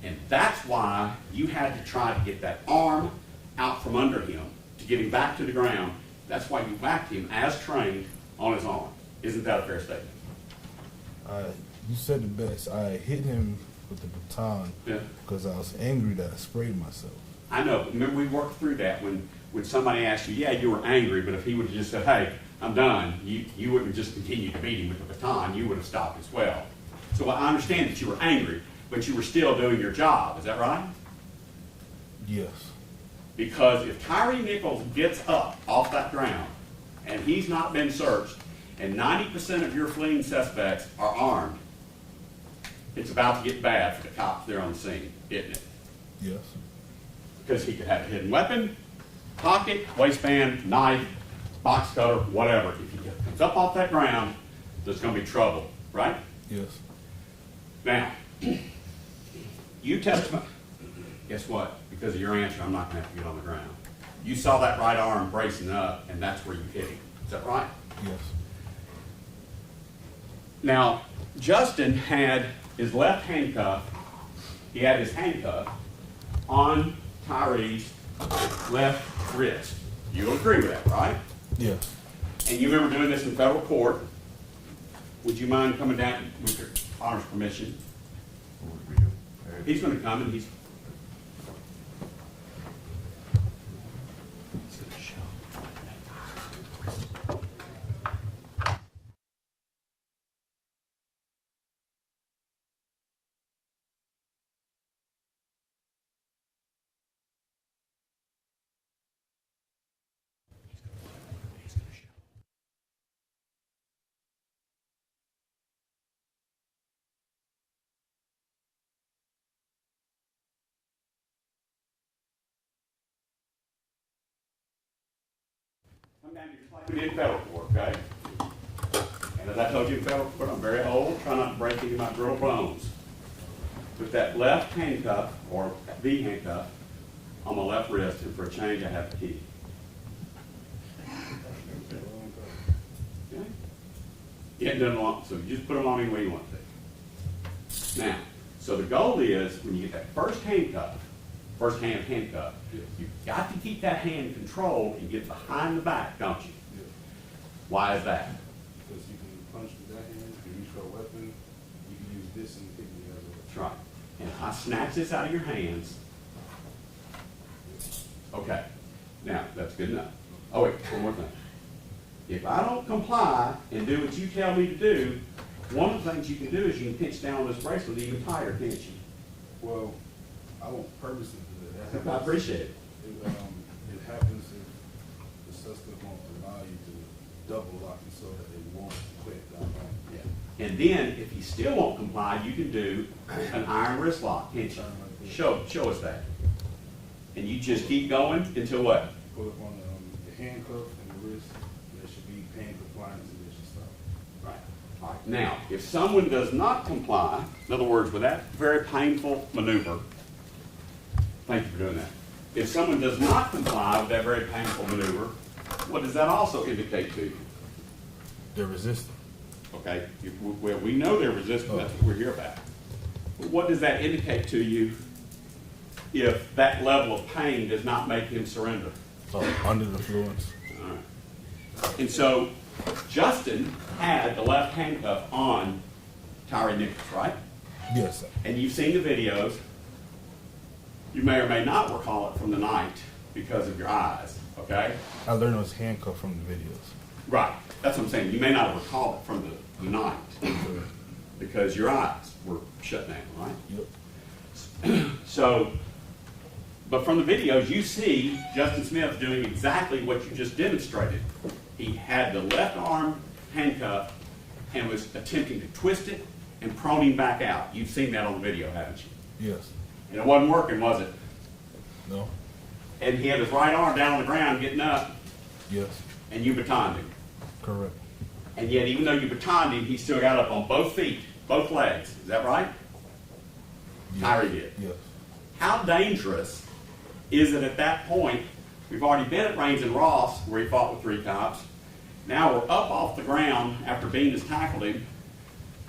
And that's why you had to try to get that arm out from under him to get him back to the ground. That's why you whacked him as trained on his arm. Isn't that a fair statement? You said the best. I hit him with the baton Yeah. because I was angry that I sprayed myself. I know, but remember we worked through that when somebody asked you, yeah, you were angry, but if he would have just said, hey, I'm done, you wouldn't have just continued to beat him with the baton, you would have stopped as well. So I understand that you were angry, but you were still doing your job, is that right? Yes. Because if Tyrie Nichols gets up off that ground and he's not been searched and 90% of your fleeing suspects are armed, it's about to get bad for the cops there on the scene, isn't it? Yes. Because he could have a hidden weapon, pocket, waistband, knife, box cutter, whatever. If he comes up off that ground, there's going to be trouble, right? Yes. Now, you testify. Guess what? Because of your answer, I'm not going to have to get on the ground. You saw that right arm bracing up, and that's where you hit him. Is that right? Yes. Now, Justin had his left handcuff, he had his handcuff on Tyrie's left wrist. You'll agree with that, right? Yes. And you remember doing this in federal court. Would you mind coming down with your honor's permission? What would we do? He's going to come and he's going to show. Come down here just like we did in federal court, okay? And as I told you in federal court, I'm very old, try not to break any of my girl bones. With that left handcuff, or V handcuff, on my left wrist, and for a change I have the key. Okay? You hadn't done long, so you just put them on any way you want to. Now, so the goal is, when you get that first handcuff, first hand handcuff, you've got to keep that hand controlled and get behind the back, don't you? Yeah. Why is that? Because you can punch with that hand, you can use for a weapon, you can use this and kick me as a That's right. And if I snatch this out of your hands, okay, now, that's good enough. Oh, wait, one more thing. If I don't comply and do what you tell me to do, one of the things you can do is you can pinch down on this bracelet even tighter, can't you? Well, I won't purposely do that. That I happens- appreciate it. It happens if the suspect won't allow you to double lock you so that they won't quit down home. Yeah. And then, if you still won't comply, you can do an iron wrist lock, can't you? Show us that. And you just keep going until what? Pull up on the handcuff and the wrist, there should be pain compliance and it should stop. Right. All right. Now, if someone does not comply, in other words, with that very painful maneuver, thank you for doing that. If someone does not comply with that very painful maneuver, what does that also indicate to you? They're resistant. Okay, well, we know they're resistant, that's what we're here about. But what does that indicate to you if that level of pain does not make him surrender? Under the influence. All right. And so Justin had the left handcuff on Tyrie Nichols, right? Yes, sir. And you've seen the videos. You may or may not recall it from the night because of your eyes, okay? I learned it was handcuffed from the videos. Right, that's what I'm saying. You may not recall it from the night because your eyes were shut down, right? Yep. So, but from the videos, you see Justin Smith doing exactly what you just demonstrated. He had the left arm handcuffed and was attempting to twist it and prone him back out. You've seen that on the video, haven't you? Yes. And it wasn't working, was it? No. And he had his right arm down on the ground getting up, Yes. and you batoned him. Correct. And yet, even though you batoned him, he still got up on both feet, both legs. Is that right? Yes. Tyrie did. Yes. How dangerous is it at that point? We've already been at Raines and Ross, where he fought with 3 cops. Now we're up off the ground after Bean has tackled him,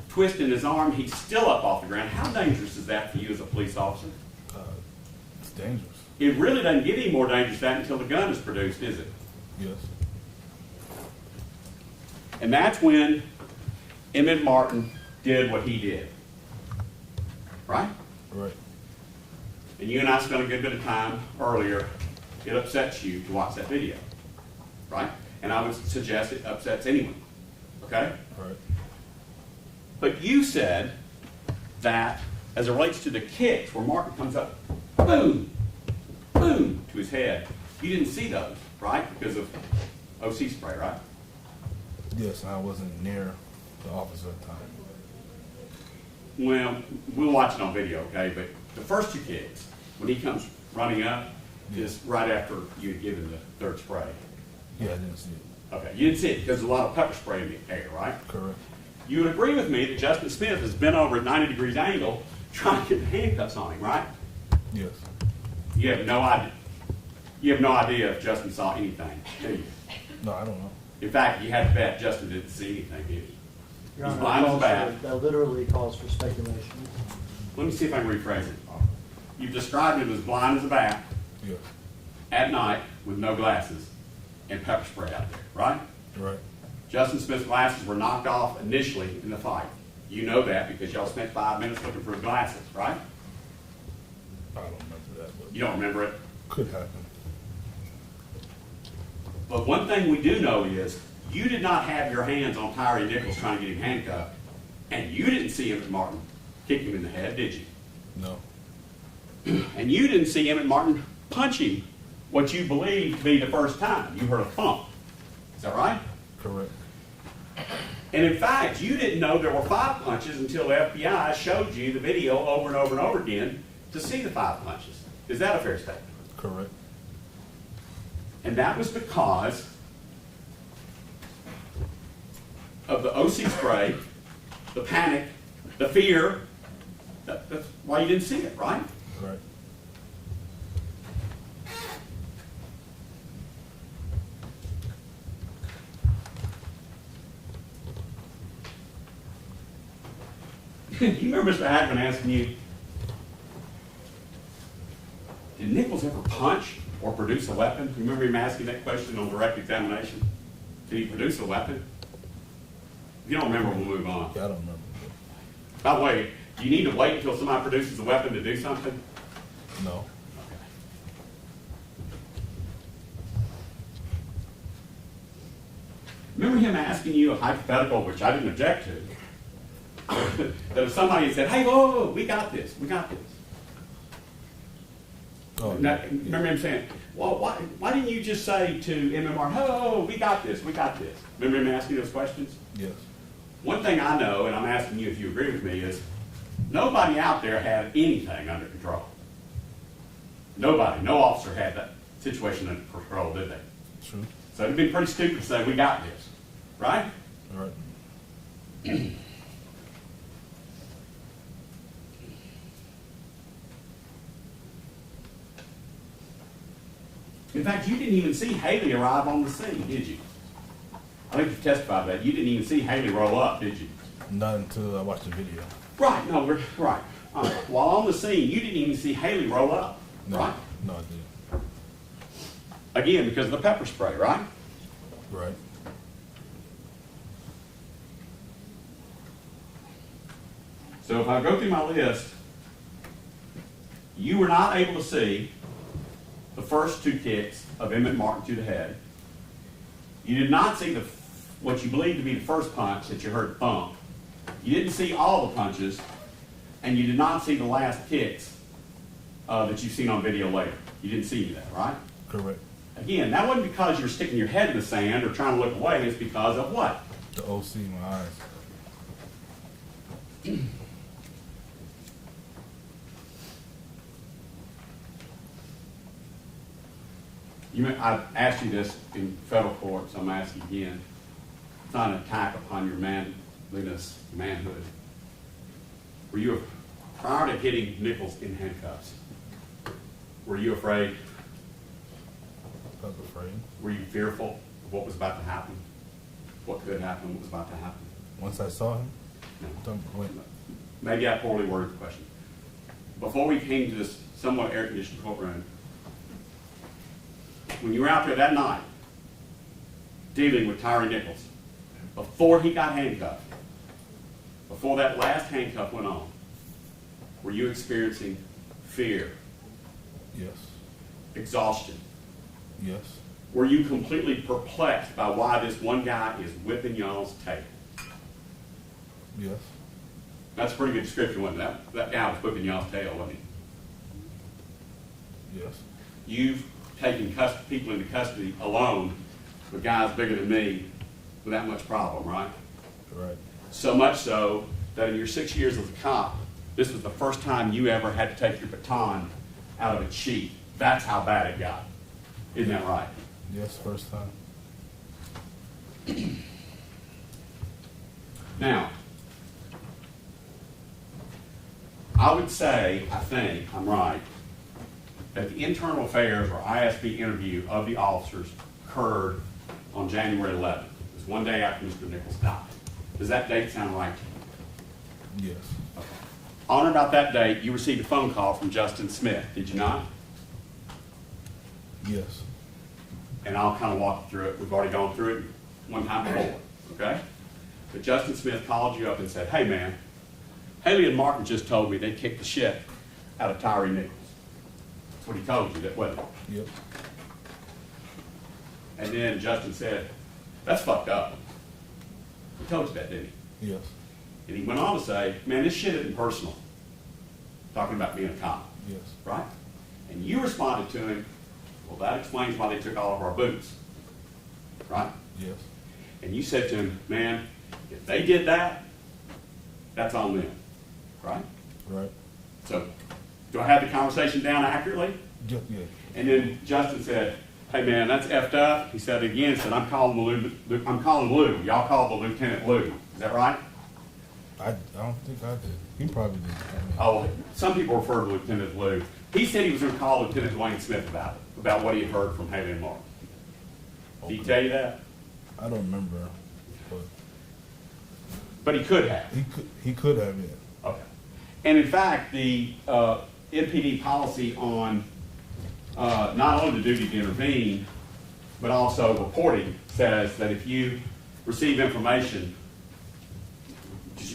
twisting his arm. He's still up off the ground. How dangerous is that for you as a police officer? It's dangerous. It really doesn't get any more dangerous than that until the gun is produced, is it? Yes. And that's when Emmett Martin did what he did. Right? Right. And you and I spent a good bit of time earlier. It upsets you to watch that video. Right? And I would suggest it upsets anyone. Okay? Right. But you said that as it relates to the kicks where Martin comes up, boom, boom, to his head, you didn't see those, right? Because of OC spray, right? Yes, I wasn't near the officer at the time. Well, we'll watch it on video, okay? But the first 2 kicks, when he comes running up, is right after you had given the 3rd spray. Yeah, I didn't see it. Okay, you didn't see it because there's a lot of pepper spray in the air, right? Correct. You would agree with me that Justin Smith has been over at 90 degrees angle trying to get the handcuffs on him, right? Yes. You have no idea. You have no idea if Justin saw anything, do you? No, I don't know. In fact, you had to bet Justin didn't see anything, did he? Your He's Honor, blind as a that bat. that literally calls for speculation. Let me see if I can rephrase it. You've described him as blind as a bat Yes. at night with no glasses and pepper spray out there, right? Right. Justin Smith's glasses were knocked off initially in the fight. You know that because y'all spent 5 minutes looking for his glasses, right? I don't remember that, but You don't remember it? could happen. But one thing we do know is you did not have your hands on Tyrie Nichols trying to get him handcuffed, and you didn't see Emmett Martin kick him in the head, did you? No. And you didn't see Emmett Martin punch him what you believed to be the first time. You heard a thump. Is that right? Correct. And in fact, you didn't know there were 5 punches until the FBI showed you the video over and over and over again to see the 5 punches. Is that a fair statement? Correct. And that was because of the OC spray, the panic, the fear. That's why you didn't see it, right? Right. You remember Mr. Hackman asking you, did Nichols ever punch or produce a weapon? You remember him asking that question on direct examination? Did he produce a weapon? If you don't remember, we'll move on. Yeah, I don't remember. By the way, do you need to wait until somebody produces a weapon to do something? No. Remember him asking you a hypothetical, which I didn't object to, that if somebody had said, hey, whoa, we got this, we got this. Oh, Now, yeah. remember him saying, well, why didn't you just say to MMR, oh, we got this, we got this? Remember him asking those questions? Yes. One thing I know, and I'm asking you if you agree with me, is nobody out there had anything under control. Nobody, no officer had that situation under control, did they? True. So it'd be pretty stupid to say, we got this, right? All right. In fact, you didn't even see Haley arrive on the scene, did you? I think you testified that. You didn't even see Haley roll up, did you? Not until I watched the video. Right, no, we're right. While on the scene, you didn't even see Haley roll up, No. right? No, I didn't. Again, because of the pepper spray, right? Right. So if I go through my list, you were not able to see the first two kicks of Emmett Martin to the head. You did not see what you believe to be the first punch that you heard thump. You didn't see all the punches, and you did not see the last kicks that you've seen on video later. You didn't see that, right? Correct. Again, that wasn't because you're sticking your head in the sand or trying to look away. It's because of what? The OC in my eyes. I asked you this in federal court, so I'm asking again. It's not an attack upon your manliness, manhood. Were you, prior to hitting Nichols in handcuffs, were you afraid? I was afraid. Were you fearful of what was about to happen? What could happen, what was about to happen? Once I saw him, No. wait. Maybe I poorly worded the question. Before we came to this somewhat air-conditioned courtroom, when you were out there that night dealing with Tyrie Nichols, before he got handcuffed, before that last handcuff went on, were you experiencing fear, Yes. exhaustion? Yes. Were you completely perplexed by why this one guy is whipping y'all's tail? Yes. That's a pretty good description, wasn't it? That guy was whipping y'all's tail, wasn't he? Yes. You've taken people into custody alone with guys bigger than me with that much problem, right? Right. So much so that in your 6 years as a cop, this was the first time you ever had to take your baton out of a chief. That's how bad it got. Isn't that right? Yes. First time. Now, I would say, I think, I'm right, that the internal affairs or ISB interview of the officers occurred on January 11th. It was one day after Mr. Nichols died. Does that date sound right to you? Yes. On or about that date, you received a phone call from Justin Smith, did you not? Yes. And I'll kind of walk you through it. We've already gone through it one time before, okay? But Justin Smith called you up and said, hey man, Haley and Martin just told me they kicked the shit out of Tyrie Nichols. That's what he told you, that wasn't it? Yep. And then Justin said, that's fucked up. He told you that, didn't he? Yes. And he went on to say, man, this shit isn't personal. Talking about being a cop, Yes. right? And you responded to him, well, that explains why they took all of our boots, right? Yes. And you said to him, man, if they did that, that's on them, right? Right. So, do I have the conversation down accurately? Yeah. And then Justin said, hey man, that's effed up. He said again, he said, I'm calling Lou. Y'all call the Lieutenant Lou. Is that right? I don't think I did. He probably did. I mean, Oh, some people refer to Lieutenant Lou. He said he was going to call Lieutenant Dwayne Smith about what he had heard from Haley and Mark. Did he tell you that? I don't remember, but But he could have. he could have, yeah. Okay. And in fact, the NPD policy on not only the duty to intervene, but also reporting says that if you receive information,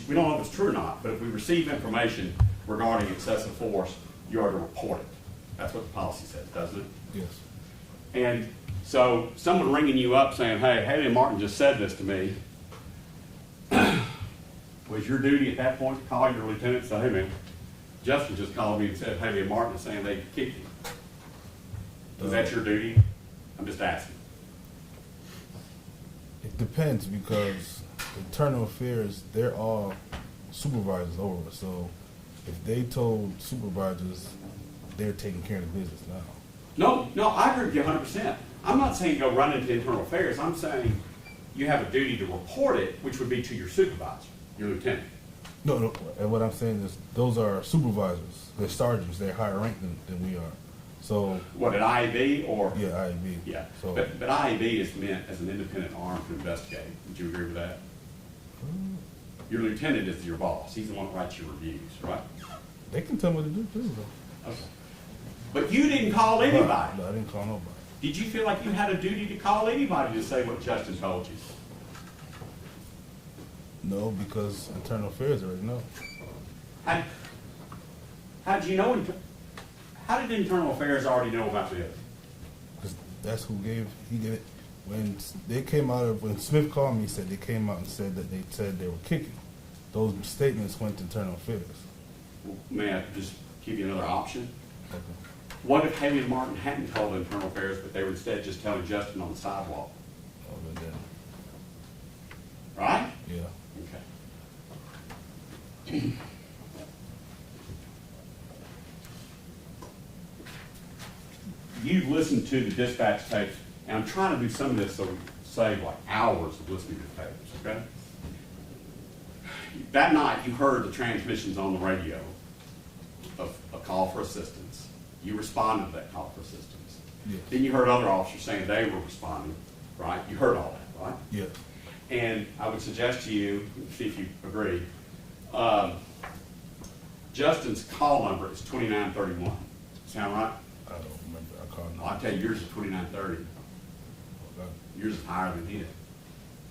we don't know if it's true or not, but if we receive information regarding excessive force, you are to report it. That's what the policy says, doesn't it? Yes. And so someone ringing you up saying, hey, Haley and Martin just said this to me, was your duty at that point to call your lieutenant and say, hey man, Justin just called me and said Haley and Martin is saying they kicked you. Was that your duty? I'm just asking. It depends because internal affairs, they're all supervisors over us. So if they told supervisors, they're taking care of the business now. No, I agree with you 100%. I'm not saying go run into internal affairs. I'm saying you have a duty to report it, which would be to your supervisor, your lieutenant. No, and what I'm saying is those are supervisors. They're sergeants. They're higher ranked than we are. So What, at IAB or? yeah, IAB. Yeah, So but IAB is meant as an independent arm to investigate. Would you agree with that? Your lieutenant is your boss. He's the one that writes your reviews, right? they can tell me what to do too. Though. Okay. But you didn't call anybody. No, I didn't call nobody. Did you feel like you had a duty to call anybody to say what Justin told you? No, because internal affairs already know. How did you know? How did Internal Affairs already know about this? Because that's who he gave it. When they came out of, when Smith called me, he said they came out and said that they said they were kicking. Those statements went to internal affairs. May I just give you another option? Okay. What if Haley and Martin hadn't told Internal Affairs, but they were instead just telling Justin on the sidewalk? Oh, but then, Right? yeah. Okay. You've listened to the dispatch tapes, and I'm trying to do some of this so we save like hours of listening to the tapes, okay? That night, you heard the transmissions on the radio of a call for assistance. You responded to that call for assistance. Yes. Then you heard other officers saying they were responding, right? You heard all that, right? Yes. And I would suggest to you, see if you agree, Justin's call number is 2931. Sound right? I don't remember. I called him. I'll tell you, yours is 2930. Okay. Yours is higher than his.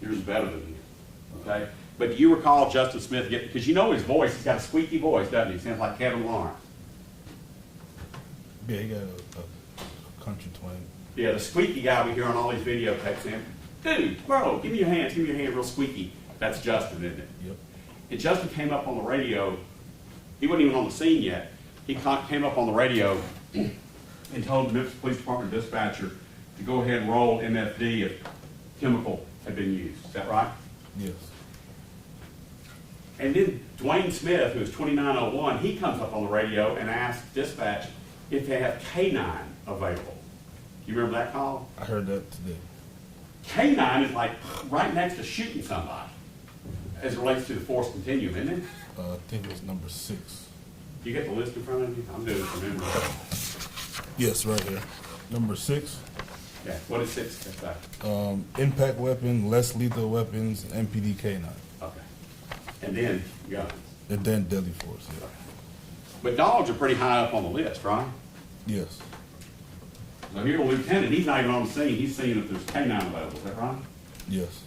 Yours is better than his. Okay? But do you recall Justin Smith, because you know his voice, he's got a squeaky voice, doesn't he? Sounds like Kevin Lawrence. Yeah, he got a country twang. Yeah, the squeaky guy we hear on all these videotapes saying, dude, bro, give me your hand real squeaky. That's Justin, isn't it? Yep. And Justin came up on the radio, he wasn't even on the scene yet. He came up on the radio and told the Memphis Police Department dispatcher to go ahead and roll MFD if chemical had been used. Is that right? Yes. And then Dwayne Smith, who is 2901, he comes up on the radio and asks dispatch if they have K9 available. You remember that call? I heard that today. K9 is like right next to shooting somebody as it relates to the force continuum, isn't it? I think it was number 6. You get the list in front of you? I'm doing it from memory. Yes, right here. Number 6. Yeah, what is 6? That's that. Impact weapon, less lethal weapons, MPD K9. Okay. And then guns. And then deadly force, yeah. But dogs are pretty high up on the list, right? Yes. So here, a lieutenant, he's not even on the scene. He's seeing if there's K9 available. Is that right? Yes.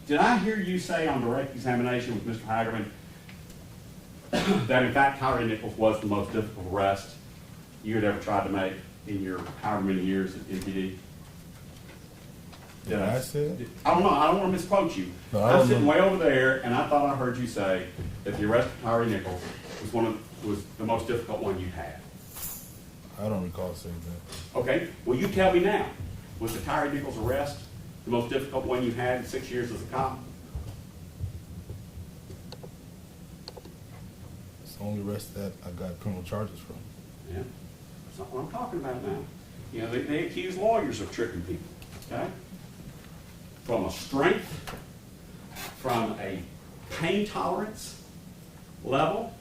Did I hear you say on direct examination with Mr. Hagerman that in fact Tyrie Nichols was the most difficult arrest you had ever tried to make in your however many years at NPD? Did I say that? I don't know. I don't want to misquote you. No, I I'm don't sitting know. way over there, and I thought I heard you say that the arrest of Tyrie Nichols was the most difficult one you had. I don't recall saying that. Okay. Well, you tell me now. Was the Tyrie Nichols arrest the most difficult one you had in 6 years as a cop? It's the only arrest that I got criminal charges from. Yeah. That's not what I'm talking about now. You know, they accuse lawyers of tricking people, okay? From a strength, from a pain tolerance level.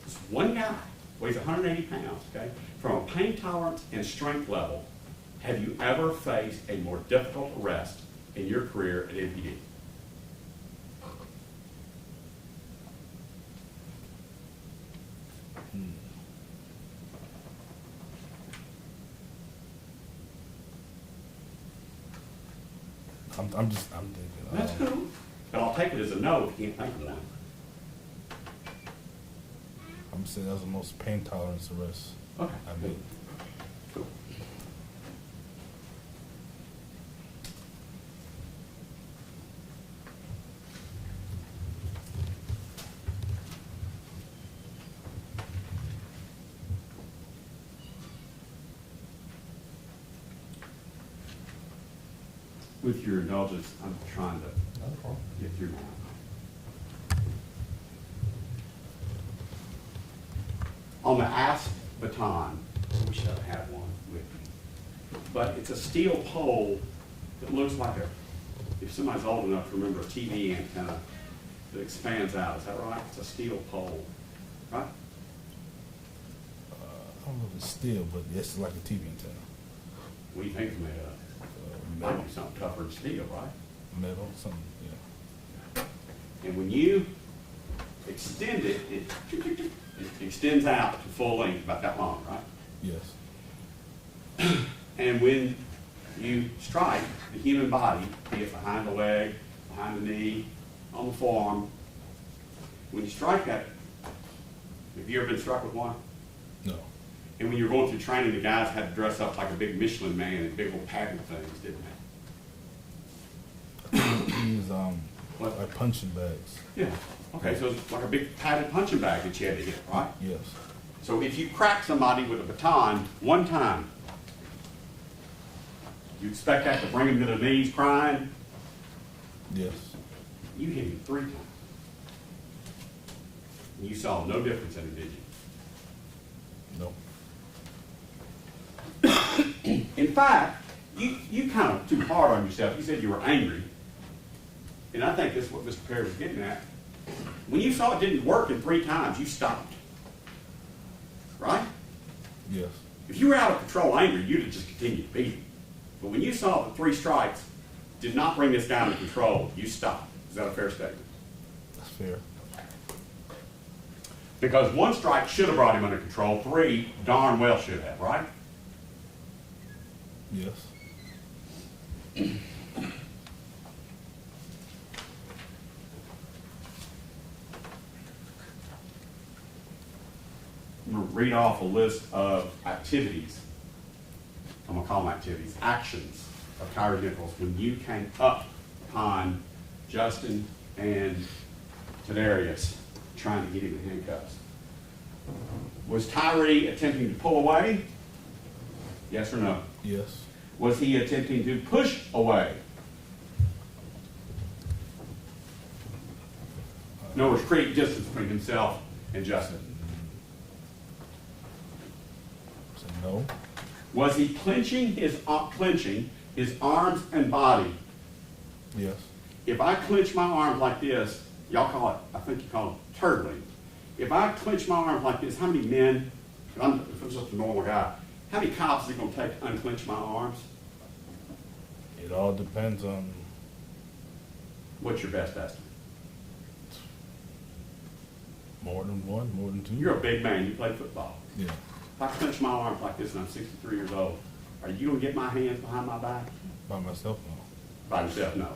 Just one guy weighs 180 pounds, okay? From a pain tolerance and strength level, have you ever faced a more difficult arrest in your career at MPD? I'm thinking. That's cool. But I'll take it as a no if you can't think of one. I'm saying that was the most pain tolerance arrest Okay. I made. Cool. With your indulgence, I'm trying to get through now. On the ask baton, I wish I had one with me, but it's a steel pole that looks like if somebody's old enough to remember a TV antenna that expands out, is that right? It's a steel pole, right? I don't know if it's steel, but it's like a TV antenna. What do you think it's made of? Might be something tougher than steel, right? Metal, something, yeah. And when you extend it, it extends out to full length, about that long, right? Yes. And when you strike the human body, be it behind the leg, behind the knee, on the forearm, when you strike that, have you ever been struck with one? No. And when you're going through training, the guys had to dress up like a big Michelin man in big old padded things, didn't they? He was What? like punching bags. Yeah. Okay, so it's like a big padded punching bag that you had to hit, right? Yes. So if you crack somebody with a baton one time, you expect that to bring them to their knees crying? Yes. You hit him 3 times. And you saw no difference in it, did you? No. In fact, you kind of too hard on yourself. You said you were angry. And I think this is what Mr. Perry was getting at. When you saw it didn't work in 3 times, you stopped. Right? Yes. If you were out of control angry, you'd have just continued to beat him. But when you saw the 3 strikes did not bring this guy under control, you stopped. Is that a fair statement? That's fair. Because 1 strike should have brought him under control, 3 darn well should have, right? Yes. I'm going to read off a list of activities. I'm going to call them activities, actions of Tyrie Nichols when you came up upon Justin and Tadarius trying to get him in handcuffs. Was Tyrie attempting to pull away? Yes or no? Yes. Was he attempting to push away? In other words, create distance between himself and Justin. So no. Was he clenching his arms and body? Yes. If I clench my arms like this, y'all call it, I think you call it turtling. If I clench my arms like this, how many men, if I'm just a normal guy, how many cops is it going to take to unclench my arms? It all depends on. What's your best estimate? More than 1, more than 2. You're a big man, you play football. Yeah. If I clench my arms like this and I'm 63 years old, are you going to get my hands behind my back? By myself, no. By yourself, no.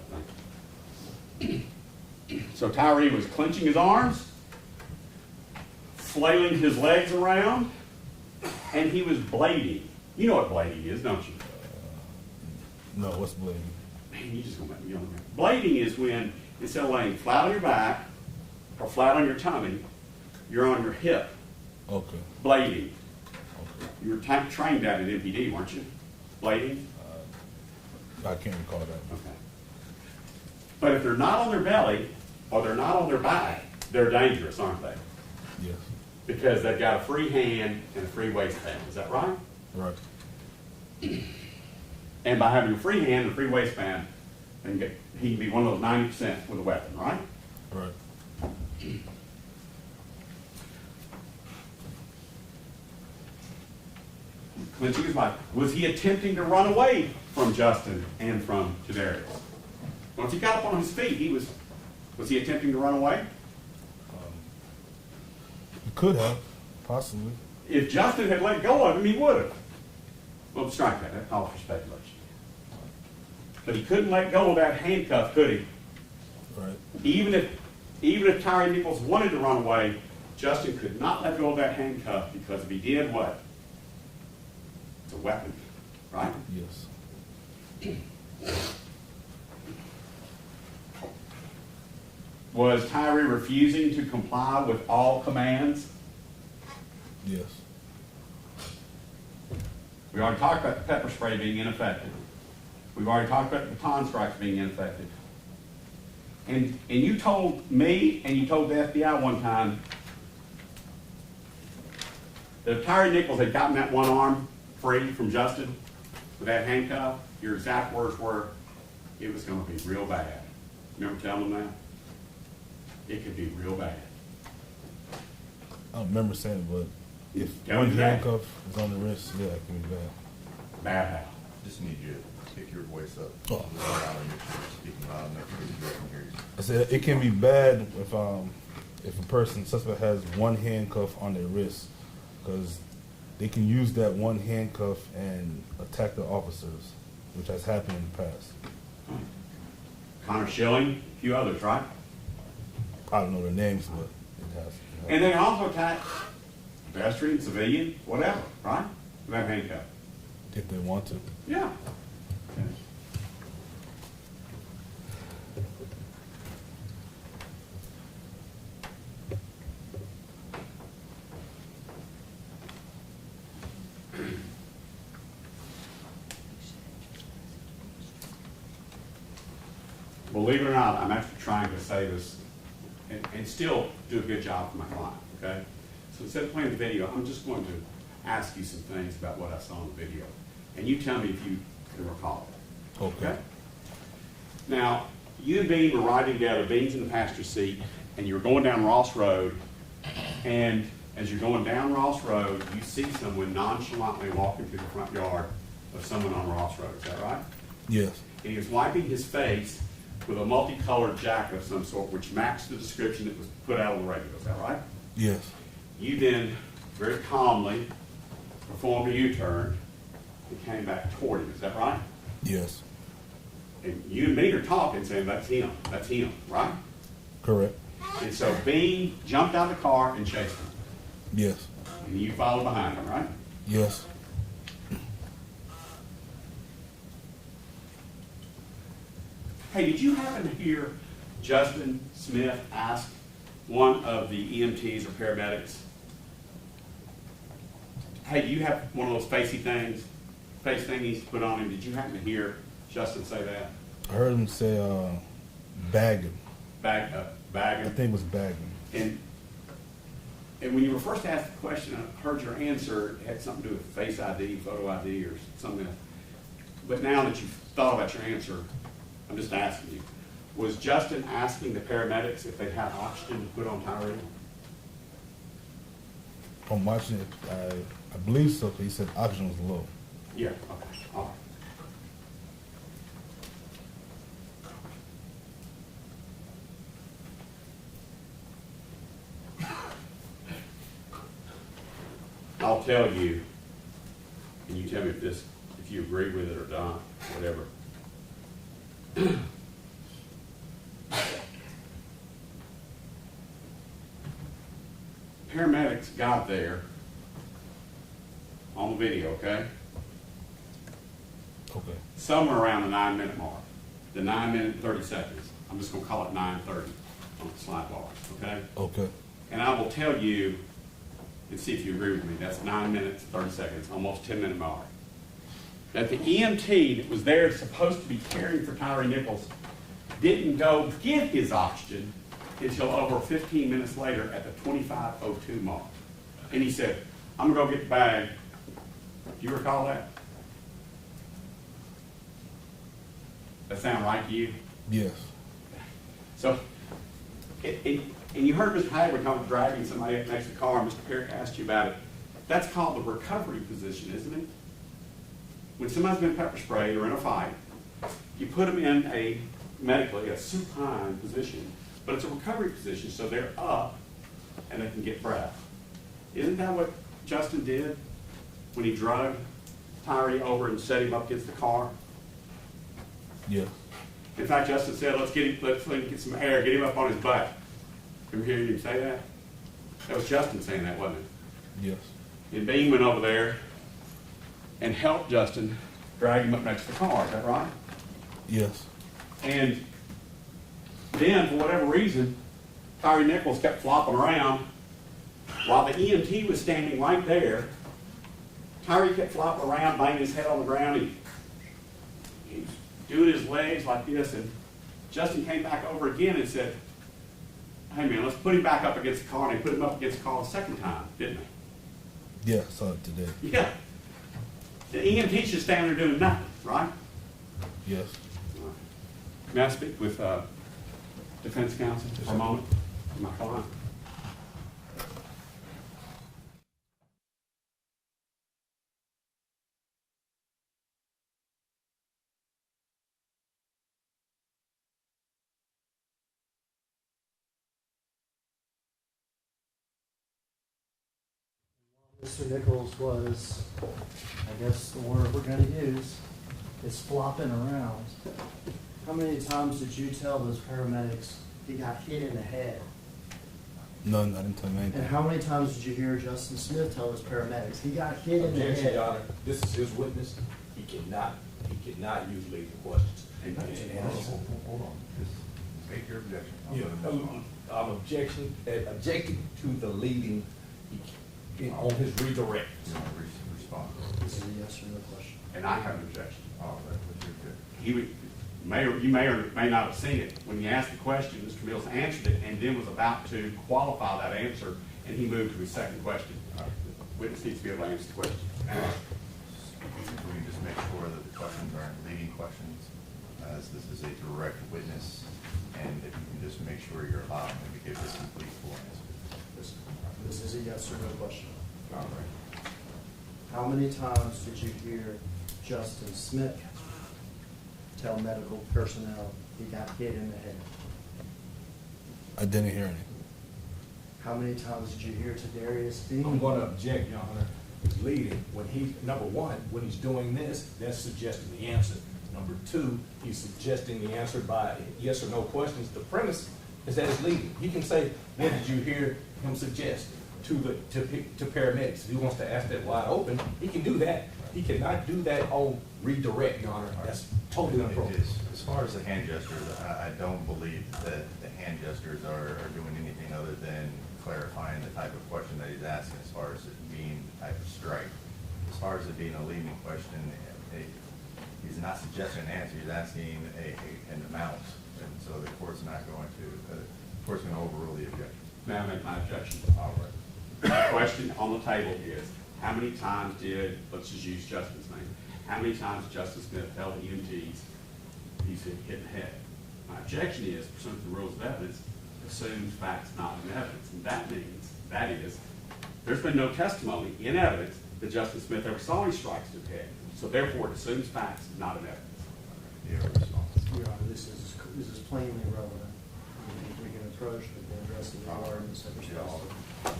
Thank you. So Tyrie was clenching his arms, flailing his legs around, and he was blading. You know what blading is, don't you? No, what's blading? Man, you just gonna make me yell. Blading is when instead of laying flat on your back or flat on your tummy, you're on your hip. Okay. Blading. Okay. You were trained at MPD, weren't you? Blading? I can't recall that. Okay. But if they're not on their belly or they're not on their back, they're dangerous, aren't they? Yes. Because they've got a free hand and a free waistband. Is that right? Right. And by having a free hand and a free waistband, he can be one of those 90% with a weapon, right? Right. Clinching his life. Was he attempting to run away from Justin and from Jadarius? Once he got up on his feet, was he attempting to run away? You could have, possibly. If Justin had let go of him, he would have. Well, strike that. That calls for speculation. But he couldn't let go of that handcuff, could he? Right. Even if Tyrie Nichols wanted to run away, Justin could not let go of that handcuff because if he did, what? It's a weapon, right? Yes. Was Tyrie refusing to comply with all commands? Yes. We already talked about the pepper spray being ineffective. We've already talked about the baton strikes being ineffective. And you told me and you told the FBI one time that if Tyrie Nichols had gotten that one arm free from Justin with that handcuff, your exact words were, it was going to be real bad. Remember telling them that? It could be real bad. I don't remember saying it, but if Yeah, one it was bad. handcuff is on the wrist, yeah, it can be bad. Bad how? Just need you to pick your voice up. Oh. A little louder, make sure you're speaking loud enough so you can hear you. I said it can be bad if a person, suspect, has one handcuff on their wrist, because they can use that one handcuff and attack the officers, which has happened in the past. Connor Schilling, a few others, right? I don't know their names, but it has. And they can also attack pedestrian, civilian, whatever, right? With that handcuff. If they want to. Yeah. Believe it or not, I'm actually trying to say this and still do a good job for my client, okay? So instead of playing the video, I'm just going to ask you some things about what I saw in the video. And you tell me if you can recall it. Okay. Now, you and Bean were riding together, Bean's in the passenger seat, and you were going down Ross Road, and as you're going down Ross Road, you see someone nonchalantly walking through the front yard of someone on Ross Road, is that right? Yes. And he was wiping his face with a multicolored jacket of some sort, which matched the description that was put out on the radio, is that right? Yes. You then, very calmly, performed a U-turn and came back toward him, is that right? Yes. And you and Bean are talking, saying, that's him, right? Correct. And so Bean jumped out of the car and chased him. Yes. And you followed behind him, right? Yes. Hey, did you happen to hear Justin Smith ask one of the EMTs or paramedics, hey, do you have one of those face thingies put on him? Did you happen to hear Justin say that? I heard him say bagging. Bagging. I think it was bagging. And when you were first asked the question, I heard your answer, it had something to do with face ID, photo ID, or something else. But now that you've thought about your answer, I'm just asking you, was Justin asking the paramedics if they had oxygen to put on Tyrie? I'm watching it. I believe so. 'Cause he said oxygen was low. Yeah, okay, all right. I'll tell you, and you tell me if you agree with it or not, whatever. Paramedics got there on the video, okay? Okay. Somewhere around the 9-minute mark, the 9 minute and 30 seconds. I'm just gonna call it 9:30 on the slide bars, okay? Okay. And I will tell you, and see if you agree with me, that's 9 minutes, 30 seconds, almost 10-minute mark. That the EMT that was there supposed to be caring for Tyrie Nichols didn't go get his oxygen until over 15 minutes later at the 25:02 mark. And he said, I'm gonna go get the bag. Do you recall that? That sound right to you? Yes. So, and you heard Mr. Hayward talking about dragging somebody up next to the car, and Mr. Perry asked you about it. That's called the recovery position, isn't it? When somebody's been pepper sprayed or in a fight, you put them in a, medically, a supine position, but it's a recovery position, so they're up and they can get breath. Isn't that what Justin did when he drugged Tyrie over and set him up against the car? Yes. In fact, Justin said, let's let him get some air, get him up on his butt. Remember hearing him say that? That was Justin saying that, wasn't it? Yes. And Bean went over there and helped Justin drag him up next to the car, is that right? Yes. And then, for whatever reason, Tyrie Nichols kept flopping around while the EMT was standing right there. Tyrie kept flopping around, banging his head on the ground. He was doing his legs like this, and Justin came back over again and said, hey man, let's put him back up against the car. And he put him up against the car the second time, didn't he? Yeah, I saw it today. Yeah. The EMT's just standing there doing nothing, right? Yes. May I speak with defense counsel for a moment? My client. Mr. Nichols was, I guess the word we're gonna use, is flopping around. How many times did you tell those paramedics he got hit in the head? None. I didn't tell him And anything. how many times did you hear Justin Smith tell those paramedics he got hit in the Objection, head? Your Honor. This is his witness. He cannot use leading questions. Hold on, just make your objection. Yeah, I'm objecting to the leading on his redirect. You want to respond? This is a yes or no question. And I have an objection. All right, what's your objection? You may or may not have seen it. When you asked the question, Mr. Mills answered it and then was about to qualify that answer, and he moved to his second question. Witness needs to be able to answer the question. We can just make sure that the questions aren't leading questions, as this is a direct witness, and if you can just make sure you're allowing him to give this complete full answer. This is a yes or no question. All right. How many times did you hear Justin Smith tell medical personnel he got hit in the head? I didn't hear any. How many times did you hear Tadarius Bean? I'm going to object, Your Honor. He's leading. When he, number one, when he's doing this, that's suggesting the answer. Number two, he's suggesting the answer by yes or no questions. The premise is that it's leading. He can say, what did you hear him suggest to paramedics? If he wants to ask that wide open, he can do that. He cannot do that on redirect, Your Honor. That's totally inappropriate. As far as the hand gestures, I don't believe that the hand gestures are doing anything other than clarifying the type of question that he's asking, as far as it being the type of strike. As far as it being a leading question, he's not suggesting an answer, he's asking an amount, and so the court's not going to, the court's going to overrule the objection. May I make my objection? All right. The question on the table is, how many times did, let's just use Justin's name, how many times did Justin Smith tell the EMTs he's hit in the head? My objection is, pursuant to the rules of evidence, assumes facts not in evidence. And that means, that is, there's been no testimony in evidence that Justin Smith ever saw any strikes to the head. So therefore, it assumes facts not in evidence. You have a response? Your Honor, this is plainly relevant. We can approach the rest of the arguments that Yeah, all are right.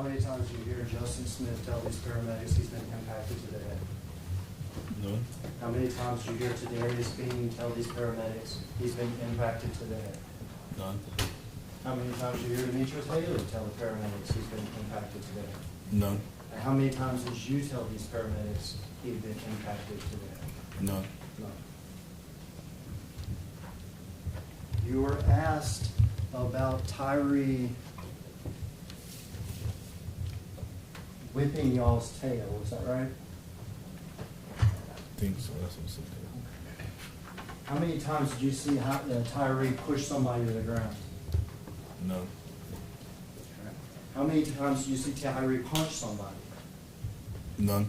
How many times do you hear Justin Smith tell these paramedics he's been impacted to the head? None. How many times do you hear Tadarius Bean tell these paramedics he's been impacted to the head? None. How many times do you hear Demetrius Haley tell the paramedics he's been impacted to the head? None. And how many times did you tell these paramedics he'd been impacted to the head? None. None. You were asked about Tyrie whipping y'all's tail, is that right? I think so. That's what it said. How many times did you see Tyrie push somebody to the ground? None. How many times did you see Tyrie punch somebody? None.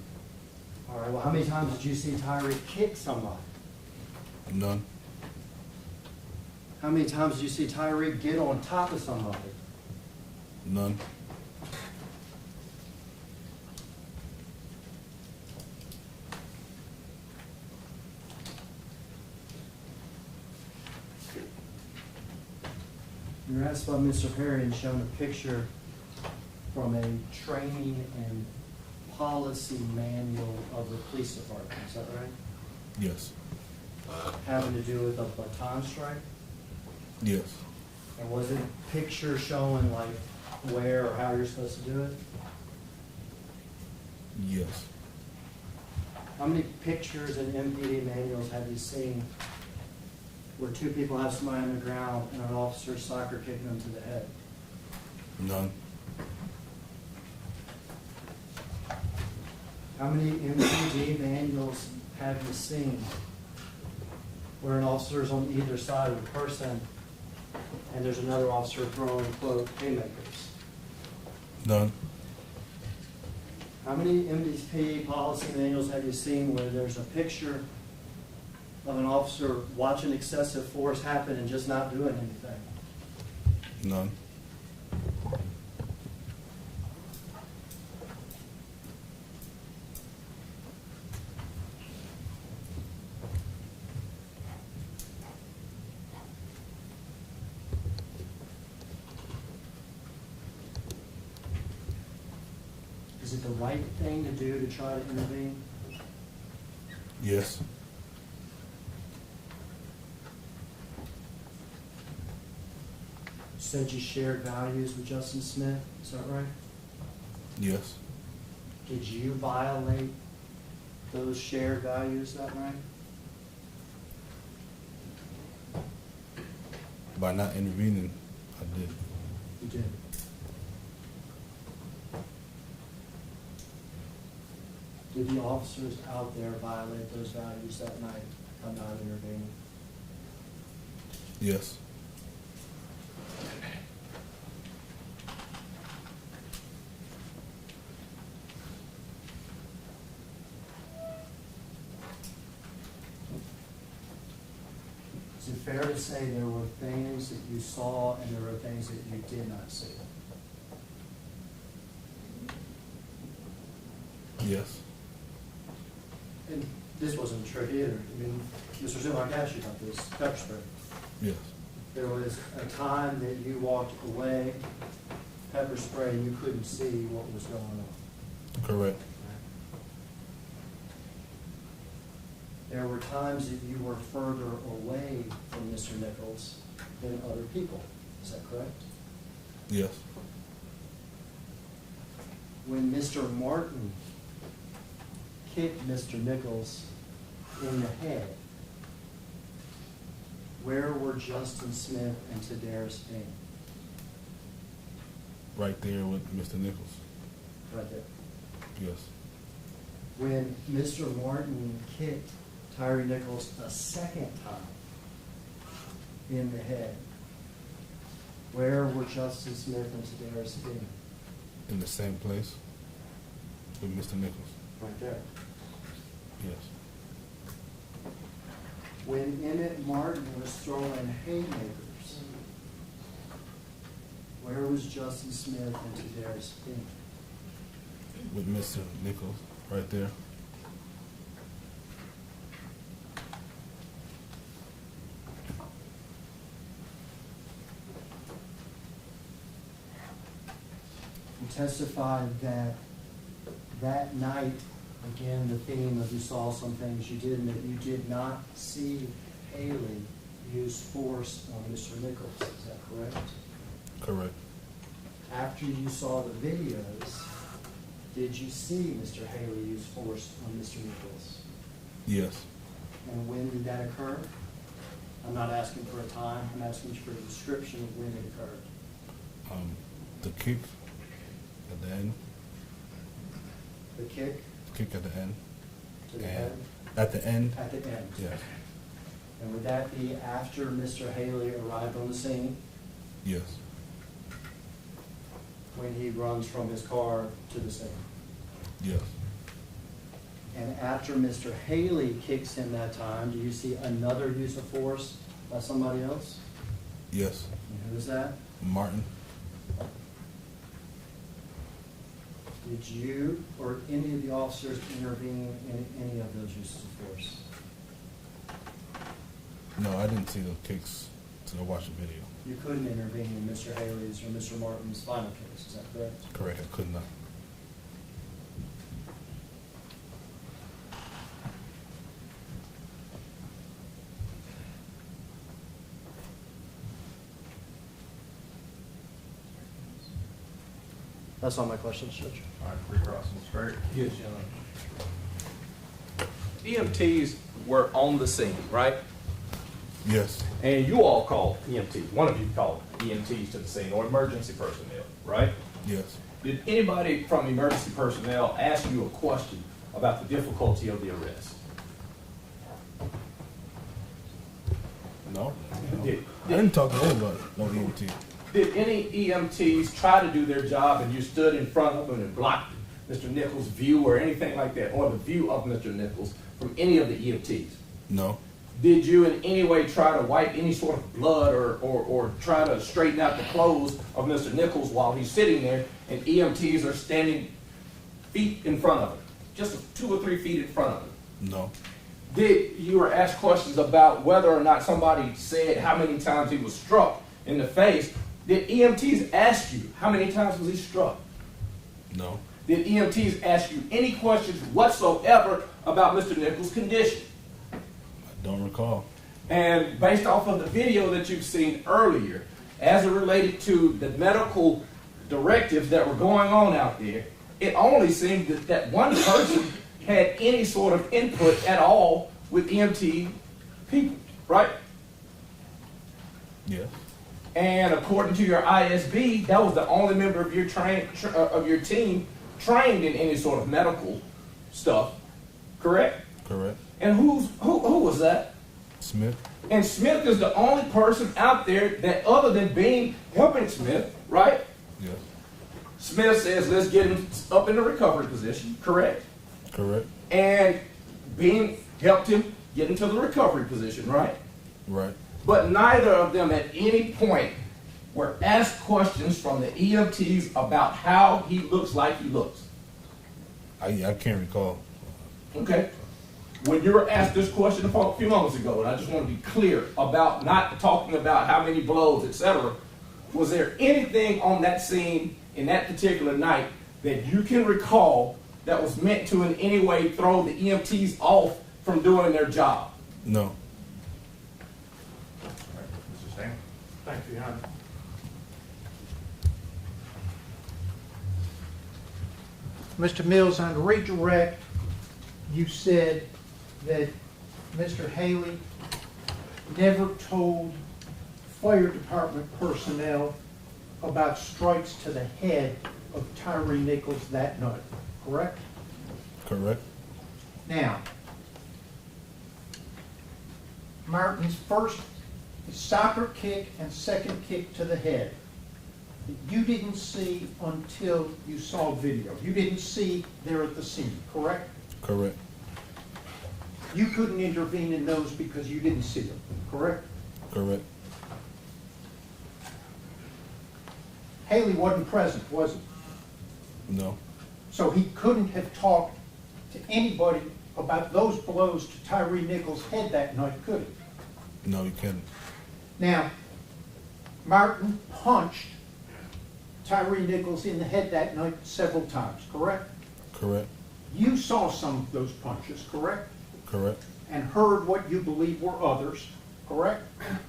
All right, well, how many times did you see Tyrie kick somebody? None. How many times did you see Tyrie get on top of somebody? None. You were asked by Mr. Perry and shown a picture from a training and policy manual of the police department, is that right? Yes. Having to do with a baton strike? Yes. And was it a picture showing like where or how you're supposed to do it? Yes. How many pictures and MPD manuals have you seen where two people have somebody on the ground and an officer's soccer kicking them to the head? None. How many MPD manuals have you seen where an officer's on either side of the person and there's another officer throwing, quote, haymakers? None. How many MDP policy manuals have you seen where there's a picture of an officer watching excessive force happen and just not doing anything? None. Is it the right thing to do to try to intervene? Yes. You said you shared values with Justin Smith, is that right? Yes. Did you violate those shared values, is that right? By not intervening, I did. You did. Did the officers out there violate those values that night by not intervening? Yes. Is it fair to say there were things that you saw and there were things that you did not see? Yes. And this wasn't a trick either. I mean, Mr. Zimmer, I asked you about this pepper spray. Yes. There was a time that you walked away, pepper spray, and you couldn't see what was going on. Correct. There were times that you were further away from Mr. Nichols than other people. Is that correct? Yes. When Mr. Martin kicked Mr. Nichols in the head, where were Justin Smith and Tyrie Bean? Right there with Mr. Nichols. Right there. Yes. When Mr. Martin kicked Tyrie Nichols a second time in the head, where were Justin Smith and Tyrie Bean? In the same place with Mr. Nichols. Right there. Yes. When Emmett Martin was throwing haymakers, where was Justin Smith and Tyrie Bean? With Mr. Nichols. Right there. When testified that that night, again, the theme of you saw some things you did, and that you did not see Haley use force on Mr. Nichols. Is that correct? Correct. After you saw the videos, did you see Mr. Haley use force on Mr. Nichols? Yes. And when did that occur? I'm not asking for a time, I'm asking you for a description of when it occurred. The kick at the end. The kick Kick at the end. to the And head at the end. at the end? Yes. And would that be after Mr. Haley arrived on the scene, Yes. when he runs from his car to the scene? Yes. And after Mr. Haley kicks him that time, do you see another use of force by somebody else? Yes. And who is that? Martin. Did you or any of the officers intervene in any of those uses of force? No, I didn't see the kicks till I watched the video. You couldn't intervene in Mr. Haley's or Mr. Martin's final case, is that correct? Correct. I could not. That's all my questions, Judge. All right, recrossing the straight. Yes, John. EMTs were on the scene, right? Yes. And you all called EMTs, one of you called EMTs to the scene, or emergency personnel, right? Yes. Did anybody from emergency personnel ask you a question about the difficulty of the arrest? No. Did, I didn't talk to anybody. No EMT. did any EMTs try to do their job and you stood in front of them and blocked Mr. Nichols' view or anything like that, or the view of Mr. Nichols from any of the EMTs? No. Did you in any way try to wipe any sort of blood or try to straighten out the clothes of Mr. Nichols while he's sitting there and EMTs are standing feet in front of him, just 2 or 3 feet in front of him? No. Did you were asked questions about whether or not somebody said how many times he was struck in the face? Did EMTs ask you how many times was he struck? No. Did EMTs ask you any questions whatsoever about Mr. Nichols' condition? I don't recall. And based off of the video that you've seen earlier, as it related to the medical directives that were going on out there, it only seemed that one person had any sort of input at all with EMT people, right? Yes. And according to your ISB, that was the only member of your team trained in any sort of medical stuff, correct? Correct. And who was that? Smith. And Smith is the only person out there that, other than Bean helping Smith, right? Yes. Smith says, let's get him up in the recovery position, correct? Correct. And Bean helped him get into the recovery position, right? Right. But neither of them at any point were asked questions from the EMTs about how he looks like he looks. I can't recall. Okay? When you were asked this question a few moments ago, and I just want to be clear about not talking about how many blows, etc., was there anything on that scene in that particular night that you can recall that was meant to in any way throw the EMTs off from doing their job? No. All right, Mr. Stan? Thank you, Your Honor. Mr. Mills, on redirect, you said that Mr. Haley never told fire department personnel about strikes to the head of Tyrie Nichols that night, correct? Correct. Now, Martin's first soccer kick and second kick to the head, you didn't see until you saw video. You didn't see there at the scene, correct? Correct. You couldn't intervene in those because you didn't see them, correct? Correct. Haley wasn't present, was he? No. So he couldn't have talked to anybody about those blows to Tyrie Nichols' head that night, could he? No, you can't. Now, Martin punched Tyrie Nichols in the head that night several times, correct? Correct. You saw some of those punches, correct? Correct. And heard what you believe were others, correct?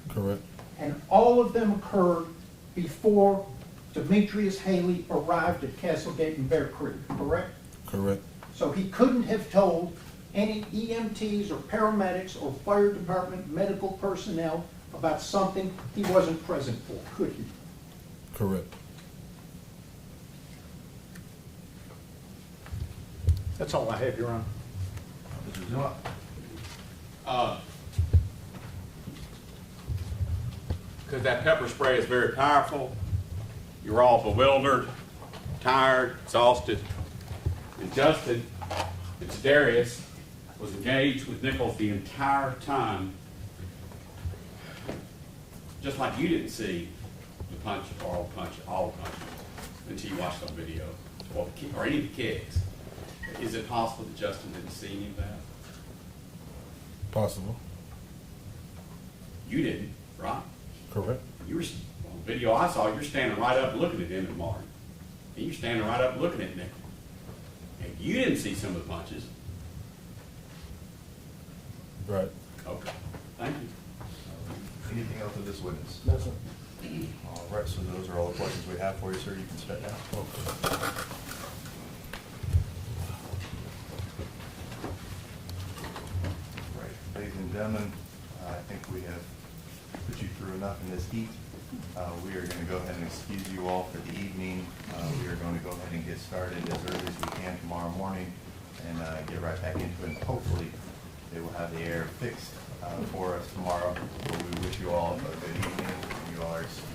Correct. And all of them occurred before Demetrius Haley arrived at Castlegate and Bear Creek, correct? Correct. So he couldn't have told any EMTs or paramedics or fire department medical personnel about something he wasn't present for, could he? Correct. That's all I have, Your Honor. Mr. Zuma? Because that pepper spray is very powerful. You're all bewildered, tired, exhausted. And Justin, it's Darius, was engaged with Nichols the entire time, just like you didn't see the punch or all the punches until you watched the video, or any of the kicks. Is it possible that Justin didn't see any of that? Possible. You didn't, right? Correct. You were, on the video I saw, you're standing right up looking at him and Martin. And you're standing right up looking at Nichols. And you didn't see some of the punches. Right. Okay, thank you. Anything else with this witness? No, sir. All right, so those are all the questions we have for you, sir. You can step down. Right, ladies and gentlemen, I think we have put you through enough in this heat. We are going to go ahead and excuse you all for the evening. We are going to go ahead and get started as early as we can tomorrow morning and get right back into it. And hopefully, they will have the air fixed for us tomorrow. But we wish you all a good evening. You all are excused.